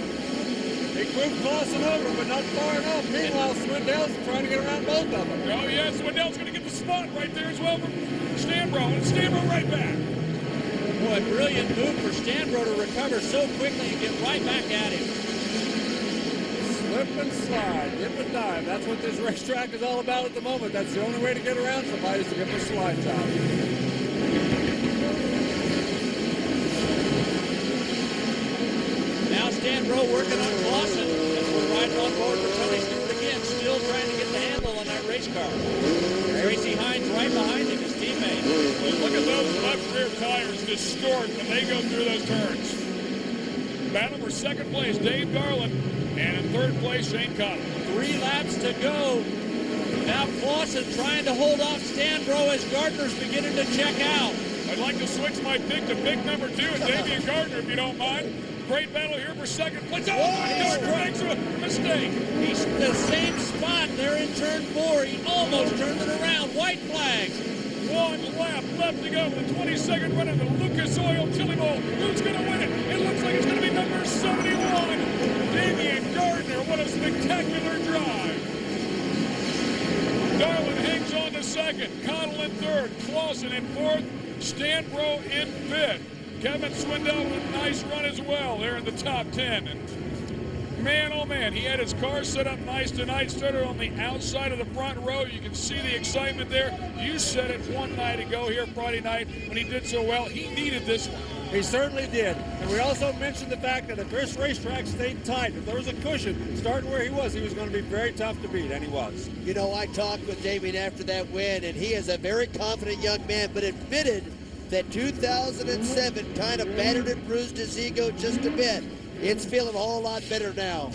He moved Clausen over, but not far enough. Meanwhile, Swindell's trying to get around both of them. Oh, yeah, Swindell's going to get the spot right there as well from Stambro. And Stambro right back. Boy, brilliant move for Stambro to recover so quickly and get right back at him. Slip and slide, dip and dive. That's what this racetrack is all about at the moment. That's the only way to get around somebody is to get the slide top. Now Stambro working on Clausen as we're riding on board with Tony Stewart again, still trying to get the handle on that race car. Tracy Hines right behind him, his teammate. Look at those left rear tires distort when they go through those turns. Battle for second place, Dave Darland, and in third place, Shane Cottle. 3 laps to go. Now Clausen trying to hold off Stambro as Gardner's beginning to check out. I'd like to switch my pick to pick number 2 and Damion Gardner, if you don't mind. Great battle here for second place. Oh, Gardner makes a mistake. He's in the same spot there in turn 4. He almost turned it around. White flags. 1 lap left to go. The 22nd run of the Lucas Oil Chili Bowl. Who's going to win it? It looks like it's going to be number 71. Damion Gardner. What a spectacular drive. Darland hangs on to second. Cottle in third. Clausen in fourth. Stambro in fifth. Kevin Swindell with a nice run as well there in the top 10. And man, oh man, he had his car set up nice tonight. Started on the outside of the front row. You can see the excitement there. You said it one night ago here Friday night when he did so well. He needed this one. He certainly did. And we also mentioned the fact that if this racetrack stayed tight, if there was a cushion, starting where he was going to be very tough to beat, and he was. You know, I talked with Damion after that win, and he is a very confident young man, but admitted that 2007 kind of battered and bruised his ego just a bit. It's feeling a whole lot better now.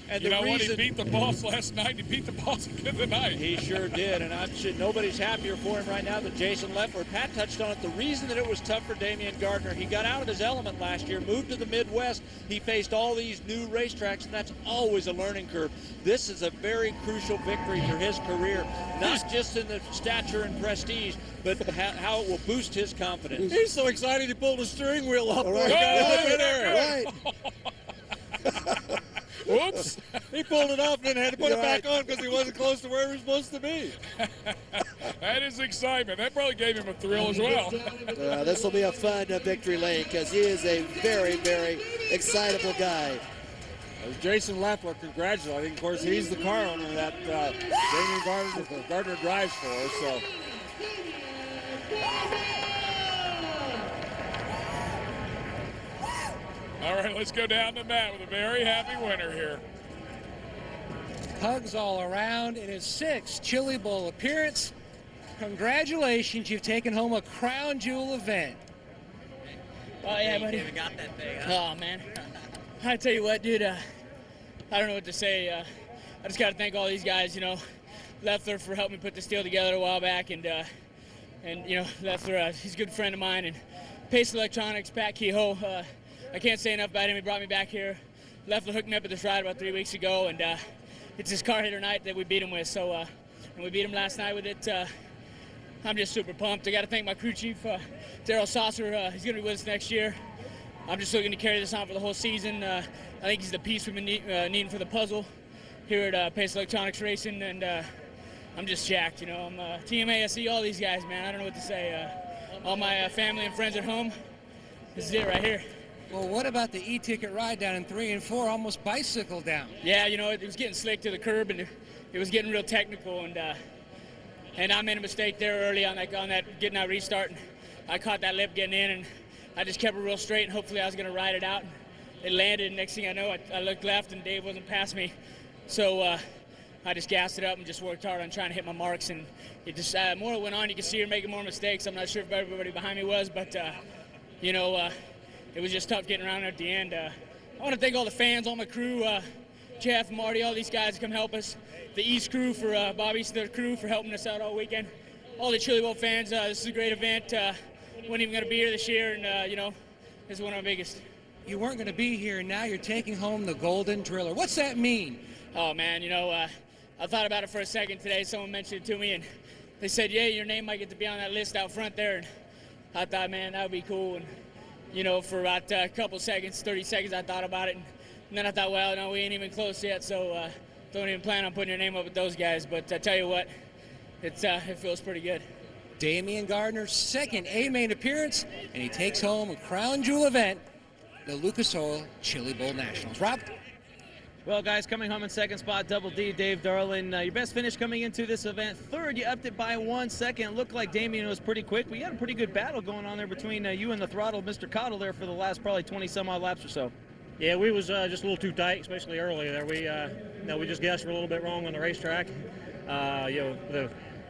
And you know what? He beat the boss last night. He beat the boss again tonight. He sure did, and I'm sure nobody's happier for him right now than Jason Leffler. Pat touched on it. The reason that it was tough for Damion Gardner, he got out of his element last year, moved to the Midwest. He faced all these new racetracks, and that's always a learning curve. This is a very crucial victory for his career, not just in the stature and prestige, but how it will boost his confidence. He's so excited he pulled his steering wheel up. Right. Whoops. He pulled it off and then had to put it back on because he wasn't close to where he was supposed to be. That is excitement. That probably gave him a thrill as well. This will be a fun victory lane because he is a very, very excitable guy. As Jason Leffler congratulating, of course, he's the car owner that Damion Gardner drives for, so. All right, let's go down to Matt with a very happy winner here. Hugs all around in his 6th Chili Bowl appearance. Congratulations, you've taken home a crown jewel event. Oh, yeah, buddy. You got that thing, Oh, man. I tell you what, dude, I don't know what to say. I just got to thank all these guys, you know. Leffler for helping me put this deal together a while back, and you know, Leffler, he's a good friend of mine, and Pace Electronics, Pat Kehoe, I can't say enough about him. He brought me back here. Leffler hooked me up at this ride about 3 weeks ago, and it's his car hitter night that we beat him with, so, and we beat him last night with it. I'm just super pumped. I got to thank my crew chief, Daryl Saucer. He's going to be with us next year. I'm just looking to carry this on for the whole season. I think he's the piece we've been needing for the puzzle here at Pace Electronics Racing, and I'm just jacked, you know. I'm TMA, I see all these guys, man. I don't know what to say. All my family and friends at home, this is it right here. Well, what about the e-ticket ride down in 3 and 4, almost bicycle down? Yeah, you know, it was getting slick to the curb, and it was getting real technical, and I made a mistake there early on that getting that restart, and I caught that lip getting in, and I just kept it real straight, and hopefully I was going to ride it out. And it landed, and next thing I know, I looked left, and Dave wasn't past me. So I just gassed it up and just worked hard on trying to hit my marks, and it just more it went on, you could see her making more mistakes. I'm not sure if everybody behind me was, but you know, it was just tough getting around at the end. I want to thank all the fans, all my crew, Jeff, Marty, all these guys that come help us. The East crew for Bobby's their crew for helping us out all weekend. All the Chili Bowl fans, this is a great event. Wasn't even going to be here this year, and you know, this is one of our biggest. You weren't going to be here, and now you're taking home the Golden Driller. What's that mean? Oh man, you know, I thought about it for a second today. Someone mentioned it to me, and they said, yeah, your name might get to be on that list out front there. And I thought, man, that would be cool. And you know, for about a couple seconds, 30 seconds, I thought about it, and then I thought, well, no, we ain't even close yet, so don't even plan on putting your name up with those guys. But I tell you what, it feels pretty good. Damion Gardner's second A-main appearance, and he takes home a crown jewel event, the Lucas Oil Chili Bowl Nationals. Rob? Well, guys, coming home in second spot, Double D, Dave Darlin. Your best finish coming into this event. Third, you upped it by 1 second. It looked like Damion was pretty quick, but you had a pretty good battle going on there between you and the throttle, Mr. Cottle, there for the last probably 20-some-odd laps or so. Yeah, we was just a little too tight, especially early there. We just guessed we're a little bit wrong on the racetrack. You know,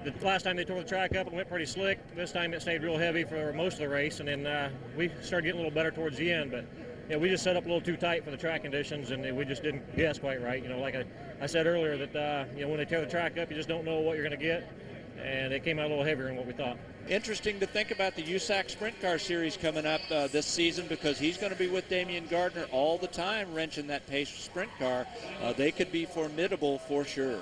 the last time they tore the track up, it went pretty slick. This time it stayed real heavy for most of the race, and then we started getting a little better towards the end. But yeah, we just set up a little too tight for the track conditions, and we just didn't guess quite right. You know, like I said earlier, that you know, when they tear the track up, you just don't know what you're going to get, and it came out a little heavier than what we thought. Interesting to think about the USAC Sprint Car Series coming up this season, because he's going to be with Damion Gardner all the time, wrenching that Pace Sprint Car. They could be formidable for sure.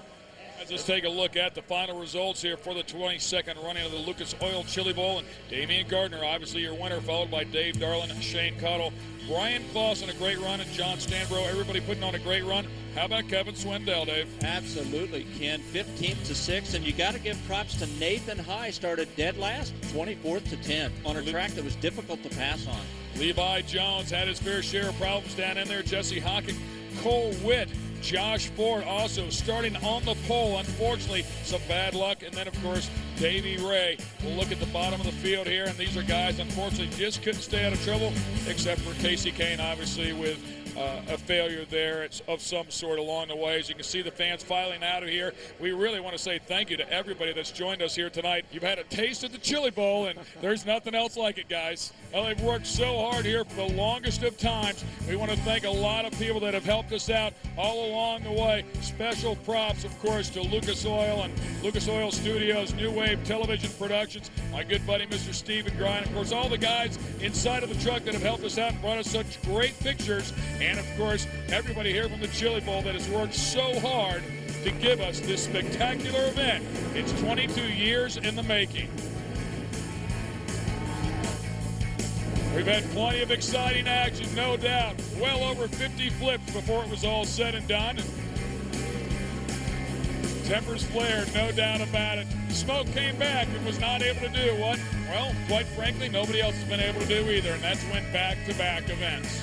Let's just take a look at the final results here for the 22nd running of the Lucas Oil Chili Bowl. And Damion Gardner, obviously your winner, followed by Dave Darlin and Shane Cottle. Brian Clausen, a great run, and John Stanbro, everybody putting on a great run. How about Kevin Swindell, Dave? Absolutely, Ken. 15th to 6th, and you got to give props to Nathan High, started dead last, 24th to 10th, on a track that was difficult to pass on. Levi Jones had his fair share of problems down in there. Jesse Hocking, Cole Witt, Josh Ford also starting on the pole. Unfortunately, some bad luck. And then, of course, Davey Ray. We'll look at the bottom of the field here, and these are guys, unfortunately, just couldn't stay out of trouble, except for Kasey Kahne, obviously, with a failure there of some sort along the way. As you can see the fans filing out of here. We really want to say thank you to everybody that's joined us here tonight. You've had a taste of the Chili Bowl, and there's nothing else like it, guys. Well, they've worked so hard here for the longest of times. We want to thank a lot of people that have helped us out all along the way. Special props, of course, to Lucas Oil and Lucas Oil Studios, New Wave Television Productions, my good buddy, Mr. Stephen Grind. Of course, all the guys inside of the truck that have helped us out and brought us such great pictures. And, of course, everybody here from the Chili Bowl that has worked so hard to give us this spectacular event. It's 22 years in the making. We've had plenty of exciting action, no doubt. Well over 50 flips before it was all said and done. Tempers flared, no doubt about it. Smoke came back and was not able to do what, well, quite frankly, nobody else has been able to do either, and that's win back-to-back events.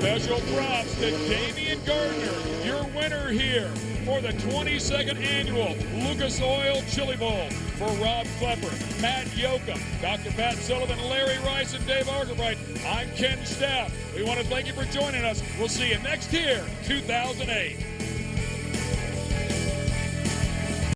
Special props to Damion Gardner, your winner here for the 22nd annual Lucas Oil Chili Bowl. For Rob Klepper, Matt Yoakum, Dr. Pat Sullivan, Larry Rice, and Dave Argerbright, I'm Ken Staff. We want to thank you for joining us. We'll see you next year, 2008.